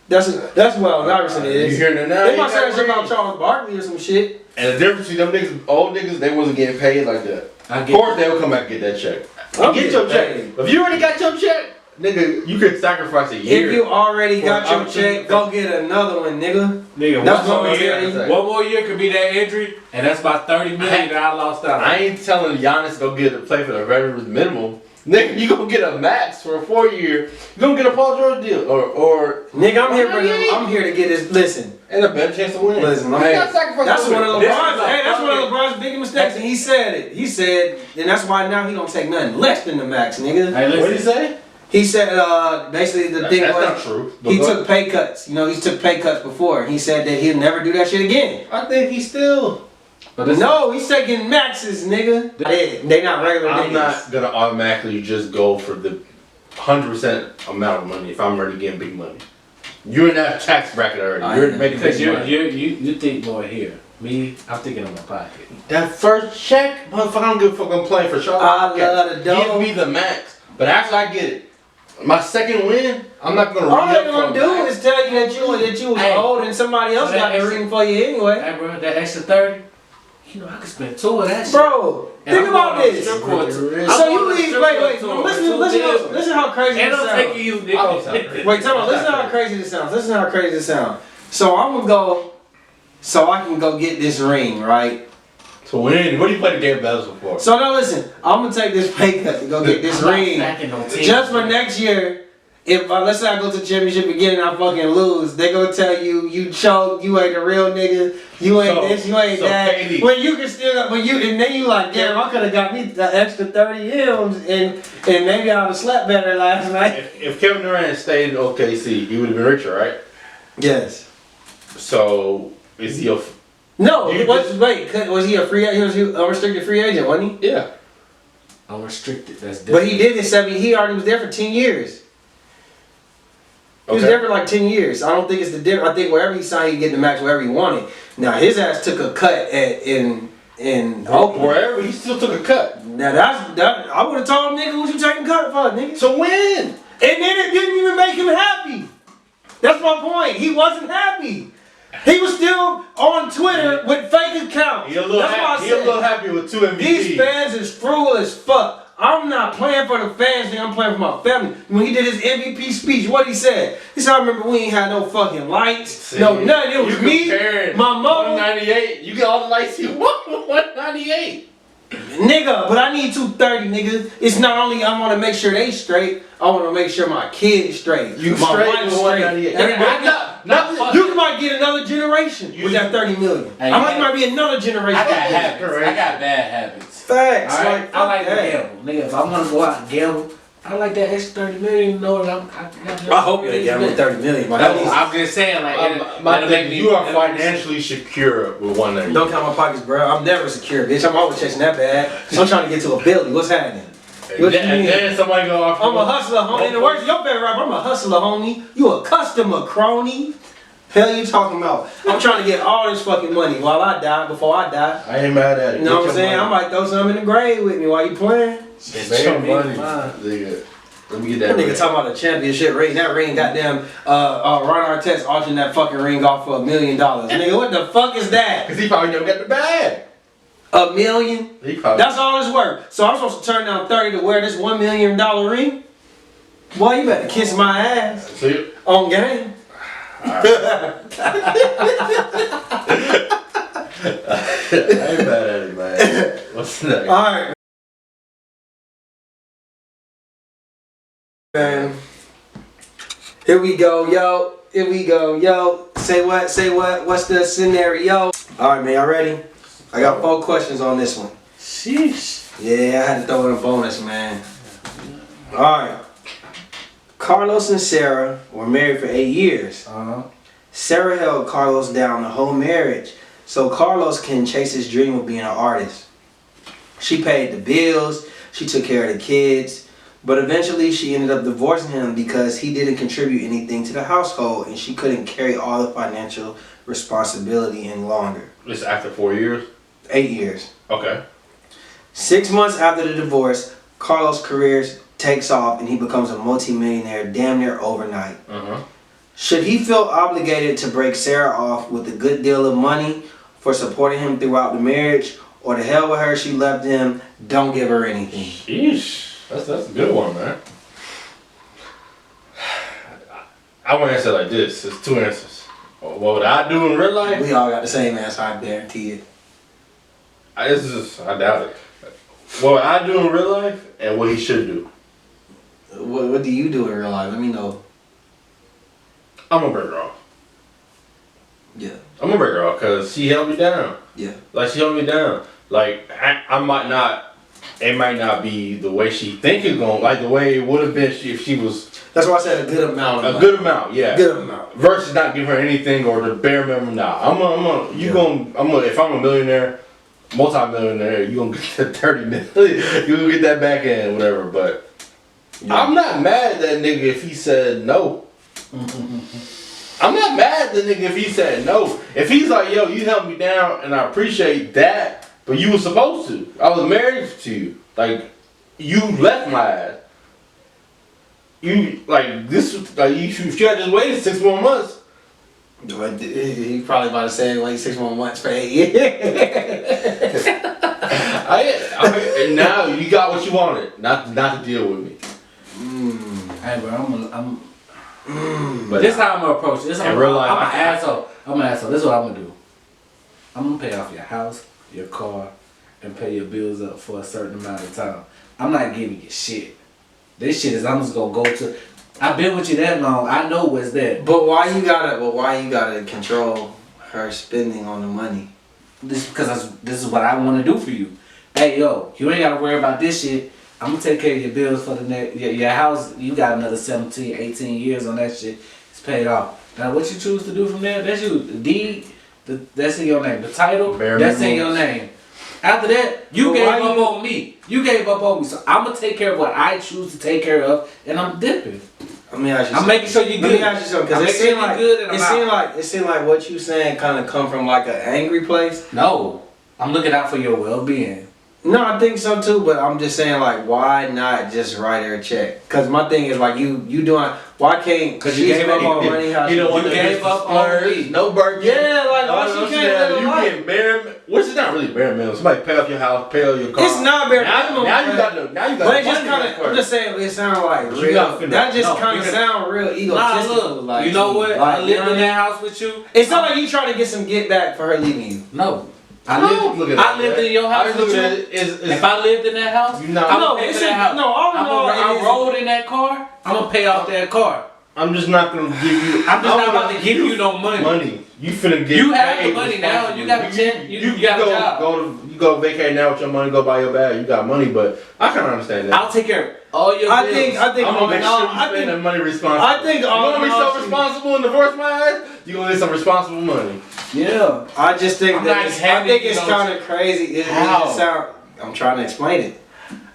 B: That's what Allen Iverson is.
D: You hearing it now?
B: They
D: He
B: might say
D: got
B: that shit about
D: rings.
B: Charles Barkley or some shit.
D: And the difference between them niggas, old niggas, they wasn't getting paid like that. Of course, they'll come back and get that check.
B: I'm
D: Get your check.
B: getting
D: If you already got your check, nigga, you could sacrifice a year.
B: If you already
D: For
B: got
D: an
B: your
D: opportunity.
B: check, go get another one, nigga.
C: Nigga,
B: That's
C: one
B: what
C: more
B: I'm
C: year.
B: saying.
C: One more year could be that injury, and that's about 30 million that I lost out.
D: I ain't telling Giannis to go get a play for the veterans minimum. Nigga, you gonna get a max for a 4-year. You gonna get a Paul George deal or
B: Nigga, I'm here to get this. Listen,
D: and a better chance to win.
B: Listen,
D: You
B: hey,
D: gotta sacrifice
B: that's
D: a
B: one of
D: little bit.
B: LeBron's. Hey, that's one of LeBron's biggest mistakes, and he said it. He said, and that's why now he don't take nothing less than the max, nigga.
C: Hey,
D: What did he
C: listen.
D: say?
B: He said, basically the thing
D: That's
B: was,
D: not true.
B: he
D: But
B: took pay cuts. You know, he took pay cuts before. He said that he'll never do that shit again.
D: I think he's still.
C: But this-
B: No, he's taking maxes, nigga. They not regular
D: I'm
B: niggas.
D: not gonna automatically just go for the 100% amount of money if I'm already getting big money. You're in that tax bracket already.
B: I
D: You're
B: know.
D: making
C: Because
D: big money.
C: you think more here. Me, I'm thinking in my pocket.
D: That first check, motherfucker, I don't give a fuck. I'm playing for Charlotte.
B: I
D: Okay.
B: love the dough.
D: Give me the max. But after I get it, my second win, I'm not gonna
B: All
D: re-up
B: they're
D: for
B: gonna
D: a
B: do
D: max.
B: is tell you that you was
C: Hey,
B: old and somebody else
C: so that
B: got the
C: extra-
B: ring for you anyway.
C: Hey, bro, that extra 30, you know, I could spend 2 of that shit.
B: Bro,
C: And
B: think
C: I'm
B: about
C: going on
B: this.
C: strip club tour.
D: So
C: I'm
B: So
C: going
B: you
C: on
B: leave.
C: strip
B: Wait,
C: club
B: wait.
C: tour.
B: Listen. Listen how crazy
C: And
B: this
C: I'm
B: sounds.
C: taking you,
D: I don't sound
C: nigga.
D: crazy.
B: Wait, tell me. Listen how crazy this sounds. Listen how crazy this sounds. So I'm gonna go. So I can go get this ring, right?
D: To win? What do you play the game basketball for?
B: So now listen, I'm gonna take this pay cut to go get this ring. Just for next year. If let's say I go to the championship again and I fucking lose, they gonna tell you choke, you ain't a real nigga, you ain't this, you ain't that.
D: KD.
B: When you can still, and then you like, damn, I could have got me the extra 30 M's and maybe I would have slept better last night.
D: If Kevin Durant stayed in OKC, he would have been richer, right?
B: Yes.
D: So is he a?
B: No. Was he a free? He was a unrestricted free agent, wasn't he?
D: Yeah.
C: Unrestricted. That's different.
B: But he did it 7. He already was there for 10 years. He was there for like 10 years. I don't think it's the difference. I think wherever he signed, he get the max wherever he wanted. Now his ass took a cut in Oakland.
D: Wherever he still took a cut.
B: Now that I would have told him, nigga, what you taking cut for, nigga?
D: To win.
B: And then it didn't even make him happy. That's my point. He wasn't happy. He was still on Twitter with fake accounts.
D: He a little happy with 2 MVPs.
B: These fans is frugal as fuck. I'm not playing for the fans, nigga. I'm playing for my family. When he did his MVP speech, what he said? He said, I remember we ain't had no fucking lights. No, nothing. It was me, my mother.
D: 198. You get all the lights you want with 198.
B: Nigga, but I need 230, nigga. It's not only I want to make sure they straight, I want to make sure my kid's straight.
D: You
B: my
D: straight
B: wife's
D: with 198.
B: You might get another generation with that 30 million.
C: Hey,
B: might be another generation.
C: I got habits. I got bad habits.
B: Facts.
C: All right?
B: Like,
C: I like to gamble. Nigga, if I want to go out and gamble, I like that extra 30 million. You know that
B: I hope you get with 30 million.
C: I'm just saying, like,
D: my thing, you are financially secure with 190.
B: Don't count my pockets, bro. I'm never secure, bitch. I'm always chasing that bag. I'm trying to get to a building. What's happening?
D: And then somebody go off.
B: I'm a hustler, homie. In the words of your favorite rapper, I'm a hustler, homie. You a customer, crony. Hell you talking about? I'm trying to get all this fucking money while I die, before I die.
D: I ain't mad at it.
B: You know what I'm saying? I might throw some in the grave with me while you playing.
D: Get your money. Nigga. Let me get that.
B: That nigga talking about a championship ring. That ring, goddamn, Ron Artest auctioned that fucking ring off for $1 million. Nigga, what the fuck is that?
D: Cause he probably never got the bag.
B: $1 million?
D: That's
B: all it's worth. So I'm supposed to turn down 30 to wear this $1 million ring? Boy, you better kiss my ass.
D: See?
B: On game.
D: I ain't mad at it, man. What's next?
B: Alright. Man. Here we go, yo. Here we go, yo. Say what? Say what? What's the scenario? Alright, man. Y'all ready? I got 4 questions on this one.
C: Sheesh.
B: Yeah, I had to throw in a bonus, man. Alright. Carlos and Sarah were married for 8 years. Sarah held Carlos down the whole marriage so Carlos can chase his dream of being an artist. She paid the bills, she took care of the kids, but eventually she ended up divorcing him because he didn't contribute anything to the household and she couldn't carry all the financial responsibility any longer.
D: This after 4 years?
B: 8 years.
D: Okay.
B: 6 months after the divorce, Carlos' career takes off and he becomes a multi-millionaire damn near overnight. Should he feel obligated to break Sarah off with a good deal of money for supporting him throughout the marriage, or to hell with her, she left him, don't give her anything?
D: Sheesh. That's a good one, man. I want to answer like this. There's 2 answers. What would I do in real life?
B: We all got the same answer, I guarantee it.
D: I doubt it. What would I do in real life and what he should do?
B: What do you do in real life? Let me know.
D: I'm gonna break her off.
B: Yeah.
D: I'm gonna break her off because she held me down.
B: Yeah.
D: Like she held me down. Like I might not. It might not be the way she think it's going. Like the way it would have been if she was.
B: That's why I said a good amount.
D: A good amount, yeah.
B: Good amount.
D: Versus not give her anything or the bare minimum. Nah, I'm gonna. If I'm a millionaire, multi-millionaire, you gonna get that 30 million. You gonna get that back end, whatever. But yeah. I'm not mad at that nigga if he said no. I'm not mad at the nigga if he said no. If he's like, yo, you helped me down and I appreciate that, but you were supposed to. I was married to you. Like, you left my ass. You, like, this, like, if you had just waited 6 more months.
B: He probably about to say, wait 6 more months for 8 years.
D: And now you got what you wanted, not to deal with me.
C: Hey, bro, but this is how I'm gonna approach it. I'm an asshole. This is what I'm gonna do. I'm gonna pay off your house, your car, and pay your bills up for a certain amount of time. I'm not giving you shit. This shit is I'm just gonna go to. I've been with you that long. I know what's that.
B: But why you gotta control her spending on the money?
C: This because this is what I want to do for you. Hey yo, you ain't gotta worry about this shit. I'm gonna take care of your bills for the next. Your house, you got another 17, 18 years on that shit. It's paid off. Now what you choose to do from there, that's you. The deed, that's in your name. The title, that's in your name. After that, you gave up on me. You gave up on me. So I'm gonna take care of what I choose to take care of, and I'm dipping.
B: Let me ask you.
C: I'm making sure you good.
B: Let me ask you something, because it seemed like what you saying kind of come from like an angry place.
C: No, I'm looking out for your well-being.
B: No, I think so too, but I'm just saying like, why not just write her a check? Cause my thing is like, you doing, why can't?
C: Cause you gave up on
B: money.
D: You don't want to
C: gave up on me.
D: No birthday.
B: Yeah, like why she can't live
D: You
B: life?
D: get bare, which is not really bare minimum. Somebody pay off your house, pay off your car.
B: It's not bare minimum.
D: Now you got the.
B: But it just kind of, I'm just saying, it sounds like
D: You
B: real.
D: gotta
B: That just
C: no,
B: kind of
C: because-
B: sound real
C: Nah,
B: egotistical.
C: look,
B: like,
C: you know what?
B: Like,
C: I lived in that house with you.
B: It's not like you trying to get some get back for her leaving you.
C: No.
D: I
C: lived in your house with you. If I lived in that house, I'm gonna pay for that house. I rolled in that car. I'm gonna pay off that car.
D: I'm just not gonna give you.
C: I'm just not about to give you no money.
D: You finna get.
C: You have
D: paid
C: the money now. You got a check. You got a job.
D: You go vacate now with your money. Go buy your bag. You got money, but I kind of understand that.
C: I'll take care of all your bills.
B: I think
D: I'm gonna make sure you spend that money responsibly.
B: I think
D: you
B: all
D: gonna be so responsible and divorce my ass. You gonna get some responsible money.
C: Yeah.
B: I just think
C: I'm
B: that
C: not
B: it's, I
C: handing
B: think
C: you
B: it's
C: no
B: kind of crazy. It
C: How?
B: just sound. I'm trying to explain it.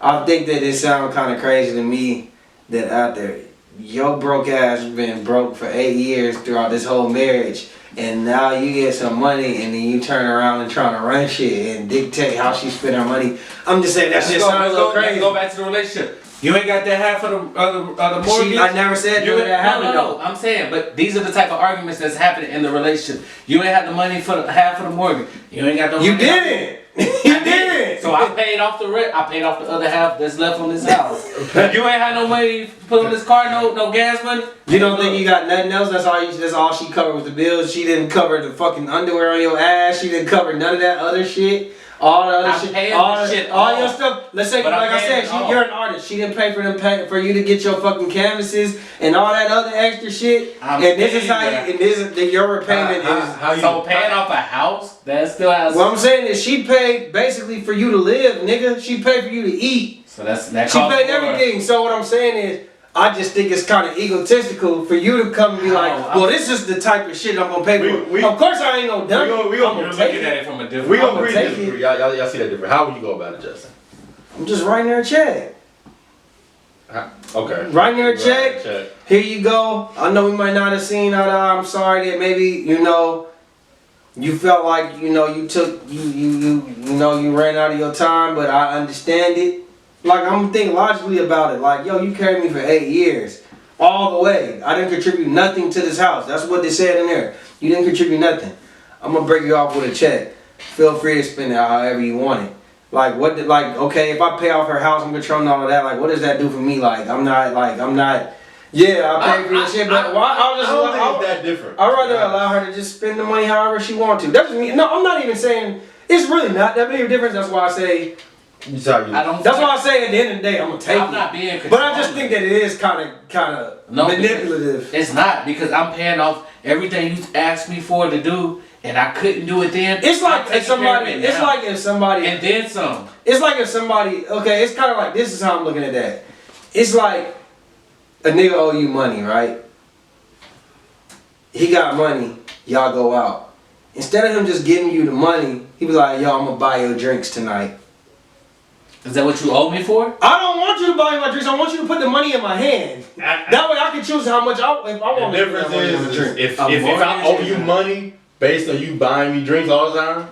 B: I think that it sounds kind of crazy to me that out there, your broke ass been broke for 8 years throughout this whole marriage, and now you get some money, and then you turn around and trying to run shit and dictate how she spend her money. I'm just saying that just sounds a little
C: Let's
B: crazy.
C: go back to the relationship. You ain't got that half of the mortgage.
B: I never said that happened though.
C: I'm saying, but these are the type of arguments that's happening in the relationship. You ain't had the money for half of the mortgage. You ain't got the money.
B: You didn't. You didn't.
C: So I paid off the rent. I paid off the other half that's left on this house. You ain't had no money to put on this car, no gas money.
B: You don't think you got nothing else? That's all she covered was the bills. She didn't cover the fucking underwear on your ass. She didn't cover none of that other shit. All the other
C: I'm
B: shit,
C: paying
B: all,
C: the shit
B: all
C: off.
B: your stuff. Let's say,
C: But
B: like
C: I'm
B: I said,
C: paying it off.
B: you're an artist. She didn't pay for you to get your fucking canvases and all that other extra shit.
C: I'm
B: And this is
C: paying
B: how you.
C: that.
B: And this is your repayment is.
C: So paying off a house that still has.
B: What I'm saying is she paid basically for you to live, nigga. She paid for you to eat.
C: So that
B: She
C: costs
B: paid
C: more.
B: everything. So what I'm saying is, I just think it's kind of egotistical for you to come and be like, well, this is the type of shit I'm gonna pay for. Of course I ain't gonna dump it.
C: You're looking at it from a different.
D: We gonna
B: I'ma
D: agree
B: take
D: to disagree. Y'all see that different. How would you go about it, Justin?
B: I'm just writing her a check.
D: Okay.
B: Writing her a check. Here you go. I know we might not have seen eye to eye. I'm sorry that maybe you felt like you took you ran out of your time, but I understand it. Like I'm thinking logically about it. Like you carried me for 8 years, all the way. I didn't contribute nothing to this house. That's what they said in there. You didn't contribute nothing. I'm gonna break you off with a check. Feel free to spend it however you want it. Like okay, if I pay off her house, I'm controlling all of that. Like what does that do for me? Like I'm not. Yeah, I paid for your shit, but why?
D: I don't think it's that different.
B: I'd rather allow her to just spend the money however she wants to. That's just me. No, I'm not even saying it's really not that big of a difference. That's why I say. That's why I say at the end of the day, I'm gonna take it.
C: I'm not being
B: But I just think that it is kind of manipulative.
C: It's not because I'm paying off everything you asked me for to do, and I couldn't do it then.
B: It's like if somebody. It's like if somebody.
C: And then some.
B: It's like if somebody. Okay, it's kind of like this is how I'm looking at that. It's like a nigga owe you money, right? He got money. Y'all go out. Instead of him just giving you the money, he be like, "Yo, I'm gonna buy your drinks tonight."
C: Is that what you owe me for?
B: I don't want you to buy me my drinks. I want you to put the money in my hand. That way I can choose how much if I want
D: The
B: to
D: difference
B: spend on a
D: is
B: drink.
D: if I owe you money based on you buying me drinks all the time.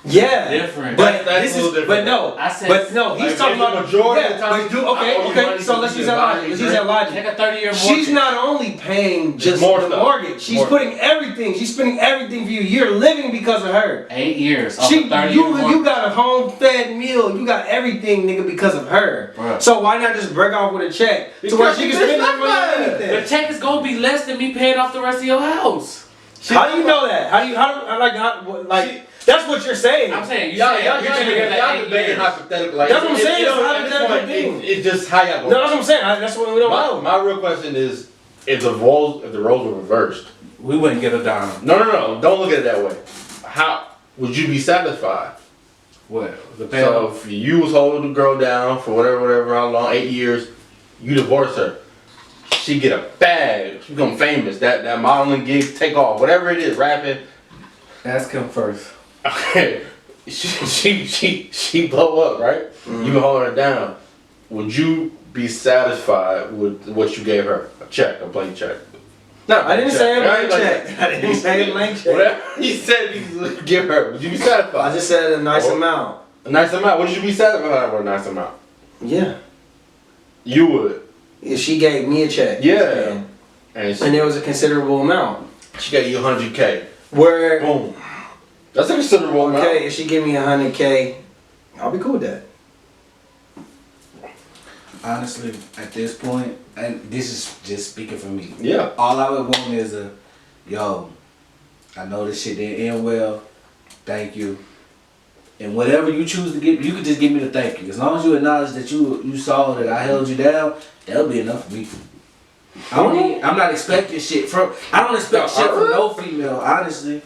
B: Yeah,
C: Different.
B: But
D: That's
B: this
D: a little
B: is,
D: different.
B: but no,
C: I said,
B: but no. He's
D: like,
B: talking
D: if the
B: about
D: majority of the time,
B: But do,
D: I owe
B: okay,
D: you
B: okay.
D: money
B: So
D: so
B: let's
D: you
B: use
D: can
B: that
D: buy
B: logic.
D: me
B: Let's use that logic.
C: Take a 30-year mortgage.
B: She's not only paying just
D: more
B: the
D: stuff.
B: mortgage. She's
D: More.
B: putting everything. She's spending everything for you. You're living because of her.
C: 8 years.
B: You got a home-fed meal. You got everything, nigga, because of her.
C: Right.
B: So why not just break off with a check to where she can spend that money on
C: The
B: anything?
C: check is gonna be less than me paying off the rest of your house.
B: How do you know that? That's what you're saying.
C: I'm saying
D: Y'all
C: hypothetical.
D: debating hypothetical. Like,
B: That's what I'm saying, it's a
D: at this
B: hypothetical
D: point,
B: thing.
D: It's just how y'all
B: No, that's what I'm saying. That's what we don't know.
D: My real question is, if the roles were reversed.
C: We wouldn't get a dime.
D: No. Don't look at it that way. How would you be satisfied?
C: What? The
D: So
C: payoff?
D: if you was holding the girl down for whatever, how long, 8 years, you divorce her. She get a bag. She become famous. That modeling gig take off. Whatever it is, rapping.
C: Ask him first.
D: Okay. She blow up, right?
B: Mm-hmm.
D: You been holding her down. Would you be satisfied with what you gave her? A blank check. No,
B: I didn't say a blank
D: Like
B: check.
D: that.
B: I didn't say a blank check.
D: Whatever you said you would give her, would you be
B: I
D: satisfied?
B: just said a nice
D: Oh.
B: amount.
D: A nice amount. Would you be satisfied with a nice amount?
B: Yeah.
D: You would.
B: If she gave me a check.
D: Yeah. And
B: And it was a considerable amount.
D: she got you 100K.
B: Where,
D: Boom. That's a considerable amount.
B: okay, if she give me 100K, I'll be cool with that.
C: Honestly, at this point, and this is just speaking for me.
D: Yeah.
C: All I would want is yo, I know this shit didn't end well. Thank you. And whatever you choose to give, you could just give me the thank you. As long as you acknowledge that you saw that I held you down, that'll be enough for me. I'm not expecting shit from. I don't expect shit from no female, honestly.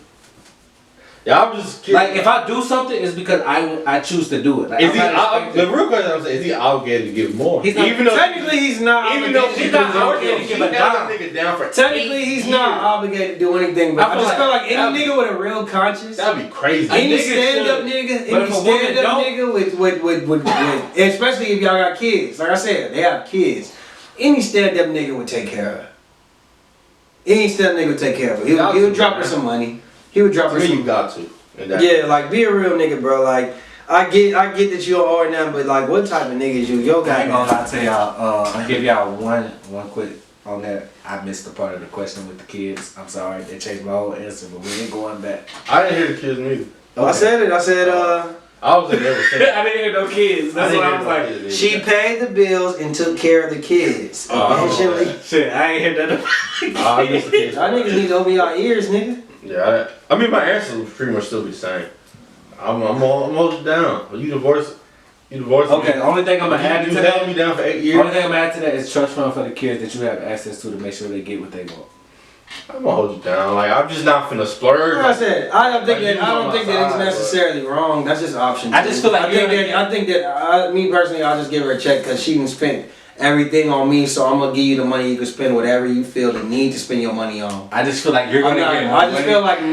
D: Yeah, I'm just curious.
C: Like if I do something, it's because I choose to do it. Like,
D: Is
C: I'm
D: he,
C: not expecting-
D: the real question I'm saying, is he obligated to give more?
C: He's not-
D: even though
B: Technically, he's not
D: even though
B: obligated
D: she's
B: to
C: not
B: do
C: obligated
B: anything.
C: to
D: she
C: give a
D: held
C: dime.
D: a nigga down for
B: Technically,
D: 8
B: he's
D: years.
B: not obligated to do anything, but
C: I
B: I
C: feel
B: just feel like any
D: that'd be-
B: nigga with a real conscience,
D: That'd be crazy.
B: any
C: nigga
B: stand-up
C: should.
B: nigga,
C: But
B: any
C: if a woman
B: stand-up
C: don't-
B: nigga with, especially if y'all got kids. Like I said, they have kids. Any stand-up nigga would take care of her. Any stand-up nigga would take care of her. He would drop her some money. He would drop
D: To
B: her
D: me,
B: some.
D: you got to. And that-
B: Yeah, like be a real nigga, bro. Like I get that you are now, but like what type of nigga is you? Yo,
C: I ain't gonna
B: guy.
C: lie to y'all. I'll give y'all one quick on that. I missed the part of the question with the kids. I'm sorry, they changed my whole answer, but we ain't going back.
D: I didn't hear the kids neither.
B: I said it. I said
D: I was in every single.
C: I didn't hear no kids. That's what I was like.
B: she paid the bills and took care of the kids.
D: Oh,
B: Eventually,
C: Shit, I ain't hear that.
D: I missed the kids.
B: y'all niggas need to open y'all ears, nigga.
D: Yeah, I mean, my answer would pretty much still be the same. I'm hold you down. You divorce.
C: Okay, the only thing I'm gonna add to
D: You held
C: that.
D: me down for 8
C: The
D: years.
C: only thing I'm gonna add to that is trust fund for the kids that you have access to make sure they get what they want.
D: I'm gonna hold you down. Like I'm just not finna splurge.
B: Like I said, I don't think
D: Like,
B: that it's
D: but-
B: necessarily wrong. That's just option.
C: I just feel like
B: I think that me personally, I'll just give her a check because she done spent everything on me. So I'm gonna give you the money. You can spend whatever you feel the need to spend your money on.
C: I just feel like you're gonna get more
B: I just
C: money.
B: feel like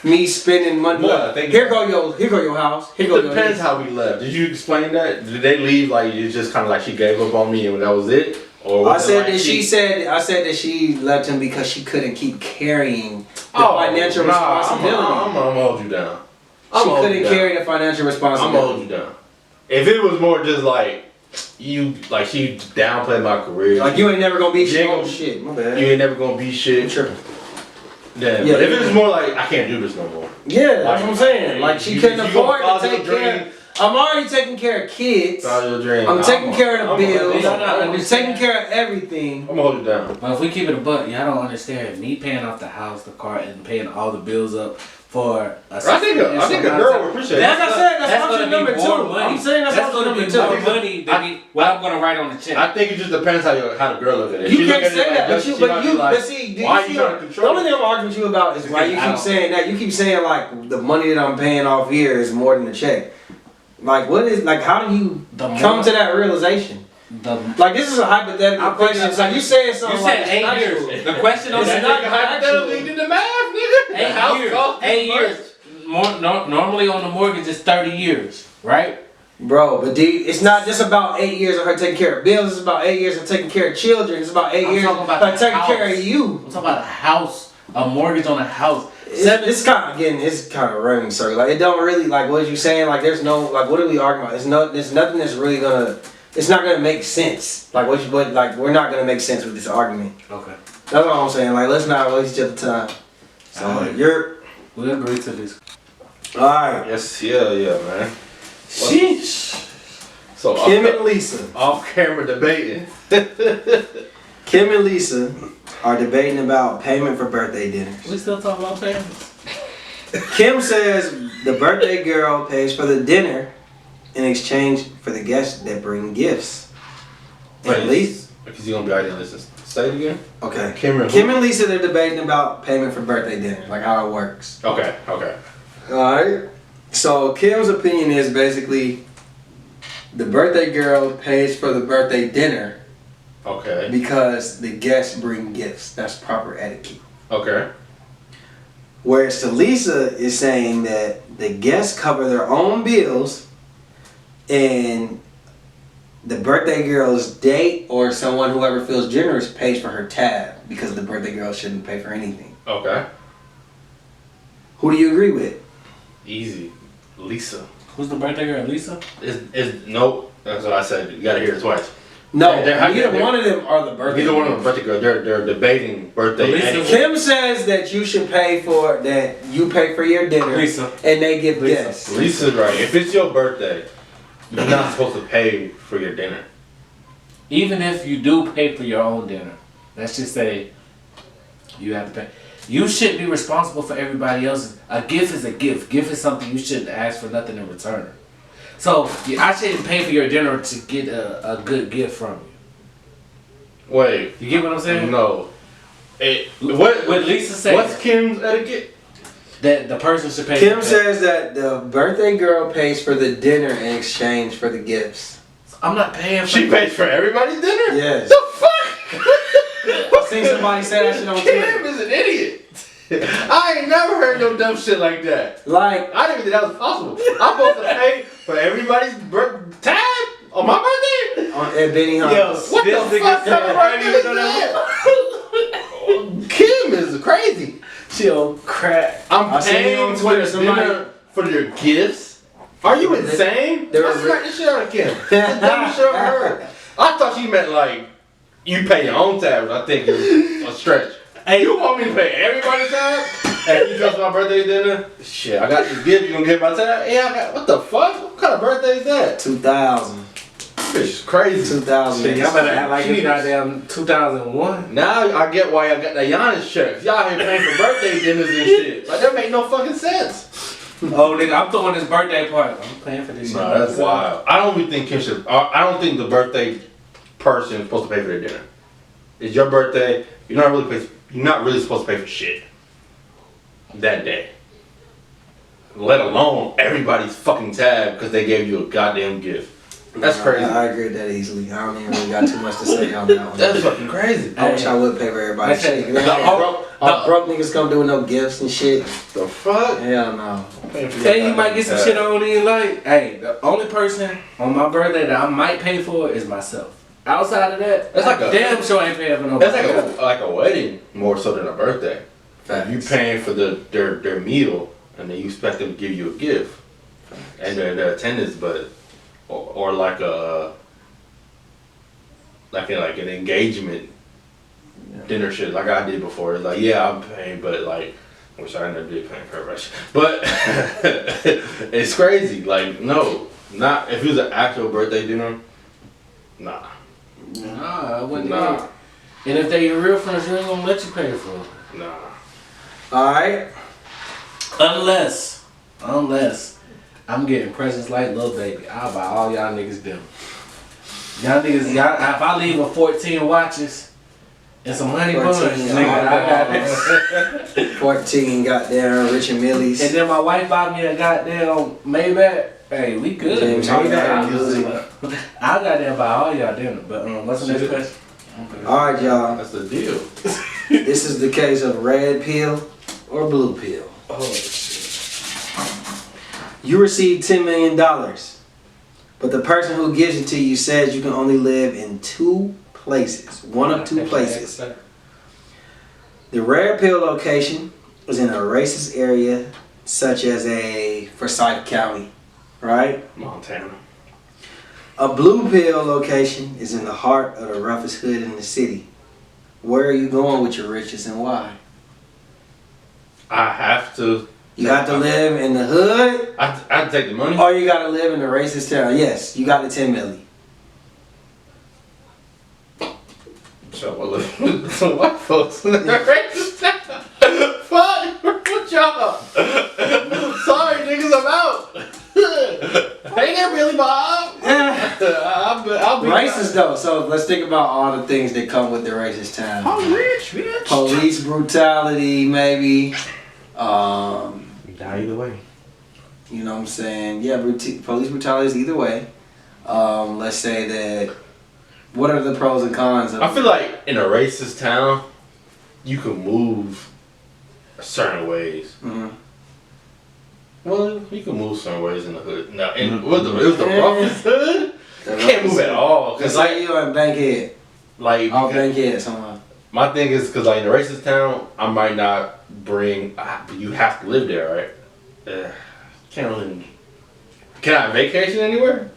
B: me spending money.
D: Well,
B: Look,
D: I think-
B: here go your house. Here go
D: It
B: your
D: depends how we left. Did you explain that? Did they leave like you just kind of like she gave up on me and that was it? Or
B: I
D: was it
B: said
D: like
B: that I said that she left him because she couldn't keep carrying the financial responsibility.
D: I'm gonna hold you down.
B: She couldn't carry the financial
D: I'm gonna hold
B: responsibility.
D: you down. If it was more just like you, like she downplayed my career,
B: Like you ain't never gonna be shit.
D: Jingle.
B: Oh shit, my bad.
D: you ain't never gonna be shit.
B: I'm tripping.
D: Then,
B: Yeah,
D: but if
B: yeah.
D: it was more like I can't do this no more.
B: Yeah, that's what I'm saying. Like she
D: You-
B: couldn't
D: you
B: afford
D: gonna
B: to
D: follow
B: take
D: your
B: care.
D: dream.
B: I'm already taking care of kids.
D: Follow your dream.
B: I'm taking care of the bills.
C: No, no,
B: I'm taking care of everything.
D: I'm gonna hold you down.
C: But if we keep it a buck, y'all don't understand. Me paying off the house, the car, and paying all the bills up for a
D: I think a girl would appreciate
B: That's
D: that.
B: what I said. That's
C: gonna
B: option
C: be
B: number
C: more
B: two.
C: money.
B: I'm saying that's option
C: gonna
B: number
C: be
B: two.
C: more money than what I'm gonna write on the check.
D: I think it just depends how the girl look at it.
B: You
D: She
B: can't
D: look at
B: say
D: it
B: that,
D: like
B: but you,
D: she might be like,
B: but see,
D: why are you trying to
B: the
D: control?
B: only thing I'm arguing with you about is why you
C: Because I
B: keep
C: don't-
B: saying that. You keep saying like the money that I'm paying off here is more than the check. Like what is like? How do you
C: The more-
B: come to that realization? Like this is a hypothetical
C: I'm
B: question.
C: thinking-
B: So you saying
C: You
B: something
C: said
B: like it's
C: 8
B: factual.
C: years. The question on
B: It's
C: that
B: not
C: nigga
B: hypothetically
D: did the math, nigga. The
C: 8
D: house
C: years.
D: cost
C: 8
D: this much.
C: years. Normally on the mortgage it's 30 years, right?
B: Bro, but it's not just about 8 years of her taking care of bills. It's about 8 years of taking care of children. It's about 8
C: I'm
B: years
C: talking
B: of
C: about
B: her
C: the
B: taking care
C: house.
B: of you.
C: I'm talking about a house, a mortgage on a house.
B: It's kind of getting, it's kind of running circle. Like it don't really like what you saying. Like there's no like what are we arguing about? There's nothing that's really gonna. It's not gonna make sense. Like like we're not gonna make sense with this argument.
C: Okay.
B: That's all I'm saying. Like let's not waste each other time. So
C: Alright.
B: we
C: agree to this.
B: all right.
D: Yes, yeah, man.
B: Sheesh.
D: So
B: Kim and Lisa.
D: off camera debating.
B: Kim and Lisa are debating about payment for birthday dinners.
C: We still talking about families?
B: Kim says the birthday girl pays for the dinner in exchange for the guests that bring gifts. And Lisa,
D: Because you're gonna be idealistic. Say it again.
B: okay.
D: Kim and
B: Kim and Lisa, they're debating about payment for birthday dinner, like how it works.
D: Okay.
B: Alright. So Kim's opinion is basically the birthday girl pays for the birthday dinner
D: Okay.
B: because the guests bring gifts. That's proper etiquette.
D: Okay.
B: Whereas Lisa is saying that the guests cover their own bills and the birthday girl's date or someone, whoever feels generous, pays for her tab because the birthday girl shouldn't pay for anything.
D: Okay.
B: Who do you agree with?
D: Easy. Lisa.
C: Who's the birthday girl? Lisa?
D: Is nope. That's what I said. You gotta hear it twice.
B: No,
D: They're-
B: neither one of them are the birthday
D: Neither one of them
B: girls.
D: birthday girl. They're debating birthday.
C: Lisa-
D: etiquette.
B: Kim says that you should pay for that. You pay for your dinner,
C: Lisa.
B: and they give
C: Lisa.
B: gifts.
D: Lisa's right. If it's your birthday, you're not supposed to pay for your dinner.
C: Even if you do pay for your own dinner, let's just say you have to pay. You shouldn't be responsible for everybody else's. A gift is a gift. Gift is something you shouldn't ask for nothing in return. So I shouldn't pay for your dinner to get a good gift from you.
D: Wait.
C: You get what I'm saying?
D: No. What
C: Lisa said,
D: What's Kim's etiquette?
C: that the person should pay.
B: Kim
C: for
B: says that the birthday girl pays for the dinner in exchange for the gifts.
C: I'm not paying for.
D: She pays for everybody's dinner?
B: Yes.
D: The fuck?
B: I seen somebody say that shit on
D: Kim
B: Twitter.
D: is an idiot. I ain't never heard no dumb shit like that.
B: Like,
D: I didn't even think that was possible. I'm supposed to pay for everybody's tab on my birthday?
B: at Benny Hunt's.
D: What
C: This
D: the
C: nigga
D: fuck
C: said
D: kind of
C: I
D: birthday
C: didn't
D: is
C: even know
D: that? Kim is crazy.
C: She on crack.
D: I'm
B: I seen it
D: paying
B: on
D: for
B: Twitter,
D: your
B: somebody-
D: dinner for your gifts. Are you insane?
B: They were
D: I smacked the shit out of Kim. That's the dumbest shit I heard. I thought she meant like you pay your own tab. I think it's a stretch. Hey, you want me to pay everybody's tab? Hey, you just my birthday dinner? Shit, I got this gift. You gonna get my tab? Yeah, I got. What the fuck? What kind of birthday is that?
B: 2000.
D: Bitch is crazy.
B: 2000.
C: Shit, y'all better act like
D: She
C: it's
D: needs-
C: goddamn 2001.
D: Now I get why I got that Giannis check. Y'all here paying for birthday dinners and shit. Like that make no fucking sense.
C: Oh, nigga, I'm throwing this birthday party. I'm paying for this shit.
D: No, that's wild. I don't even think Kim should. I don't think the birthday person is supposed to pay for their dinner. It's your birthday. You're not really supposed to pay for shit that day. Let alone everybody's fucking tab because they gave you a goddamn gift. That's crazy.
B: I agree with that easily. I don't even really got too much to say on that one.
D: That's fucking crazy.
B: I wish I would pay for everybody's
C: I tell
B: shit.
C: you,
B: All broke niggas come doing no gifts and shit.
D: The fuck?
B: Hell no.
C: Hey, you might get some shit I don't even like. Hey, the only person on my birthday that I might pay for is myself. Outside of that,
D: That's like a-
C: damn sure I ain't paying for nobody.
D: That's like a wedding more so than a birthday.
B: Facts.
D: You paying for their meal and then you expect them to give you a gift and their attendance, but or like an engagement dinner shit like I did before. It's like, yeah, I'm paying, but like, which I never did paying for everybody. But it's crazy. Like, no, not if it was an actual birthday dinner. Nah.
C: Nah, I wouldn't.
D: Nah.
C: Either. And if they your real friends, you ain't gonna let you pay for it.
D: Nah.
B: Alright.
C: Unless I'm getting presents like Lil Baby, I'll buy all y'all niggas dinner. Y'all niggas, if I leave with 14 watches and some honey buns,
B: 14,
C: nigga, I got this.
B: 14 goddamn Rich and Millie's.
C: And then my wife bought me a goddamn Maybach. Hey, we good.
B: James Harden.
C: I got there buy all y'all dinner. But what's the next question? Okay.
B: Alright, y'all.
D: That's the deal.
B: This is the case of red pill or blue pill.
C: Oh shit.
B: You receive $10 million, but the person who gives it to you says you can only live in two places. One of two places. The red pill location is in a racist area, such as a Forsyth County, right?
D: Montana.
B: A blue pill location is in the heart of the roughest hood in the city. Where are you going with your riches and why?
D: I have to.
B: You got to live in the hood,
D: I have to take the money.
B: or you got to live in the racist town. Yes, you got the 10 million.
D: So I live with some white folks. Fuck, what y'all? Hey there, Billy Bob. I'll be
B: Racist though, so let's think about all the things that come with the racist town.
D: I'm rich, bitch.
B: Police brutality, maybe.
D: You die either way.
B: You know what I'm saying? Yeah, police brutality is either way. Let's say that. What are the pros and cons of
D: I feel like in a racist town, you can move certain ways.
B: Mm-hmm.
D: Well, you can move certain ways in the hood. No, it was the roughest hood. You can't move at all.
B: It's like you in Bankhead.
D: Like,
B: Bankhead somehow.
D: my thing is, because like in a racist town, I might not bring. You have to live there, right? Can't really. Can I vacation anywhere?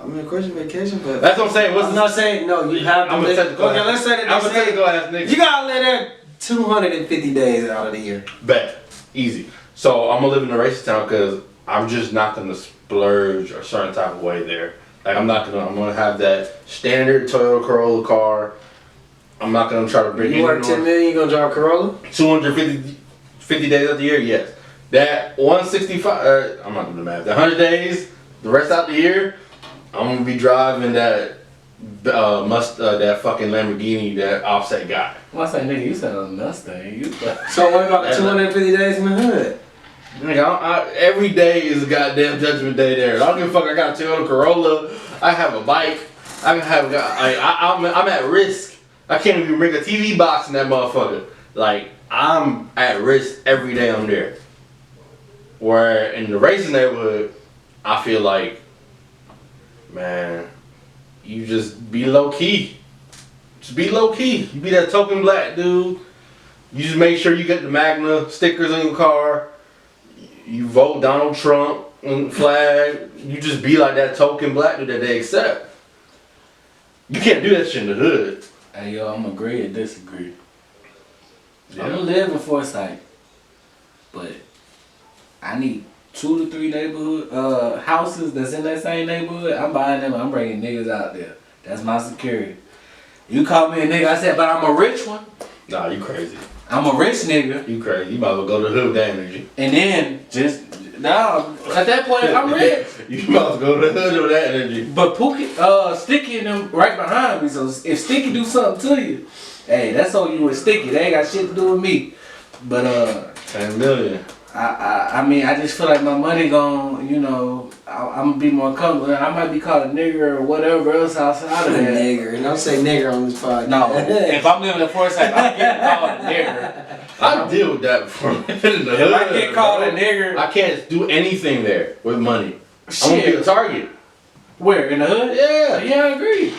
B: I mean, of course you vacation, but
D: That's what I'm saying.
B: I'm not saying no. You have to.
D: I'm a
B: live.
D: technical
B: Okay,
D: ass-
B: let's say that
D: I'm a
B: they say
D: technical ass nigga.
B: you gotta live there 250 days out of the year.
D: Bet. Easy. So I'm gonna live in a racist town because I'm just not gonna splurge a certain type of way there. Like I'm gonna have that standard Toyota Corolla car. I'm not gonna try to bring
B: You work 10 million, you gonna drive a Corolla?
D: 50 days of the year, yes. That 165, I'm not doing the math. The 100 days, the rest out the year, I'm gonna be driving that that fucking Lamborghini that Offset got.
C: Well, I say, nigga, you said a Mustang.
B: So what about the 250 days in the hood?
D: Nigga, every day is a goddamn Judgment Day there. I don't give a fuck. I got a Toyota Corolla. I have a bike. I'm at risk. I can't even bring a TV box in that motherfucker. Like I'm at risk every day I'm there. Where in the racing neighborhood, I feel like, man, you just be low key. Just be low key. You be that token black dude. You just make sure you get the Magna stickers on your car. You vote Donald Trump on the flag. You just be like that token black dude that they accept. You can't do that shit in the hood.
C: Hey, yo, I'm agree or disagree.
D: Yeah.
C: I'm gonna live in Forsyth, but I need 2 to 3 neighborhood houses that's in that same neighborhood. I'm buying them. I'm bringing niggas out there. That's my security. You call me a nigga, I said, but I'm a rich one.
D: Nah, you crazy.
C: I'm a rich nigga.
D: You crazy. You might as well go to the hood with that energy.
C: And then at that point, I'm rich.
D: You might as well go to the hood with that energy.
C: But Pookie, Sticky and them right behind me. So if Sticky do something to you, hey, that's on you with Sticky. They ain't got shit to do with me. But
D: 10 million.
C: I mean, I just feel like my money gon', you know, I'm gonna be more comfortable. I might be called a nigger or whatever else outside of that.
B: Nigger. Don't say nigger on this podcast.
C: No, if I'm living in Forsyth, I'm getting called a nigger.
D: I deal with that before. In the hood,
C: If I get called a
D: bro.
C: nigger,
D: I can't do anything there with money. I'm gonna be a
C: shit.
D: target.
C: Where, in the hood?
D: Yeah.
C: Yeah, I agree.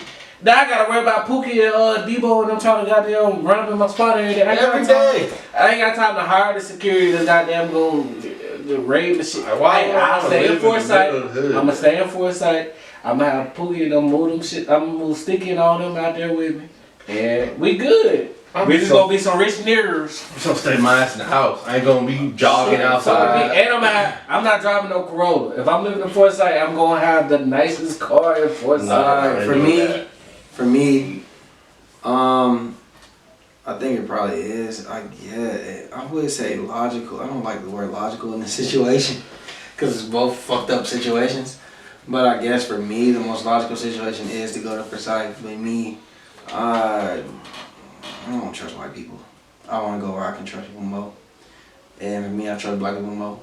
C: Now I gotta worry about Pookie and Debo and them trying to goddamn run up in my spot every day.
D: Every day.
C: I ain't got time to hire the security that's goddamn gonna raid the shit.
D: Why
C: Hey,
D: would I
C: I'll stay in
D: live in the middle of the
C: Forsyth.
D: hood?
C: I'ma stay in Forsyth. I'ma have Pookie and them move them shit. I'ma move Sticky and all them out there with me. And we good. We just gonna be some rich niggers.
D: I'm gonna stay my ass in the house. I ain't gonna be jogging outside.
C: And I'm not driving no Corolla. If I'm living in Forsyth, I'm gonna have the nicest car in Forsyth.
D: Nah,
B: For me, I think it probably is. I would say logical. I don't like the word logical in this situation because it's both fucked up situations. But I guess for me, the most logical situation is to go to Forsyth. For me, I don't trust white people. I want to go where I can trust people more. And for me, I trust black people more.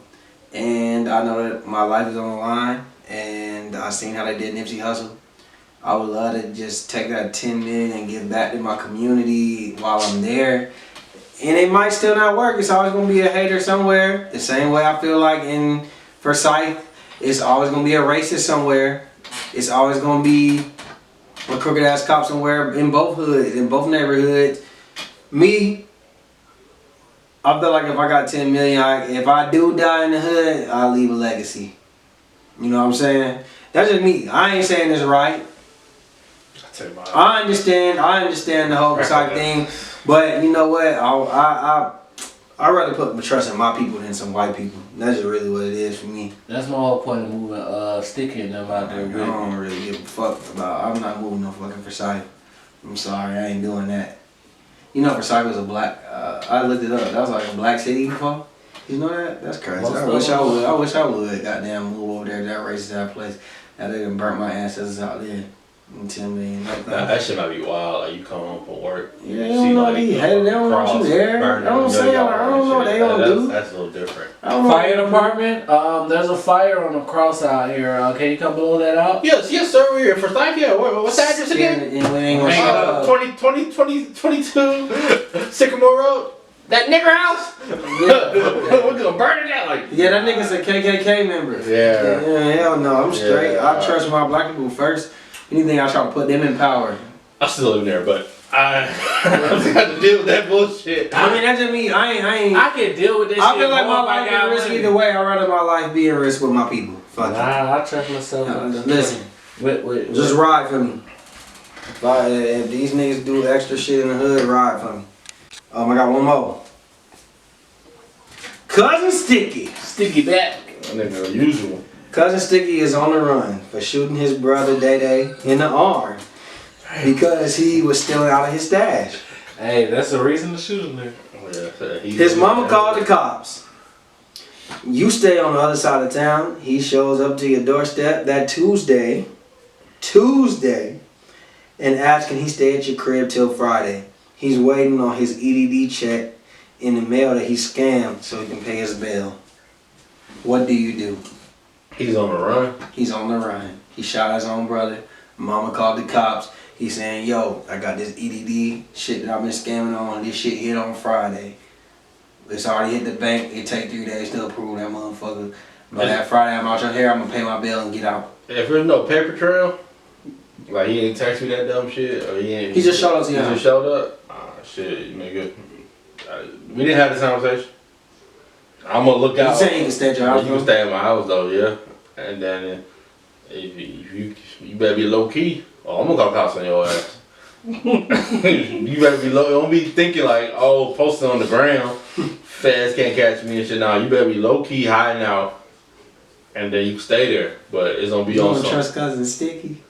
B: And I know that my life is on the line. And I seen how they did Nipsey Hussle. I would love to just take that 10 million and give back to my community while I'm there. And it might still not work. It's always going to be a hater somewhere. The same way I feel like in Forsyth, it's always going to be a racist somewhere. It's always going to be a crooked ass cop somewhere in both hoods, in both neighborhoods. Me, I feel like if I got 10 million, if I do die in the hood, I'll leave a legacy. You know what I'm saying? That's just me. I ain't saying it's right. I understand the whole Forsyth thing, but you know what? I'd rather put my trust in my people than some white people. That's just really what it is for me.
C: That's my whole point of moving Sticky and them out there.
B: I don't really give a fuck about. I'm not moving no fucking Forsyth. I'm sorry, I ain't doing that. You know, Forsyth was a black. I looked it up. That was like a black city before. You know that? That's crazy.
C: Most
B: I
C: of
B: wish I
C: them.
B: would. I wish I would. Goddamn, move over there to that racist that place. Now they done burnt my ancestors out there. And 10 million. Like
D: Nah, that shit might be wild. Like you come home from work.
B: Yeah, they don't know they hated. They don't want you there. I don't say. I don't know what they gonna do.
D: That's a little different.
B: I don't know.
C: Fire department. There's a fire on the cross out here. Can you come blow that out?
D: Yes, sir. We're here for life. Yeah. What's the address again?
B: And we ain't gonna shut up.
D: 22 Sycamore Road. That nigger house. We're gonna burn it down. Like
B: Yeah, that nigga's a KKK member.
D: Yeah.
B: Yeah, hell no. I'm straight.
D: Yeah.
B: I trust my black people first. Anything I try to put them in power.
D: I still live there, but I got to deal with that bullshit.
B: I mean, that just mean I ain't.
C: I can deal with this.
B: I
C: shit
B: feel like my
C: more if I
B: life
C: got
B: is risk
C: money.
B: either way. I'd rather my life be in risk with my people. Fuck it.
C: Nah, I trust myself.
B: Listen, just ride for me. If these niggas do extra shit in the hood, ride for me. I got one more. Cousin Sticky.
C: Sticky back.
D: That nigga usual.
B: Cousin Sticky is on the run for shooting his brother Day Day in the arm because he was stealing out of his stash.
C: Hey, that's the reason to shoot him there.
D: Oh, yeah,
B: His mama called the cops. You stay on the other side of town. He shows up to your doorstep that Tuesday, and asks can he stay at your crib till Friday. He's waiting on his EDD check in the mail that he scammed so he can pay his bill. What do you do?
D: He's on the run.
B: He's on the run. He shot his own brother. Mama called the cops. He's saying, yo, I got this EDD shit that I've been scamming on. This shit hit on Friday. It's already hit the bank. It take 3 days to approve that motherfucker. But that Friday I'm out your hair. I'm gonna pay my bill and get out.
D: If there's no paper trail, like he ain't text me that dumb shit, or he ain't.
B: He just showed up to
D: you.
B: your
D: He
B: house.
D: just showed up. Ah, shit, nigga. We didn't have this conversation. I'm gonna look out.
B: You saying he can stay at your house?
D: You can stay at my house though, yeah. And then if you better be low key. Oh, I'm gonna call cops on your ass. You better be low. Don't be thinking like, oh, posting on the ground, feds can't catch me and shit. Nah, you better be low key hiding out, and then you can stay there. But it's gonna be
B: You
D: on
B: don't
D: some.
B: trust Cousin Sticky?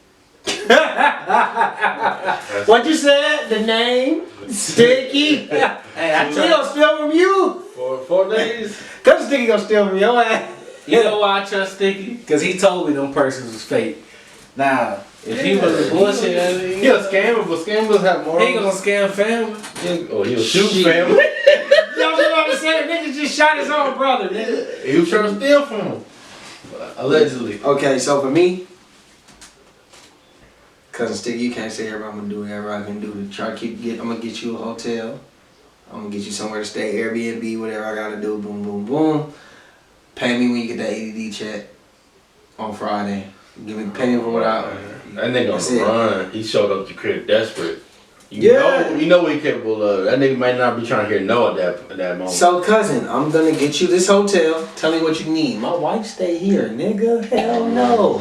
B: What you said? The name? Sticky? Hey, I tell you, gonna steal from you.
D: For 4 days.
B: Cousin Sticky gonna steal from your ass.
C: You know why I trust Sticky? Because he told me them persons was fake. Now, if he was a bullshit,
D: He a scammer, but scammers have more.
C: he ain't gonna scam family.
D: He was shooting
B: Shit.
D: family.
B: Y'all just about to say the nigga just shot his own brother, nigga.
D: He was trying to steal from him. Allegedly.
B: Okay, so for me, Cousin Sticky, you can't say everybody I'm gonna do whatever I can do to try to I'm gonna get you a hotel. I'm gonna get you somewhere to stay, Airbnb, whatever I gotta do, boom, boom, boom. Pay me when you get that ADD check on Friday. Pay me for what I.
D: That nigga
B: That's
D: on the
B: it.
D: run. He showed up to crib desperate.
B: Yeah.
D: You know what he capable of. That nigga might not be trying to hear no at that moment.
B: So cousin, I'm gonna get you this hotel. Tell me what you need. My wife stay here, nigga. Hell no.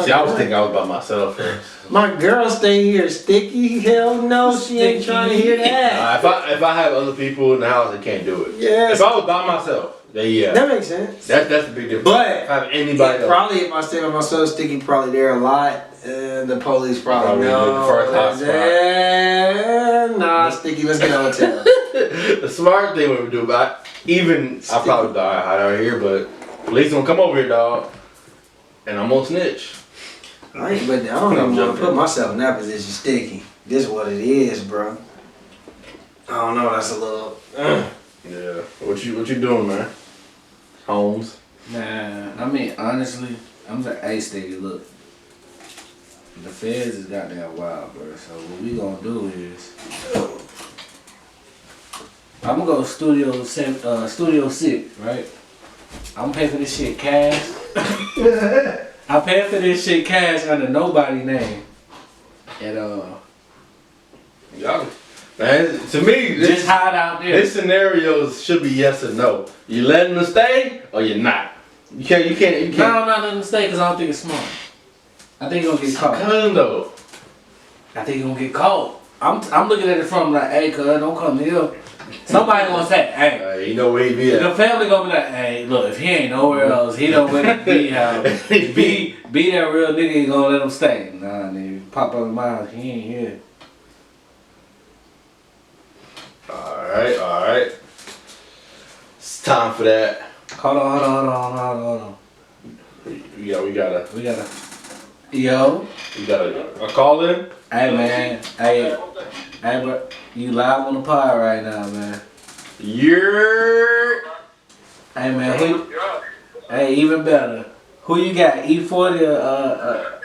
D: See, I was thinking I was by myself first.
B: My girl stay here, Sticky. Hell no, she ain't trying to hear that.
D: If I have other people in the house, I can't do it.
B: Yes.
D: If I was by myself, then yeah.
B: That makes sense.
D: That's the big difference.
B: But
D: if I have anybody else.
B: probably if I stay by myself, Sticky probably there a lot. The police probably know.
D: the first hot spot.
B: Nah, Sticky, let's get a hotel.
D: The smart thing we would do, but I probably die out here, but police don't come over here, dog. And I'm gonna snitch.
B: But I don't even want to put myself in that position, Sticky. This is what it is, bro. I don't know. That's a little.
D: Yeah. What you doing, man? Holmes.
C: Nah, I mean, honestly, I'm like, hey, Sticky, look. The feds is goddamn wild, bro. So what we gonna do is, I'm gonna go Studio 6, right? I'm gonna pay for this shit cash. I pay for this shit cash under nobody's name. And
D: Y'all, man, to me,
C: just hide out there.
D: this scenarios should be yes or no. You letting them stay or you're not. You can't.
C: No, I'm not letting him stay because I don't think it's smart. I think he's gonna get caught.
D: Come though.
C: I think he's gonna get caught. I'm looking at it from like, hey, cuz, don't come here. Somebody gonna say, hey.
D: You know where he be at.
C: The family gonna be like, hey, look, if he ain't nowhere else, he don't want to be how be that real nigga, he gonna let him stay. Nah, nigga, pop up in my house, he ain't here.
D: Alright. It's time for that.
C: Hold on.
D: Yeah, we got
C: Yo.
D: a call in.
C: Hey, man. Hey, bro. You live on the pod right now, man.
D: Yeah.
C: Hey, man. Hey, even better. Who you got? E40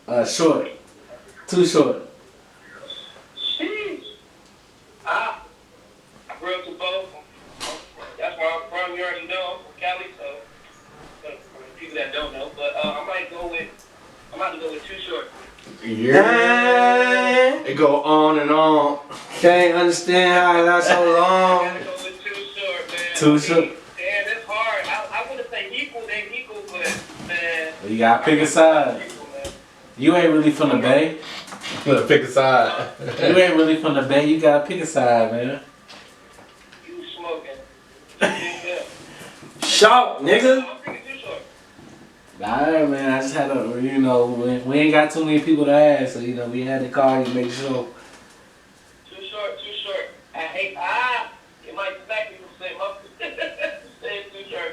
C: or short? Too short.
E: Sheesh. I grew up to both. That's where I'm from. You already know. I'm from Cali, so for people that don't know. But I'm about to go with Too Short.
D: Yeah. It go on and on.
B: Can't understand how it lasts so
E: I
B: long.
E: gotta go with Too Short, man.
C: Too Short.
E: Damn, it's hard. I would have said equal, but man.
C: You gotta pick a side.
E: Equal, man.
C: You ain't really from the Bay.
D: Pick a side.
C: You ain't really from the Bay. You gotta pick a side, man.
E: You smoking. Yeah.
B: Shout, nigga.
E: I'm picking Too Short.
C: Alright, man. I just had to, we ain't got too many people to ask, so we had to call you, make sure.
E: Too short. I hate, it might smack me from saying my, saying Too Short.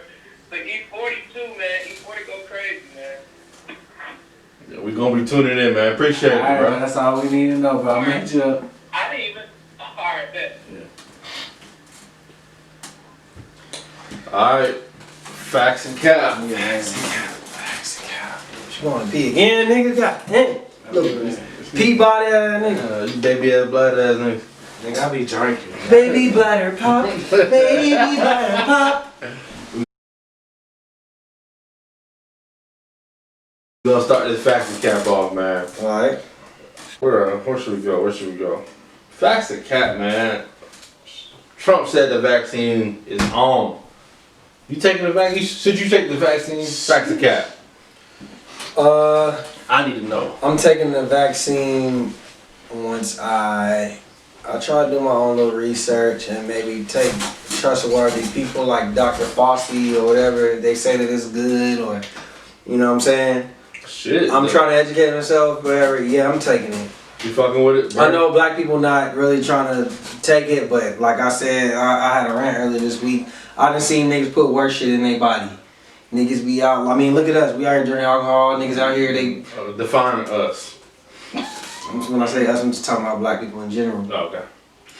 E: But E42, man, E40 go crazy, man.
D: Yeah, we gonna be tuning in, man. Appreciate it,
C: Alright,
D: bro.
C: man, that's all we need to know, bro. I'll meet you up.
E: I didn't even, alright, bet.
D: All right. Facts and cap.
B: You wanna pee again, nigga? God damn. Look, Peabody ass nigga.
D: You baby ass blood ass nigga.
C: Nigga, I be drinking.
B: Baby bladder pop. Baby bladder pop.
D: We gonna start this facts and cap off, man.
B: Alright.
D: Where should we go? Facts and cap, man. Trump said the vaccine is on. You taking the vaccine? Should you take the vaccine? Facts and cap. I need to know.
B: I'm taking the vaccine once I try to do my own little research and maybe take trustworthy people like Dr. Fauci or whatever. They say that it's good, or you know what I'm saying?
D: Shit.
B: I'm trying to educate myself, whatever. Yeah, I'm taking it.
D: You fucking with it, bro?
B: I know black people not really trying to take it, but like I said, I had a rant earlier this week. I done seen niggas put worse shit in their body. Niggas be out, I mean, look at us. We out here drinking alcohol. Niggas out here, they...
D: Define us.
B: When I say us, I'm just talking about black people in general.
D: Oh, okay.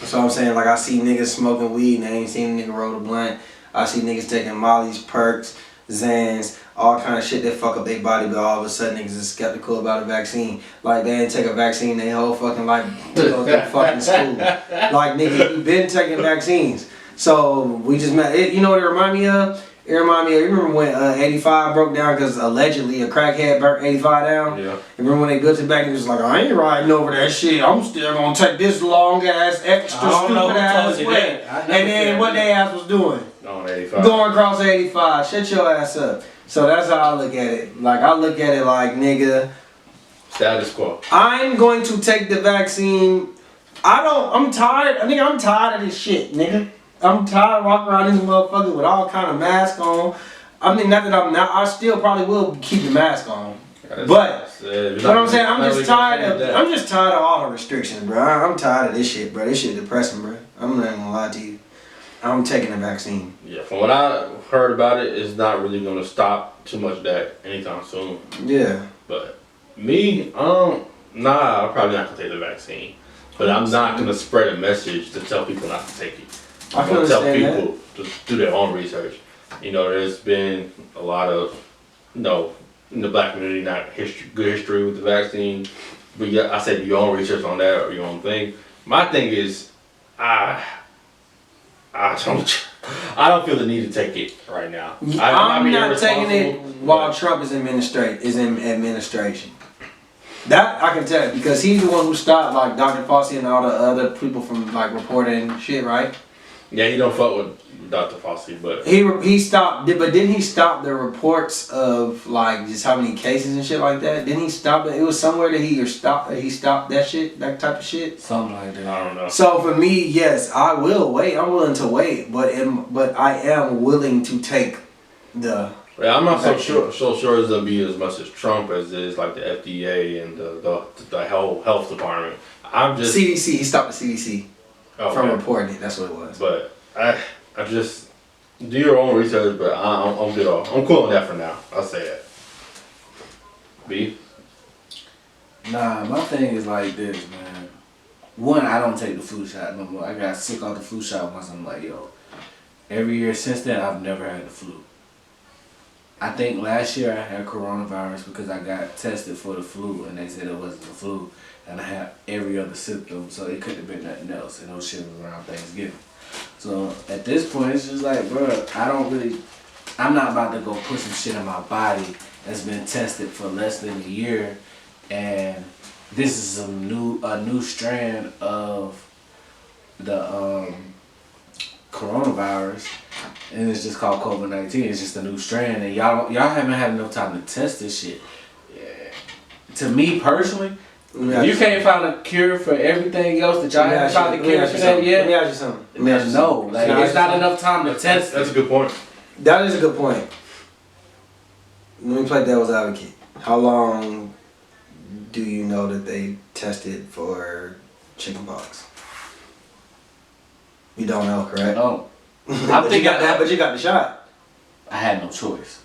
B: So I'm saying, like, I see niggas smoking weed and I ain't seen a nigga roll a blunt. I see niggas taking Molly's, Perks, Xans, all kind of shit that fuck up their body, but all of a sudden niggas is skeptical about a vaccine. Like, they didn't take a vaccine their whole fucking life to go through fucking school. Like, nigga, you been taking vaccines. So, we just met, you know what it remind me of? It remind me of, you remember when 85 broke down because allegedly a crackhead burnt 85 down?
D: Yeah.
B: Remember when they built it back and it was like, I ain't riding over that shit. I'm still gonna take this long ass, extra stupid ass way. And then what they ass was doing?
D: On 85.
B: Going across 85. Shut your ass up. So that's how I look at it. Like, I look at it like, nigga,
D: Status quo.
B: I'm going to take the vaccine. I'm tired. I think I'm tired of this shit, nigga. I'm tired of walking around this motherfucker with all kind of masks on. I mean, not that I'm not. I still probably will keep the mask on. But what I'm saying, I'm just tired of all the restrictions, bro. I'm tired of this shit, bro. This shit depressing, bro. I'm not gonna lie to you. I'm taking the vaccine.
D: Yeah, from what I heard about it, it's not really gonna stop too much of that anytime soon.
B: Yeah.
D: But me, I'm probably not gonna take the vaccine. But I'm not gonna spread a message to tell people not to take it.
B: I can
D: I'm gonna tell
B: understand
D: people to do their own research. You know, there's been a lot of, in the black community, not good history with the vaccine. But yeah, I said do your own research on that or your own thing. My thing is, I don't feel the need to take it right now.
B: I'm not taking it while Trump is in administration. That I can tell you, because he's the one who stopped like Dr. Fauci and all the other people from like reporting shit, right?
D: Yeah, he don't fuck with Dr. Fauci, but
B: he stopped. But didn't he stop the reports of like just how many cases and shit like that? Didn't he stop it? It was somewhere that he stopped that shit, that type of shit.
C: Something like that.
D: I don't know.
B: So for me, yes, I will wait. I'm willing to wait, but I am willing to take the.
D: Yeah, I'm not so sure it's gonna be as much as Trump as it is like the FDA and the health department. I'm just
B: CDC. He stopped the CDC from
D: okay.
B: reporting it. That's what it was.
D: But I just Do your own research, but I'm good on. I'm cool on that for now. I'll say that. B.
C: Nah, my thing is like this, man. One, I don't take the flu shot no more. I got sick off the flu shot once. I'm like, yo. Every year since then, I've never had the flu. I think last year I had coronavirus because I got tested for the flu and they said it wasn't the flu. And I had every other symptom, so it couldn't have been nothing else. And those shit was around Thanksgiving. So at this point, it's just like, bro, I'm not about to go put some shit in my body that's been tested for less than a year. And this is a new strand of the coronavirus, and it's just called COVID-19. It's just a new strand, and y'all haven't had enough time to test this shit. Yeah. To me personally, if you can't find a cure for everything else that y'all haven't found a cure for that yet,
B: let me ask you something.
C: no, like it's not enough time to test.
D: That's a good point.
B: That is a good point. Let me play devil's advocate. How long do you know that they tested for chickenpox? You don't know, correct?
C: No.
B: But you got that. But you got the shot.
C: I had no choice.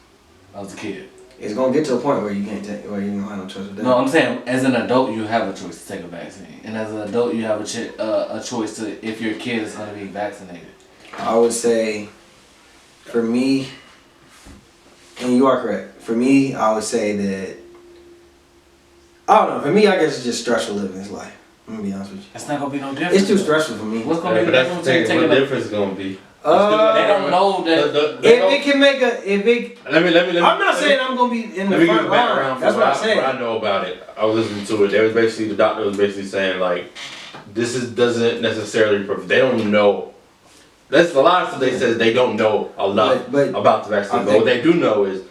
C: I was a kid.
B: It's gonna get to a point where you can't take, where you don't have no choice with that.
C: No, I'm saying as an adult you have a choice to take a vaccine, and as an adult you have a choice to if your kid is going to be vaccinated.
B: I would say, for me, and you are correct. For me, I would say that, I don't know. For me, I guess it's just stressful living this life. I'm gonna be honest with you.
C: It's not gonna be no difference.
B: It's too stressful for me.
C: What's gonna be
D: But
C: the
D: that's the
C: difference?
D: thing. What the difference is gonna be?
C: They don't know that.
B: If it can make
D: Let me.
B: I'm not saying I'm gonna be in the
D: Let me give
B: front
D: you a
B: line.
D: background
B: That's
D: for
B: what I'm saying.
D: what I know about it. I was listening to it. There was basically the doctor was basically saying like, doesn't necessarily they don't know. That's a lot of stuff they says they don't know a lot
B: But
D: about the vaccine.
B: I
D: But
B: think-
D: what they do know is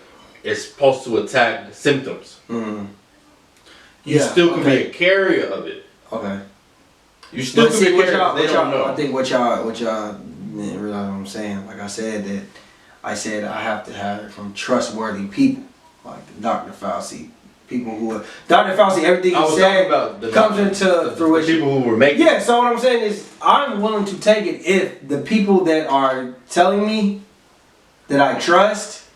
D: it's supposed to attack the symptoms.
B: Mm.
D: You still can be a carrier of it.
B: Okay.
D: You still can be a
B: what
D: carrier. They don't know.
B: I think what y'all didn't realize what I'm saying. Like I said I have to have it from trustworthy people, like Dr. Fauci, people who are Dr. Fauci. Everything
D: I
B: he
D: was talking
B: said
D: about the
B: comes into
D: the
B: fruition.
D: people who were making.
B: Yeah. So what I'm saying is, I'm willing to take it if the people that are telling me that I trust,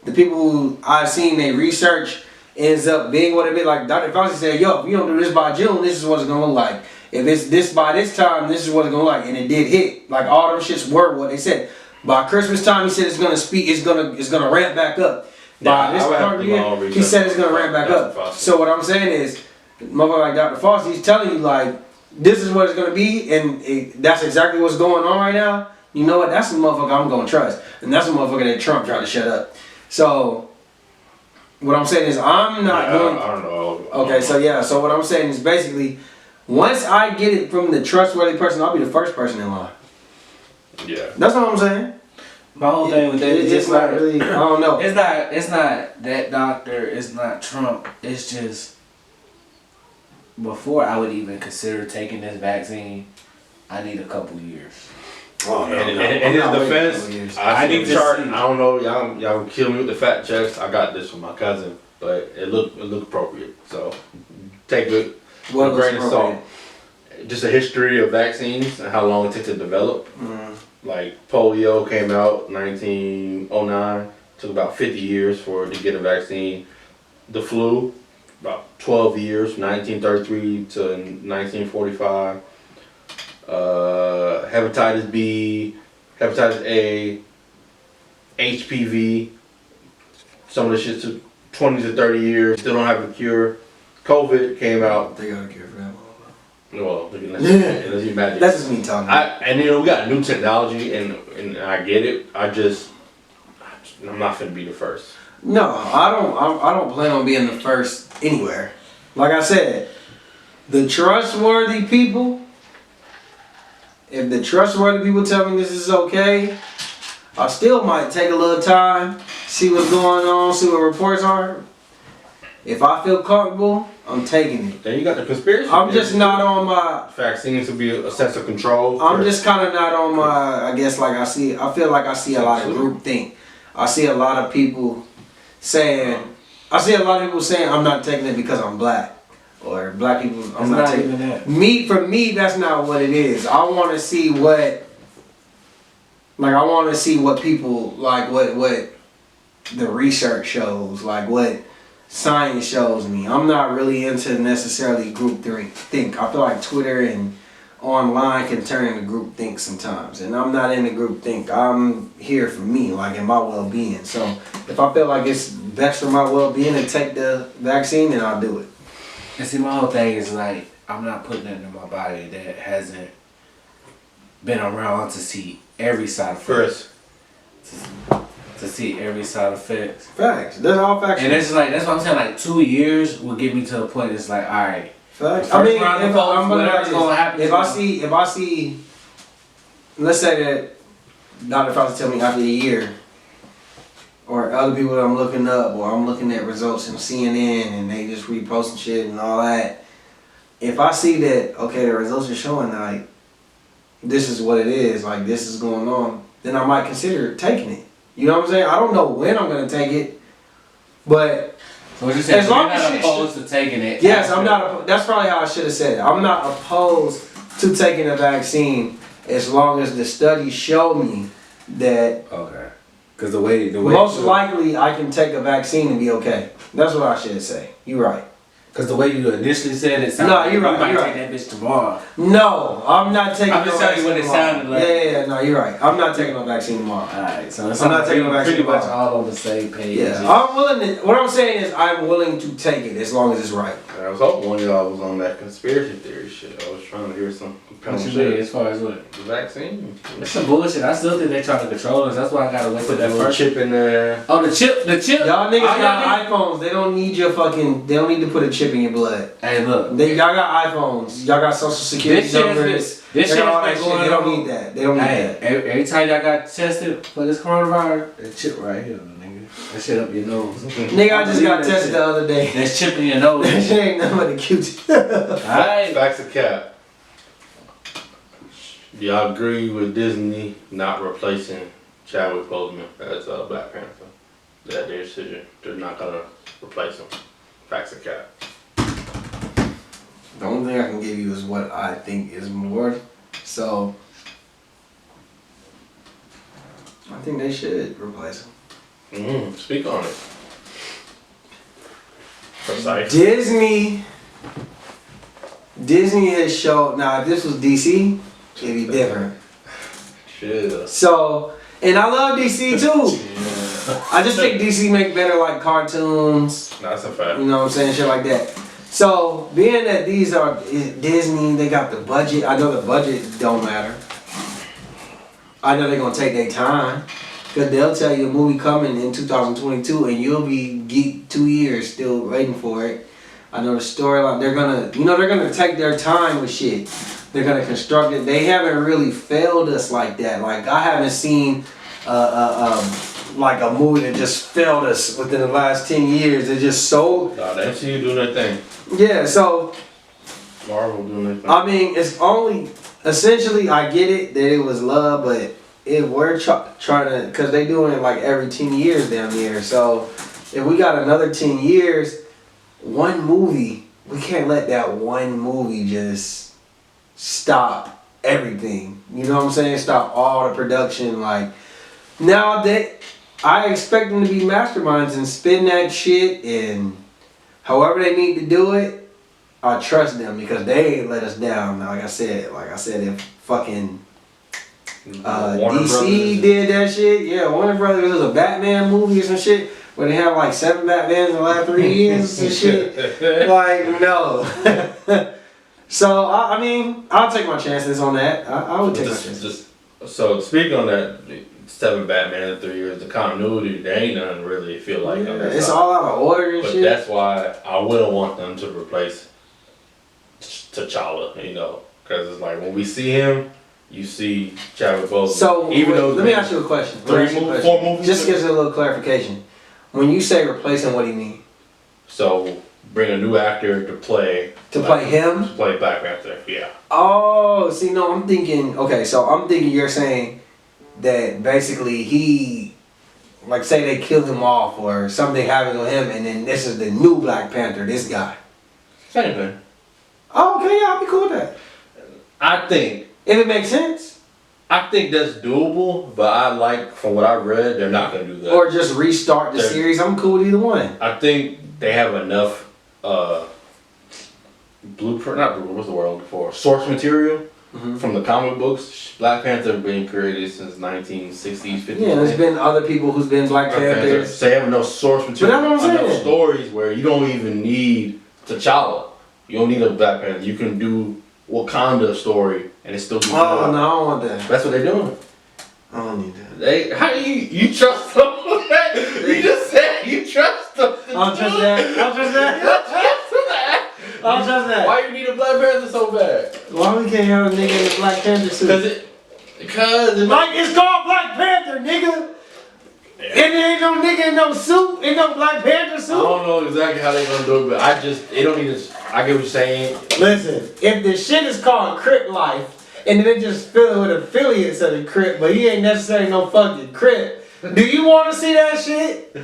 B: the people who I've seen they research ends up being what it be. Like Dr. Fauci said, yo, if you don't do this by June, this is what it's gonna look like. If it's this by this time, this is what it's gonna look like. And it did hit. Like all them shits were what they said. By Christmas time, he said it's gonna ramp back up. By this part of the year, he said it's gonna ramp back up. So what I'm saying is, motherfucker like Dr. Fauci, he's telling you like, this is what it's gonna be, and that's exactly what's going on right now. You know what? That's the motherfucker I'm gonna trust, and that's the motherfucker that Trump tried to shut up. So what I'm saying is, I'm not going.
D: I don't know.
B: Okay, so yeah, so what I'm saying is basically, once I get it from the trustworthy person, I'll be the first person in line.
D: Yeah.
B: That's what I'm saying.
C: My whole thing with that is
B: It's
C: just
B: not
C: like
B: really. I don't know.
C: it's not that doctor. It's not Trump. It's just before I would even consider taking this vaccine, I need a couple years.
B: Oh,
D: In his defense, I
C: need
D: need
C: to
D: chart.
C: see.
D: I don't know. Y'all kill me with the fact checks. I got this from my cousin, but it looked appropriate. So take it with a grain of salt. Just a history of vaccines and how long it takes to develop. Like polio came out 1909. Took about 50 years for it to get a vaccine. The flu, about 12 years, 1933 to 1945. Hepatitis B, hepatitis A, HPV. Some of the shit took 20 to 30 years. Still don't have a cure. COVID came out.
B: They got a cure for that.
D: Well, unless you imagine.
B: That's just me talking.
D: And we got new technology, and I get it. I'm not finna be the first.
B: No, I don't plan on being the first anywhere. Like I said, the trustworthy people. If the trustworthy people tell me this is okay, I still might take a little time, see what's going on, see what reports are. If I feel comfortable, I'm taking it.
D: Then you got the conspiracy.
B: I'm just not on my.
D: Vaccines to be a sense of control.
B: I'm just kind of not on my. I guess like I feel like I see a lot of groupthink. I see a lot of people saying. I see a lot of people saying I'm not taking it because I'm black, or black people. I'm not taking
C: even that.
B: For me, that's not what it is. I want to see what Like I want to see what people like, what the research shows, like what science shows me. I'm not really into necessarily group think. I feel like Twitter and online can turn into group think sometimes, and I'm not into group think. I'm here for me, like in my well-being. So if I feel like it's best for my well-being to take the vaccine, then I'll do it.
C: And see, my whole thing is like, I'm not putting it in my body that hasn't been around to see every side effect. To see every side effect.
B: Facts. That's all facts.
C: And it's like, that's what I'm saying, like 2 years will get me to a point it's like, alright.
B: Facts. I mean, if
C: whatever's gonna happen.
B: If I see, let's say that Dr. Fauci tell me after a year, or other people that I'm looking up, or I'm looking at results in CNN and they just reposting shit and all that. If I see that, okay, the results are showing like this is what it is, like this is going on, then I might consider taking it. You know what I'm saying? I don't know when I'm gonna take it, but
C: so what you're saying,
B: as long
C: you're
B: as
C: not opposed to taking it.
B: Yes, I'm not. That's probably how I should have said it. I'm not opposed to taking a vaccine as long as the studies show me that.
C: Okay. Because the way
B: most likely I can take a vaccine and be okay. That's what I should say. You're right.
C: Because the way you initially said it sounded
B: No, you're right.
C: You might
B: You're
C: take
B: right.
C: that bitch tomorrow.
B: No, I'm not taking.
C: I'm just telling you what it sounded like.
B: Yeah. No, you're right. I'm not taking a vaccine tomorrow.
C: Alright, so
B: I'm not taking a vaccine
C: pretty much
B: tomorrow.
C: all on the same page.
B: Yeah, I'm willing to. What I'm saying is, I'm willing to take it as long as it's right.
D: I was hoping one of y'all was on that conspiracy theory shit. I was trying to hear some
C: What you
D: shit.
C: mean, as far as what?
D: The vaccine.
C: It's some bullshit. I still think they're trying to control us. That's why I gotta wait till
D: Put that
C: that
D: little
C: first.
D: chip in there.
C: Oh, the chip.
B: Y'all niggas
C: All
B: got iPhones. They don't need your fucking. They don't need to put a chip in your blood.
C: Hey, look.
B: Y'all got iPhones. Y'all got social security
C: This shit has
B: numbers.
C: this
B: They
C: shit
B: got all
C: has
B: that
C: been
B: shit.
C: going
B: They don't
C: on.
B: need that. They don't need
C: Hey,
B: that.
C: every time y'all got tested for this coronavirus, that chip right here, nigga. That shit up your nose.
B: Nigga, I just got tested the other day.
C: That chip in your nose.
B: That shit ain't nothing but a Q-tip.
C: Alright.
D: Facts of cap. Do y'all agree with Disney not replacing Chadwick Boseman as Black Panther? That their decision. They're not gonna replace him. Facts of cap.
B: The only thing I can give you is what I think is more. So, I think they should replace him.
D: Speak on it. Precise.
B: Disney has showed. Now, if this was DC, it'd be different.
D: Shit.
B: So, and I love DC too. I just think DC make better like cartoons.
D: That's a fact.
B: You know what I'm saying? Shit like that. So, being that these are Disney, they got the budget. I know the budget don't matter. I know they're gonna take their time. Cause they'll tell you a movie coming in 2022 and you'll be geeked 2 years still waiting for it. I know the storyline. They're gonna take their time with shit. They're gonna construct it. They haven't really failed us like that. Like I haven't seen like a movie that just failed us within the last 10 years. They're just so.
D: Nah, the MCU doing their thing.
B: Yeah, so
D: Marvel doing their thing.
B: I mean, it's only essentially I get it that it was love, but if we're trying to, cause they doing it like every 10 years down there. So if we got another 10 years, one movie, we can't let that one movie just stop everything. You know what I'm saying? Stop all the production. Like now that I expect them to be masterminds and spin that shit and however they need to do it, I trust them because they ain't let us down. Like I said, if fucking
D: Warner
B: DC
D: Brothers.
B: did that shit, yeah, Warner Brothers, there was a Batman movie or some shit where they have like 7 Batmans in the last 3 years and shit. Like, no. So, I mean, I'll take my chances on that. I would take my chances.
D: So speaking on that, 7 Batman in 3 years, the continuity, there ain't nothing really feel like on that
B: It's
D: side.
B: all out of order and
D: But
B: shit.
D: that's why I wouldn't want them to replace T'Challa, you know, because it's like when we see him, you see Chadwick Boseman.
B: So,
D: even though
B: let me ask you a question. Let me ask you a question.
D: 4 movies.
B: Just gives it a little clarification. When you say replacing, what do you mean?
D: So bring a new actor to play.
B: To play him?
D: To play Black Panther, yeah.
B: Oh, see, no, I'm thinking, I'm thinking you're saying that basically he, like say they kill him off or something happens with him and then this is the new Black Panther, this guy.
D: Same thing.
B: Oh, okay, yeah, I'll be cool with that.
D: I think
B: If it makes sense.
D: I think that's doable, but I like from what I read, they're not gonna do that.
B: Or just restart the
D: They're-
B: series. I'm cool with either one.
D: I think they have enough blueprint, not blueprint, what's the word I'm looking for? Source material from the comic books. Black Panther been created since 1960s, 50s.
B: Yeah, there's been other people who's been Black Panthers.
D: So they have enough source material,
B: But that's what I'm
D: enough
B: saying.
D: stories where you don't even need T'Challa. You don't need a Black Panther. You can do Wakanda story and it still be
B: Oh
D: good.
B: no, I don't want that.
D: That's what they're doing.
B: I don't need that.
D: They, how you trust them? You just said you trust them.
B: I'll trust that. I'll trust that. I'll trust that.
D: Why you need a Black Panther so bad?
B: Why we can't have a nigga in a Black Panther suit?
D: Because
B: Like it's called Black Panther, nigga. And there ain't no nigga in no suit, in no Black Panther
D: I
B: suit.
D: don't know exactly how they gonna do it, but they don't need to. I get what you're saying.
B: Listen, if the shit is called Crip Life, and then they just fill it with affiliates of the Crip, but he ain't necessarily no fucking Crip, do you want to see that shit?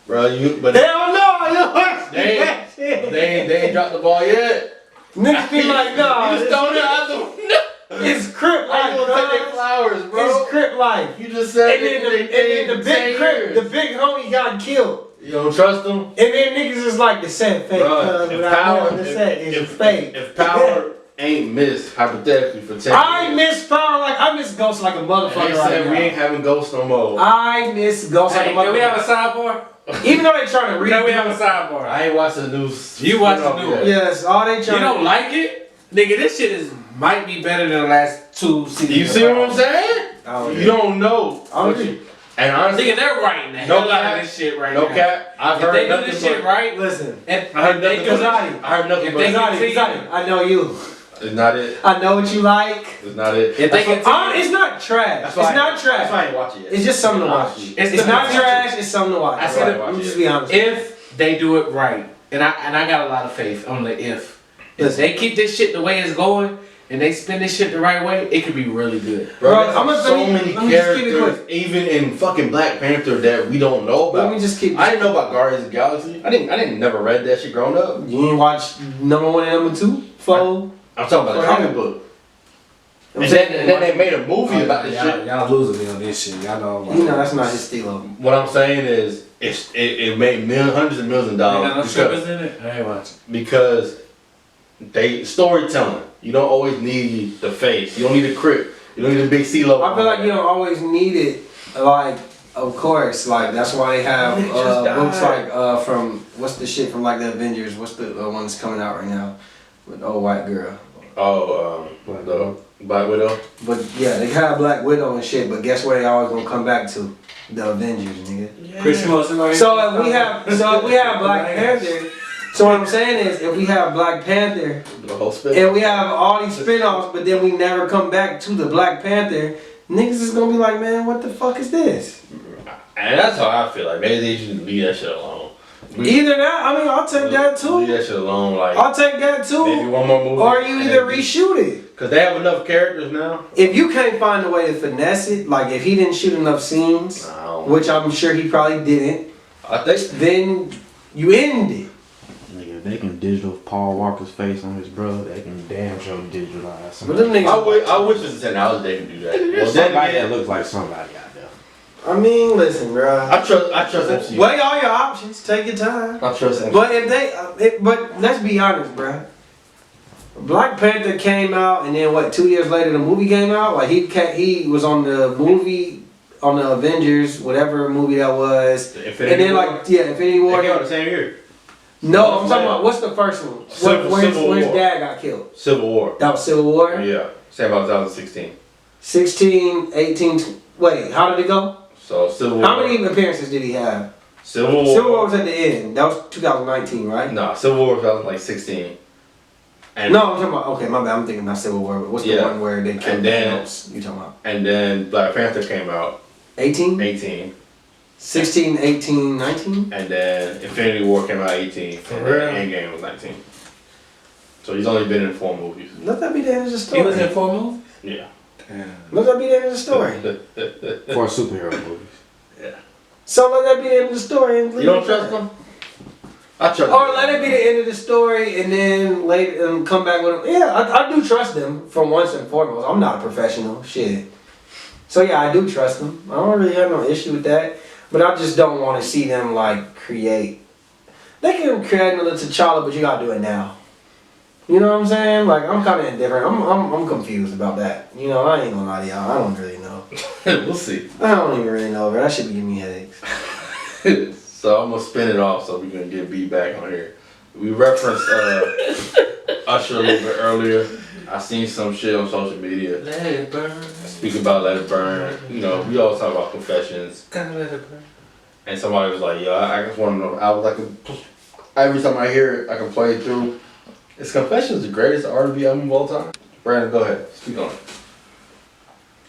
D: Bro, but
B: Hell no, you don't want to see
D: They-
B: that shit.
D: they ain't dropped the ball yet.
B: Niggas be like, nah,
D: You just thrown it out the window.
B: it's Crip
D: How
B: Life,
D: you gonna take their
B: bro.
D: flowers, bro?
B: It's Crip Life.
D: You just said
B: And then the big Crip, the big homie got killed.
D: You don't trust them?
B: And then niggas is like, the set fake,
D: Bro,
B: cuz,
D: if
B: but I
D: power,
B: know the set is
D: if
B: fake.
D: if power ain't missed hypothetically for 10
B: I
D: years,
B: miss Power like, I miss Ghost like a
D: and
B: motherfucker
D: they
B: right
D: said we ain't
B: now.
D: having ghosts no more.
B: I miss Ghost like a
C: Hey, can we have a
B: motherfucker.
C: sidebar?
B: Even though they trying to
C: Can we have a
B: read.
C: sidebar?
D: I ain't watching the news.
C: You watch the news.
B: Yes, all they
C: You
B: trying
C: don't like it? Nigga, this shit might be better than the last 2 seasons.
D: You see what I'm saying?
B: Oh,
D: You don't know.
B: I agree.
D: And honestly,
C: Nigga, they're writing the
D: No
C: hell out
D: cap.
C: of this shit right
D: no
C: now.
D: cap. I've
C: If
D: heard
C: they do
D: nothing
C: this shit
D: but-
C: right,
B: Listen,
C: and
D: I heard
C: they
D: nothing
C: do
D: but.
B: Kazadi.
D: I heard nothing
C: If
D: but.
C: they
B: Exotic, Exotic, I know you.
D: It's not it.
B: I know what you like.
D: It's not it.
C: If they continue,
B: It's not trash.
D: That's
B: It's
D: why
B: not
D: That's why
B: trash.
D: I ain't watching it.
B: It's just something to watch.
D: Honestly.
C: It's
B: It's
C: the
B: not
C: potential.
B: trash. It's something to watch.
C: I said it-
B: Let me just be honest.
C: if they do it right, and I got a lot of faith on the if. If
B: Listen.
C: they keep this shit the way it's going, and they spin this shit the right way, it could be really good.
D: Bro,
B: Bro,
D: there's
B: I'm gonna-
D: so
B: let me-
D: many
B: let me just keep it
D: characters, even in fucking Black Panther, that we don't know
B: Let
D: about.
B: me just keep.
D: I didn't know about Guardians of the Galaxy. I didn't never read that shit growing up.
B: You ain't watch number 1 and number 2? Foe?
D: I'm talking about the
B: Right.
D: comic book. And then they made a movie about this shit.
C: Y'all losing me on this shit. Y'all know.
B: You know that's not his stilo.
D: What I'm saying is, it made hundreds of millions of dollars
C: in it. I ain't watching.
D: because they storytelling. You don't always need the face. You don't need the Crip. You don't need the big C logo.
B: I feel like you don't always need it. Like, of course, like that's why they have
D: Nigga just
B: books
D: died.
B: like from what's the shit from like the Avengers? What's the one that's coming out right now with the old white girl?
D: The Black Widow.
B: But yeah, they have Black Widow and shit. But guess where they always gonna come back to? The Avengers, nigga.
C: Chris Wilson.
B: So if we have Black Panther. So what I'm saying is, if we have Black Panther
D: The whole spin.
B: and we have all these spin-offs, but then we never come back to the Black Panther, niggas is gonna be like, man, what the fuck is this?
D: And that's how I feel. Like maybe they should leave that shit alone.
B: Either that, I mean, I'll take that
D: Leave
B: too.
D: that shit alone. Like
B: I'll take that
D: maybe
B: too.
D: one more movie.
B: Or you either reshoot it.
D: Because they have enough characters now.
B: If you can't find a way to finesse it, like if he didn't shoot enough scenes,
D: No.
B: which I'm sure he probably didn't,
D: I think.
B: then you end it.
F: Nigga, if they can digital Paul Walker's face on his brother, they can damn sure digitalize
B: But them
F: somebody.
B: niggas,
D: I wish it's technology they can do that.
F: Well,
D: Well, then
F: somebody
D: again,
F: that looks like somebody out there.
B: I mean, listen, bro.
D: I trust MCU.
B: Weigh all your options. Take your time.
D: I trust MCU.
B: But if they, but let's be honest, bruh. Black Panther came out, and then what? 2 years later, the movie came out. Like he was on the movie on the Avengers, whatever movie that was,
D: Infinity
B: and then
D: War.
B: like Infinity War.
D: They came out the same year.
B: No, I'm talking about what's the first one?
D: Civil
B: When his
D: War.
B: dad got killed.
D: Civil War.
B: That was Civil War.
D: Yeah. Same about 2016.
B: 16, 18. Wait, how did it go?
D: So Civil War.
B: How many appearances did he have?
D: Civil War.
B: Civil War was at the end. That was 2019, right?
D: Nah, Civil War was 2016. And
B: No, I'm talking about. Okay, my bad. I'm thinking not Civil War, but what's the
D: Yeah.
B: one where they killed
D: And then-
B: Thanos? You talking about
D: and then Black Panther came out
B: 18,
D: 18,
B: 16, 18, 19?
D: and then Infinity War came out 18, and then Endgame was 19. So he's only been in 4 movies.
B: Let that be the end of the
C: He
B: story.
C: was in 4 movies.
D: Yeah.
B: Let that be the end of the story.
F: For superhero movies.
B: So let that be the end of the story. And
D: You don't trust him? I trust
B: Or
D: him.
B: let it be the end of the story, and then later come back with. Yeah, I do trust them for once and foremost. I'm not a professional. Shit. So yeah, I do trust them. I don't really have no issue with that. But I just don't want to see them like create. They can create another T'Challa, but you gotta do it now. You know what I'm saying? Like I'm kind of indifferent. I'm confused about that. You know, I ain't gonna lie to y'all. I don't really know.
D: We'll see.
B: I don't even really know, but that should be giving me headaches.
D: So I'm gonna spin it off so we can get B back on here. We referenced Usher a little bit earlier. I seen some shit on social media.
C: Let it burn.
D: Speak about Let It Burn. You know, we always talk about confessions.
C: Gotta let it burn.
D: And somebody was like, "Yo, I just want to know." I was like, every time I hear it, I can play it through. Is Confessions the greatest R&B album of all time? Brandon, go ahead. Speak on it.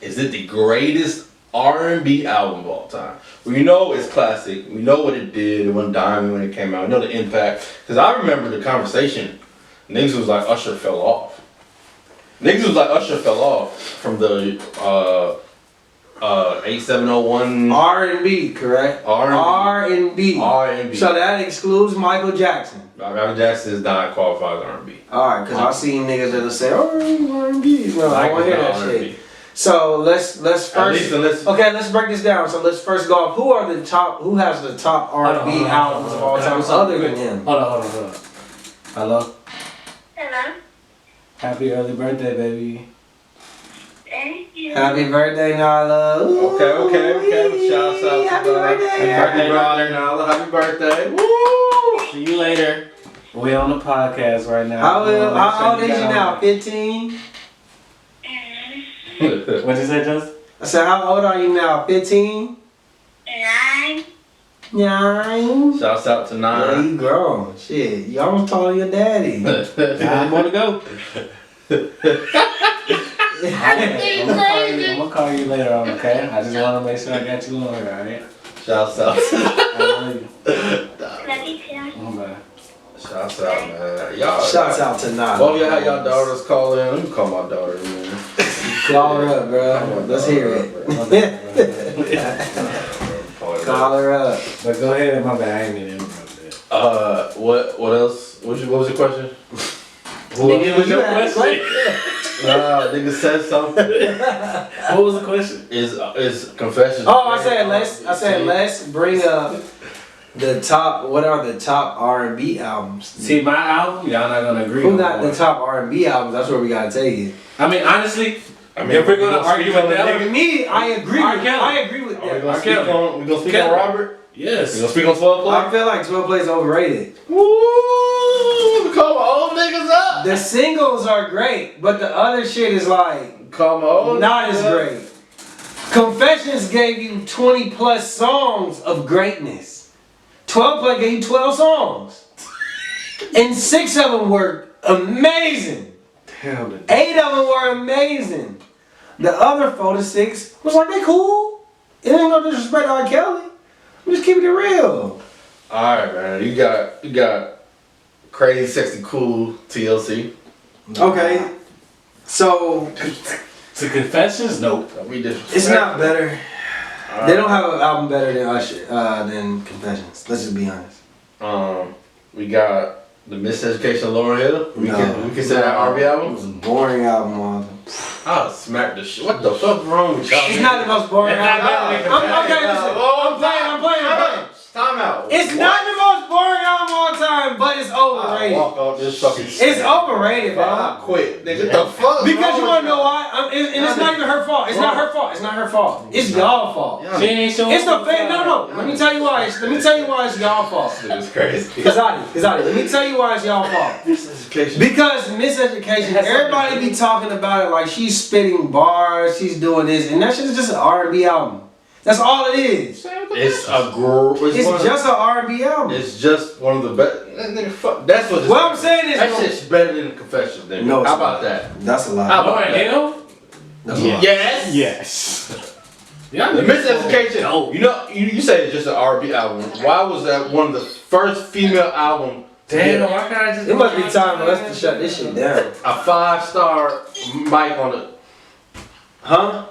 D: Is it the greatest R&B album of all time? We know it's classic. We know what it did. It went diamond when it came out. We know the impact. Because I remember the conversation. Niggas was like, Usher fell off. Niggas was like, Usher fell off from the 8701
B: R&B, correct? R&B.
D: R&B.
B: So that excludes Michael Jackson.
D: Michael Jackson is not qualified as R&B.
B: Alright, because I've seen niggas that'll say, oh, R&B. No, I don't want to hear that
D: R&B.
B: shit. So let's
D: At least
B: first.
D: unless
B: Okay, let's break this down. So let's first go off. Who has the top R&B albums of all time other than him?
C: Hold on. Hello?
E: Hello.
C: Happy early birthday, baby.
E: Thank you.
B: Happy birthday, Nyla. Ooh,
D: Okay. Shouts out to
B: Happy
D: Nyla.
B: birthday.
D: Happy birthday, Nyla. Happy birthday. Woo!
C: See you later. We on the podcast right now.
B: How old is you now? 15?
C: What'd you say, Justin?
B: I said, how old are you now? 15?
E: 9.
B: 9?
D: Shouts out to
B: Yeah,
D: Nine.
B: you grown. Shit, you almost taller than your daddy.
C: 9 more to go. I'm gonna call you later on, okay? I just want to make sure I got you on here, alright?
D: Shouts out.
C: I love you.
E: Love you too.
C: Bye.
D: Shouts out, man. Y'all.
B: Shouts out to Nyla.
D: Well, y'all had y'all daughters call in. Let me call my daughter, man.
B: Call her up, bro. Let's hear it. Call her up.
C: But go ahead, my bad. I ain't mean to interrupt that.
D: What else? What was your question?
C: What was your question?
D: Nigga said something.
C: What was the question?
D: Is Confessions?
B: Oh, I said let's bring up the top. What are the top R&B albums?
C: See, my album, y'all not gonna agree.
B: Who
C: on
B: got
C: one.
B: the top R&B albums? That's where we gotta take it.
C: I mean, honestly,
D: I mean,
C: if we're gonna argue with that,
B: For me, I agree.
C: R.
B: With,
C: Kelly.
B: I agree with
D: we
B: that.
D: gonna speak on? We gonna speak on Robert? We
C: yes.
D: gonna speak on 12 Play?
B: I feel like 12 Play's overrated.
D: Woo! Call my old niggas up.
B: The singles are great, but the other shit is like
D: Call my old
B: not as
D: niggas up.
B: great. Confessions gave you 20 plus songs of greatness. 12 Play gave you 12 songs. And 6 of them were amazing.
C: Damn it.
B: 8 of them were amazing. The other 4 to 6 was like, they cool. It ain't no disrespect to R. Kelly. I'm just keeping it real.
D: Alright, man. You got Crazy Sexy Cool TLC.
B: Okay. So,
C: To Confessions, nope.
D: We disrespect.
B: it's not better.
D: Alright.
B: They don't have an album better than Usher, than Confessions. Let's just be honest.
D: We got the Miseducation of Lauryn Hill. We can say that R&B
B: It
D: album.
B: was a boring album, Marvin.
D: I'll smack the shit. What the fuck wrong with y'all?
B: It's not the most boring
C: It's not
B: album.
C: better than
B: Okay, listen. I'm playing.
D: Time out.
B: It's not the most boring album of all time, but it's
D: I'll
B: overrated.
D: walk off this fucking
B: It's overrated,
D: I'll
B: bro.
D: quit. Nigga, the fuck?
B: Because you wanna know why? And it's not even her fault. It's not her fault. It's not her fault. It's y'all fault.
C: She ain't showing
B: It's the fan. No. Let me tell you why. Let me tell you why it's y'all fault.
D: It's crazy.
B: Kazadi, let me tell you why it's y'all fault.
D: Miseducation.
B: Because Miseducation, everybody be talking about it like she's spitting bars, she's doing this, and that shit is just an R&B album. That's all it is.
D: It's a
B: It's just an R&B album.
D: It's just one of the best. Nigga, fuck. That's what.
B: What I'm saying is,
D: that shit's better than the Confessions. Nigga.
B: No, it's
D: How about
B: not.
D: that?
B: That's a lie.
D: How about
C: Lauryn
D: that?
C: Hill?
B: That's a lie.
D: Yes.
F: Yes.
C: Yeah.
D: The Miseducation. You know, you say it's just an R&B album. Why was that one of the first female album?
C: Damn, why can't I just?
B: It must be time for us to shut this shit down.
D: A 5-star mic on it.
B: Huh?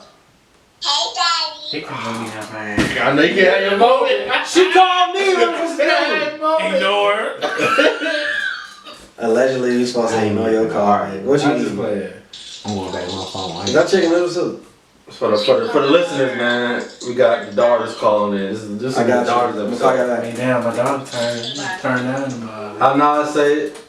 C: He can maybe have my
D: I know you can't have your moment.
B: She called me. What was that?
C: Ignore her.
B: Allegedly, we supposed to ignore your call. What you
C: I just
B: eating?
C: play it.
F: I'm going back to my phone.
B: Is that chicken noodle soup?
D: For the listeners, man, we got the daughters calling in. This is the daughters episode.
C: I mean, damn, my daughter turned 9.
D: How Nala say it?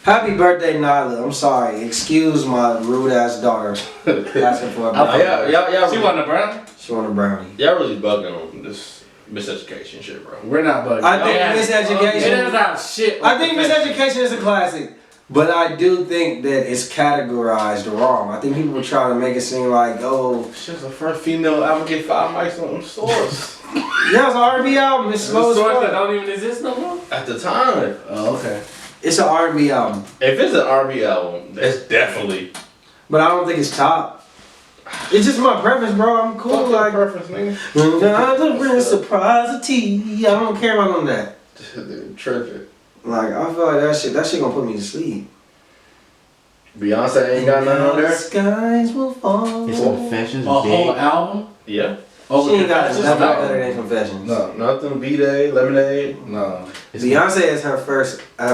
B: Happy birthday, Nyla. I'm sorry. Excuse my rude ass daughter asking for a birthday.
D: Yeah.
C: She wasn't a brownie?
B: She want a brownie.
D: Y'all really bugging on this miseducation shit, bro.
C: We're not bugging.
B: I think Miseducation.
C: It is not shit.
B: I think Miseducation is a classic, but I do think that it's categorized wrong. I think people try to make it seem like, oh,
D: She's the first female ever get 5 mics on Source.
B: yeah, it's an R&B album. It's slow as
C: Source that
B: fuck.
C: don't even exist no more?
D: At the time.
C: Oh, okay.
B: It's an R&B album,
D: If it's an R&B album, that's definitely
B: but I don't think it's top. It's just my preference, bro. I'm cool. Like,
D: preference, nigga.
B: I'm bring a surprise of tea. I don't care about none of that.
D: Tripping.
B: Like, I feel like that shit gonna put me to sleep.
D: Beyonce ain't got nothing on there?
B: Skies will fall.
F: His Confessions
C: A whole
F: big.
C: album?
D: Yeah.
C: Over
B: She ain't got
C: Confessions?
B: nothing
C: No.
B: better than Confessions.
C: No.
D: Nothing. B-Day, Lemonade.
C: No.
B: Beyonce is her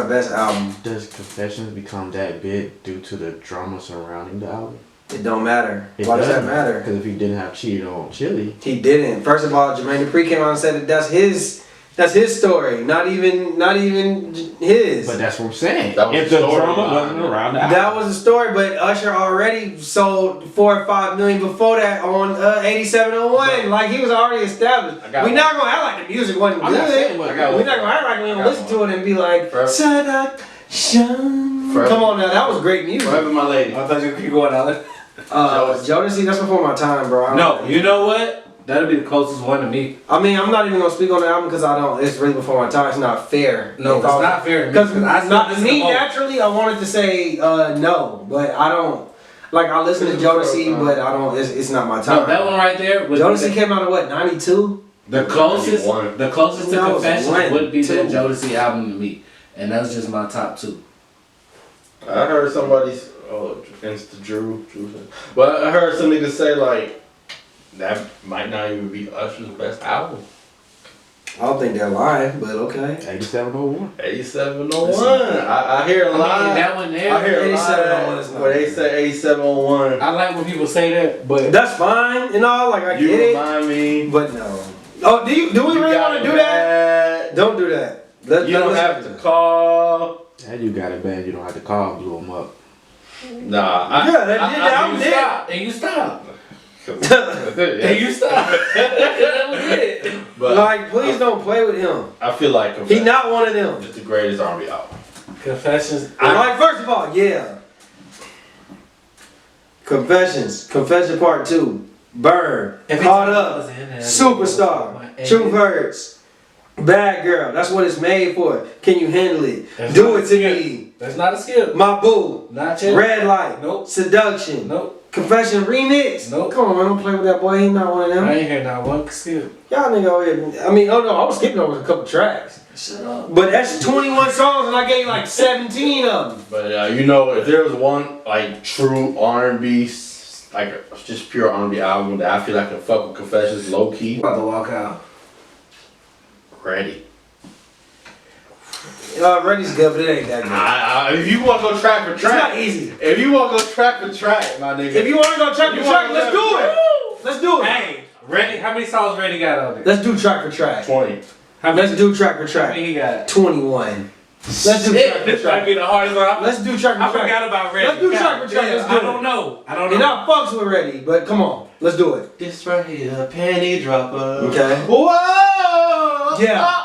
B: best album.
F: Does Confessions become that big due to the drama surrounding the album?
B: It don't matter.
F: It
B: Why does that
F: doesn't,
B: matter?
F: Because if he didn't have cheated on Chili,
B: He didn't. First of all, Jermaine Dupri came out and said that that's his story, not even his.
F: but that's what I'm saying.
D: That was
F: If
D: the
F: the
D: story
F: drama
D: behind
F: wasn't
D: it.
F: around the
B: That
F: album,
B: was a story, but Usher already sold 4 or 5 million before that on 8701. Like, he was already established.
D: I got
B: We're
D: one.
B: not gonna act like the music wasn't
F: I'm not saying
B: good.
F: it wasn't
B: We're
D: good.
B: not gonna act like we don't
D: I got
B: listen to it and be like,
D: Forever.
B: Seduction.
D: Forever.
B: Come on now, that was great music.
D: Forever My Lady.
C: I thought you could keep going out.
B: Jodeci, that's before my time, bro. I don't
C: No,
B: think-
C: you know what? That'll be the closest one to me.
B: I mean, I'm not even gonna speak on the album because I don't. It's really before my time. It's not fair.
C: No,
B: If
C: it's
B: I was-
C: not fair to me.
B: Because
C: I still listen to both.
B: naturally, I wanted to say no, but I don't. Like, I listen to Jodeci, but I don't. It's not my time.
C: No, that one right there. Would
B: Jodeci
C: be
B: came out in what, 92?
C: the closest.
D: 91.
C: The closest to
B: No, it was
C: Confessions
B: one,
C: would be the
B: two.
C: Jodeci album to me, and that's just my top 2.
D: I heard somebody, Insta Drew, but I heard some niggas say like that might not even be Usher's best album.
B: I don't think they're lying, but okay.
F: 8701.
D: 8701. I hear a lot.
C: that one there.
D: I hear a
B: 8701 is
D: lot
B: not
D: where they
B: good.
D: say 8701.
C: I like when people say that, but
B: That's fine and all. Like, I
D: You
B: get it,
D: remind me.
B: but no. Oh, do we
D: You
B: really
D: got
B: want
D: it
B: to do that?
D: bad.
B: Don't do that.
D: You don't have to call.
F: And you got it bad, you don't have to call, blew him up.
D: Nah.
B: Yeah, that album
C: you
B: did.
C: stop, and you stop, and
D: Yeah.
C: you stop. That was it.
D: But
B: Like, please don't play with him.
D: I feel like
B: He not one of them.
D: it's the greatest R&B album.
C: Confessions.
B: Like, first of all, yeah. Confession Part 2. Burn. Caught Up. Superstar. Truth Hurts. Bad Girl. That's what it's made for. Can you handle it?
C: That's
B: Do
C: not
B: it
C: a
B: to
C: skip.
B: me.
C: That's not a skip.
B: My Boo.
C: Not yet.
B: Red Light.
C: Nope.
B: Seduction.
C: Nope.
B: Confession Remix.
C: Nope.
B: Come on, man. Don't play with that boy. He not one of them.
C: I ain't hear not one skip.
B: Y'all nigga over here. I mean, oh no, I was skipping over a couple tracks.
C: Shut up.
B: But that's 21 songs and I gave like 17 of them.
D: But you know, if there was one like true R&B, like just pure R&B album that I feel like can fuck with Confessions low key,
C: About to walk out.
D: Ready.
B: Ready's good, but it ain't that good.
D: If you want to go track for
B: It's not
D: track,
B: easy.
D: if you want to go track for track, my nigga.
B: If you want to go track
D: You
B: for track,
D: wanna
B: let's
D: go
B: do
D: track-
B: it. Let's do it.
C: Hey, Ready? How many songs Ready got on it?
B: Let's do track for track.
D: 20.
C: How many?
B: Let's do track for
C: How
B: track.
C: many he got?
B: 21. Let's do track for
C: This might
B: track.
C: be the hardest one.
B: Let's do track
C: I
B: for track.
C: forgot about Ready.
B: Let's do track for track.
C: Yeah,
B: Let's do
C: I
B: it.
C: don't know. I don't
B: You're
C: know.
B: not fucks with Ready, but come on. Let's do it.
D: This right here, penny dropper.
B: Okay.
D: Whoa!
B: Yeah.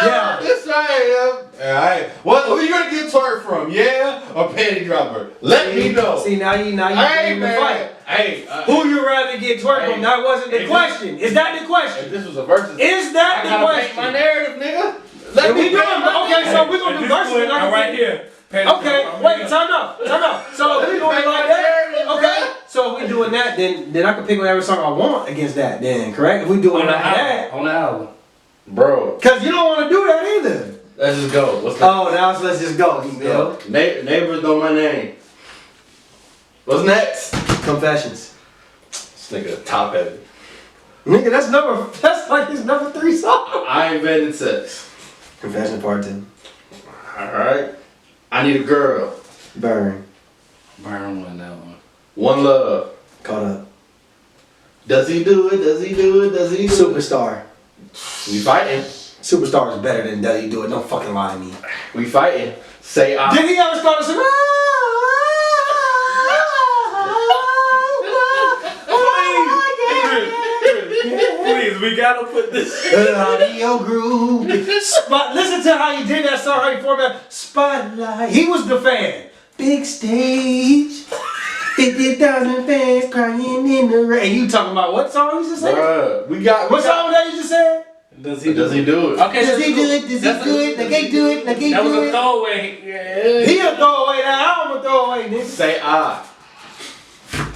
B: Yeah.
D: This right here. Alright. Who you gonna get twerk from? Yeah? Or penny dropper? Let me know.
B: See, now you
D: Hey,
B: in the
D: man.
B: fight.
D: Hey.
B: Who you rather get twerk
D: Hey.
B: from? That wasn't the
D: Hey,
B: question. Is that the
D: If
B: question?
D: this was a versus,
B: Is that
D: I
B: the
D: gotta paint my
B: question?
D: narrative, nigga. Let
B: If we
D: me
B: doing,
D: paint my
B: okay, so
D: narrative.
B: we're gonna do verses. and I can
C: right here.
B: Okay, wait, time out. So if we doing it like that, okay. So if we doing that, then I can pick whatever song I want against that. Then correct? If we doing
C: On
B: it
C: the
B: like that,
C: album. On the album.
D: Bro,
B: cause you don't want to do that either.
D: let's just go. What's next?
B: Oh, now let's just go. Bill.
D: Neighbors know my name. What's next?
B: Confessions.
D: This nigga top heavy.
B: Nigga, that's like his number 3 song.
D: I invented sex.
B: Confession Part 2.
D: Alright. I need a girl.
B: Burn.
C: Burn won that one.
D: One Love.
B: Caught up.
D: Does he do it? Does he do it? Does he do it?
B: Superstar.
D: We fighting.
B: Superstar is better than Does He Do It. Don't fucking lie to me.
D: We fighting. Say I.
B: Did he ever start to sing?
C: Please, we gotta put this.
B: Audio groove. Listen to how he did that song right before that. Spotlight. He was the fan. Big stage. 50,000 fans crying in the rain. You talking about what song you just said?
D: Bruh,
B: What song that you just said?
C: Does
D: Does he do it?
C: Okay,
B: Does he do it? Does he do it? Like he do it? Like he
C: That was
B: do
C: a
B: it?
C: throwaway. Yeah.
B: He a throwaway now. I'm a throwaway, nigga.
D: Say I.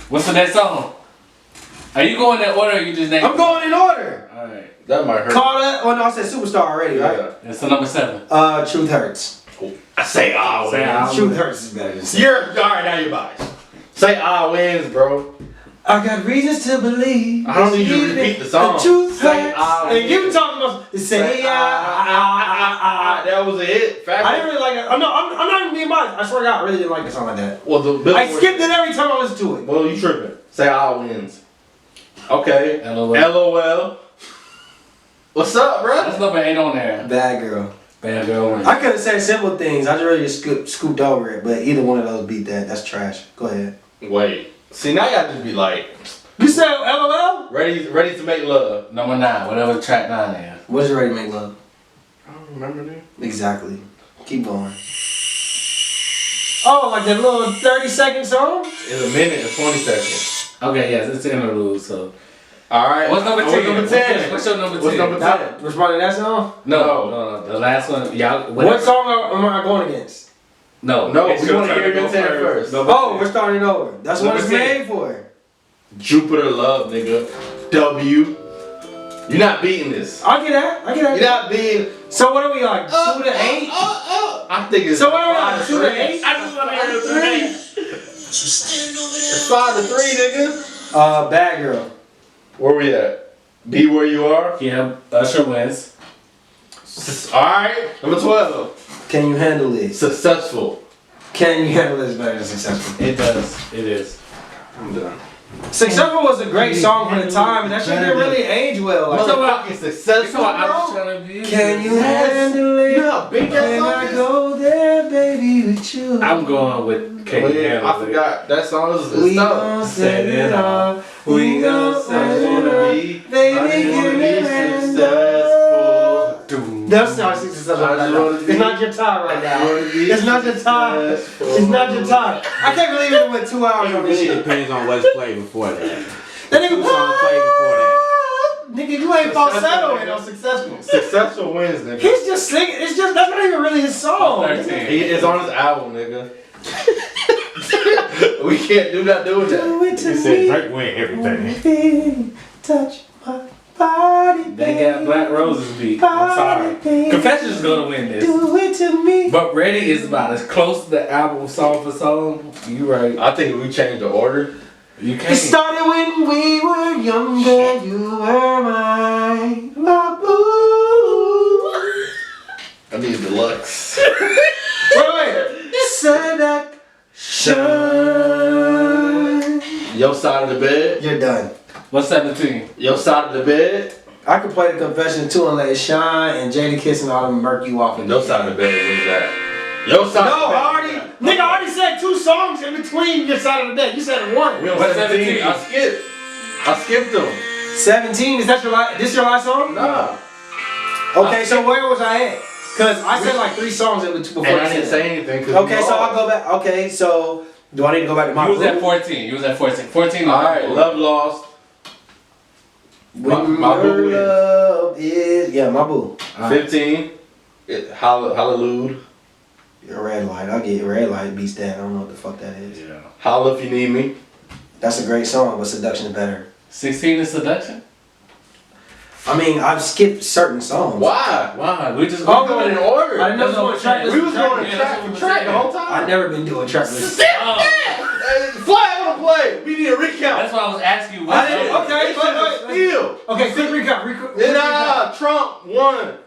C: What's the next song? Are you going in order or you just name?
B: I'm going in order.
C: Alright.
D: That might hurt.
B: Carla. Oh no, I said Superstar already, right?
D: Yeah.
C: That's the number 7.
B: Truth Hurts.
D: I say I
C: Say I.
D: wins.
B: Truth Hurts is better than Say.
D: You're alright now. You're biased. Say I wins, bro.
B: I got reasons to believe.
D: I don't need you to repeat the song.
B: The truth
D: Say
B: hurts.
D: I
B: And you
D: wins.
B: talking about say I.
D: That was a hit. Fact.
B: I didn't really like that. I'm not even being biased. I swear to God, I really didn't like the song like that.
D: Well, the
B: I
D: Billboard-
B: skipped it every time I listened to it.
D: Well, you tripping. Say I wins. Okay.
C: LOL.
D: LOL. What's up, bro?
C: That's number 8 on there.
B: Bad girl.
C: Bad girl wins.
B: I could have said simple things. I just really just scooped over it. But either one of those beat that. That's trash. Go ahead.
D: Wait. See, now y'all just be like,
B: You said LOL?
D: ready to make love.
C: Number 9, whatever track 9 is.
B: What is Ready to Make Love?
D: I don't remember that.
B: Exactly. Keep going. Oh, like that little 30-second song?
D: It's a minute and 20 seconds.
C: Okay, yes, it's interlude, so.
D: Alright.
C: What's number 10?
D: What's number 10?
C: What's your number 10?
D: What's number 10?
B: Responding to that song?
C: No. The last one. Y'all.
B: What song am I going against?
C: No.
D: No,
C: it's
D: we
C: your
D: want to
C: turn
D: hear your
C: go
D: 10 first.
C: Number
B: Oh,
C: 10.
B: we're starting over. That's what
C: Number
B: it's
C: 10.
B: made for.
D: Jupiter Love, nigga. W. You're not beating this.
B: I get that.
D: You're not beating.
B: So what are we like? 2 to 8?
D: I think it's
B: So what are we
D: 5
B: like?
D: to
B: 2 to
D: 3.
B: 8?
C: I just want to hear the 3.
D: It's 5 to 3, nigga.
B: Bad Girl.
D: Where we at? Be Where You Are.
C: Yeah, Usher wins.
D: Alright. Number 12.
B: Can You Handle It?
D: Successful.
B: Can You Handle It is better than Successful.
C: It does. It is.
D: I'm done.
B: Successful was a great song for the time, but that shit didn't really age well. Like,
D: Motherfucking successful, bro.
B: can you handle it?
D: You know how big that
B: Can
D: song
B: I
D: is?
B: go there, baby, with you?
C: I'm going with Can You
D: Yeah,
C: Handle
D: I
C: It.
D: forgot. That song is
B: We
D: tough.
B: gon' set it off. We gon' set
D: I just
B: it
D: wanna
B: off.
D: be,
B: Baby,
D: I just
B: can
D: wanna
B: you
D: be
B: handle
D: successful.
B: That's not successful right now. It's not your time right now. It's not your time. It's not your time. I can't believe it went 2 hours
F: It
B: on this
F: really
B: shit.
F: depends on what's played before that.
B: That nigga,
F: Who song played before that?
B: nigga, you ain't falsetto and no successful.
D: Successful wins, nigga.
B: He's just singing. It's just that's not even really his song.
C: 13.
D: It's on his album, nigga. We can't do not do that.
B: Do it to
F: He said
B: me.
F: Drake win everything.
B: Baby, touch my body.
C: They got Black Roses beat. I'm sorry. Confessions is gonna win this.
B: Do it to me.
C: But Ready is about as close to the album song for song. You right.
D: I think if we change the order.
C: You
B: It
C: can't.
B: started when we were younger. You were mine, my boo.
D: I need deluxe.
B: Wait. Seduction.
D: Your side of the bed.
B: You're done.
C: What's 17?
D: Your side of the bed.
B: I could play the confession too and let it shine, and Jada Kiss and all them murk you off.
D: And your side of the bed. What's that? Your side.
B: No,
D: of the bed.
B: I already said 2 songs in between your side of the bed. You said 1.
D: We on
C: What's
D: 17.
C: 17?
D: I skipped them.
B: 17. Is that your last? This your last song?
D: Nah.
B: Okay, so where was I at? Cause I said like 3 songs in between before.
D: And I
B: you
D: didn't
B: said
D: say anything.
B: that. Okay, so I'll go back. Okay, so do I need to go back to my?
C: You was at 14. You was at 14. 14.
D: Alright, Love Lost.
B: When
D: my boo
B: your
D: is.
B: love is my boo.
D: 15. Hallelujah.
B: Your red light. I'll get red light beats that. I don't know what the fuck that is.
C: Yeah.
D: Holla If You Need Me.
B: That's a great song, but Seduction is better.
C: 16 is Seduction?
B: I mean, I've skipped certain songs.
D: Why?
C: Why? We just
B: Oh,
D: Going in order.
B: I know going track.
D: We was going
C: Yeah,
D: track
C: that's
D: for
C: what
D: track
C: I'm
D: the whole
C: saying.
D: time.
B: I've never been doing track lists.
C: Oh,
D: Fly on the play. We need a recount.
C: that's why I was asking you.
B: I didn't. Okay,
D: Still.
B: okay, quick recap.
D: Nah, Trump won.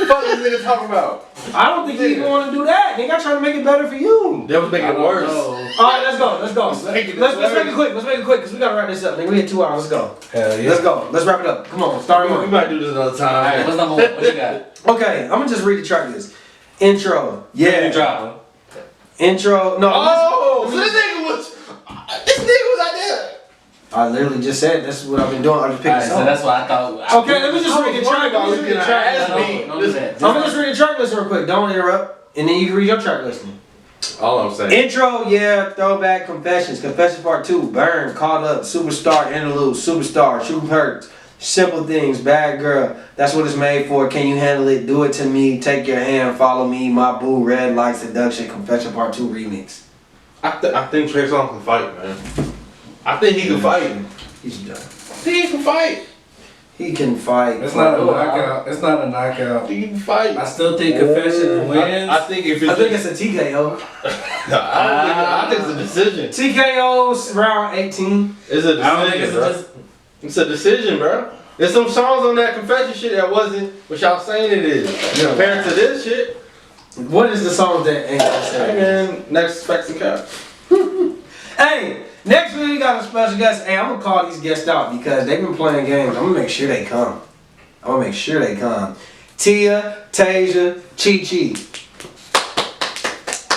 D: fuck is this nigga talking about?
B: I don't think you even want to do that. Nigga, I'm trying to make it better for you.
D: That was making it worse.
B: Alright, let's go. Let's make it quick. Let's make it quick, because we gotta wrap this up. Nigga, we had 2 hours. Let's go.
C: Hell yeah.
B: Let's go. Let's wrap it up. Come on, start
D: We
B: on.
D: might do this another time.
C: Alright, what's number 1? What you got?
B: Okay, I'm gonna just read the track list. Intro.
C: Yeah. Drop.
B: Intro. No.
D: Oh, so this nigga was out there.
B: I literally just said that's what I've been doing. I just picked
C: Alright,
B: a
C: so
B: song.
C: that's what I thought.
B: Okay, let me just read the track. Let me just read the track.
C: Don't do that.
B: I'm gonna just read the track list real quick. Don't interrupt, and then you can read your track listing.
D: All I'm saying.
B: Intro, yeah, throwback, confessions, confession part 2, burn, caught up, superstar, interlude, superstar, true hurts, simple things, bad girl, that's what it's made for, can you handle it, do it to me, take your hand, follow me, my boo, red light, seduction, confession part 2 remix.
D: I think Trey Songz can fight, man. I think he can fight.
B: He's done.
D: I think he can fight.
B: He can fight.
C: It's not a knockout. It's not a knockout.
D: I think he can fight.
C: I still think Confession wins.
D: I think if it's
B: I think it's a TKO.
D: I think it's a decision.
B: TKO's round 18.
D: It's a decision,
C: I don't think it's
D: bro. It's a decision, bro. There's some songs on that confession shit that wasn't what y'all saying it is.
B: Yeah.
D: Compared to this shit,
B: What is the song that ain't gonna
D: hey
B: say?
D: man, next Specs and Cap.
B: Hey, next week we got a special guest. Hey, I'm gonna call these guests out because they've been playing games. I'm gonna make sure they come. Tia, Tasia, Chi Chi.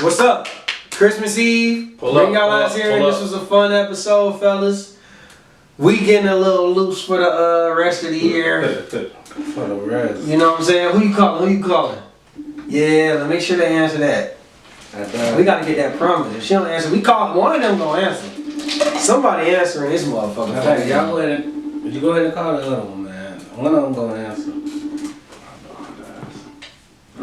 B: What's up? Christmas Eve.
D: Pull
B: Bring
D: up,
B: y'all
D: pull
B: out
D: up,
B: here.
D: pull
B: This
D: up.
B: was a fun episode, fellas. We getting a little loose for the rest of the year.
C: For the rest.
B: You know what I'm saying? Who you calling? Yeah, let's make sure they answer that. We gotta get that promise. If she don't answer, we call one of them gonna answer. Somebody answering this motherfucker.
C: Hey, y'all go ahead. Would you go ahead and call the other one, man? One of them gonna answer.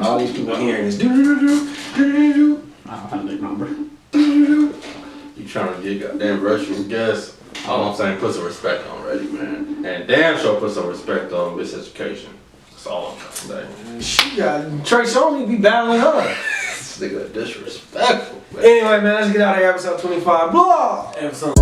B: All these people hearing this. Do-do-do-do.
F: I don't have their number.
D: You trying to get goddamn virtual guests. All I'm saying, put some respect on Reddy, man. And damn sure put some respect on Miss Education. That's all I'm trying to say.
B: She got Trey Songz be battling her.
D: This nigga disrespectful, man.
B: Anyway, man, let's get out of here. Episode 25. Blah.
C: Episode.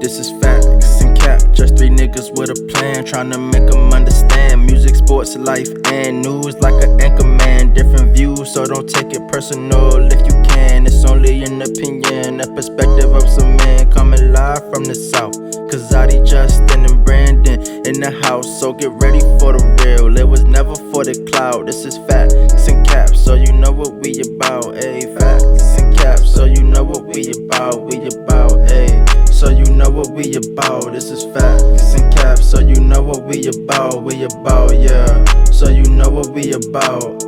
A: This is facts and cap, just 3 niggas with a plan, trying to make them understand. Music, sports, life, and news like an anchor man. Different views, so don't take it personal if you can. It's only an opinion, a perspective of some man coming live from the south. Kazadi, Justin, and Brandon in the house, so get ready for the real. It was never for the cloud. This is facts and cap, so you know what we about, ayy. Facts and cap, so you know what we about, ayy. So you know what we about, this is facts and caps. So you know what we about, yeah. So you know what we about.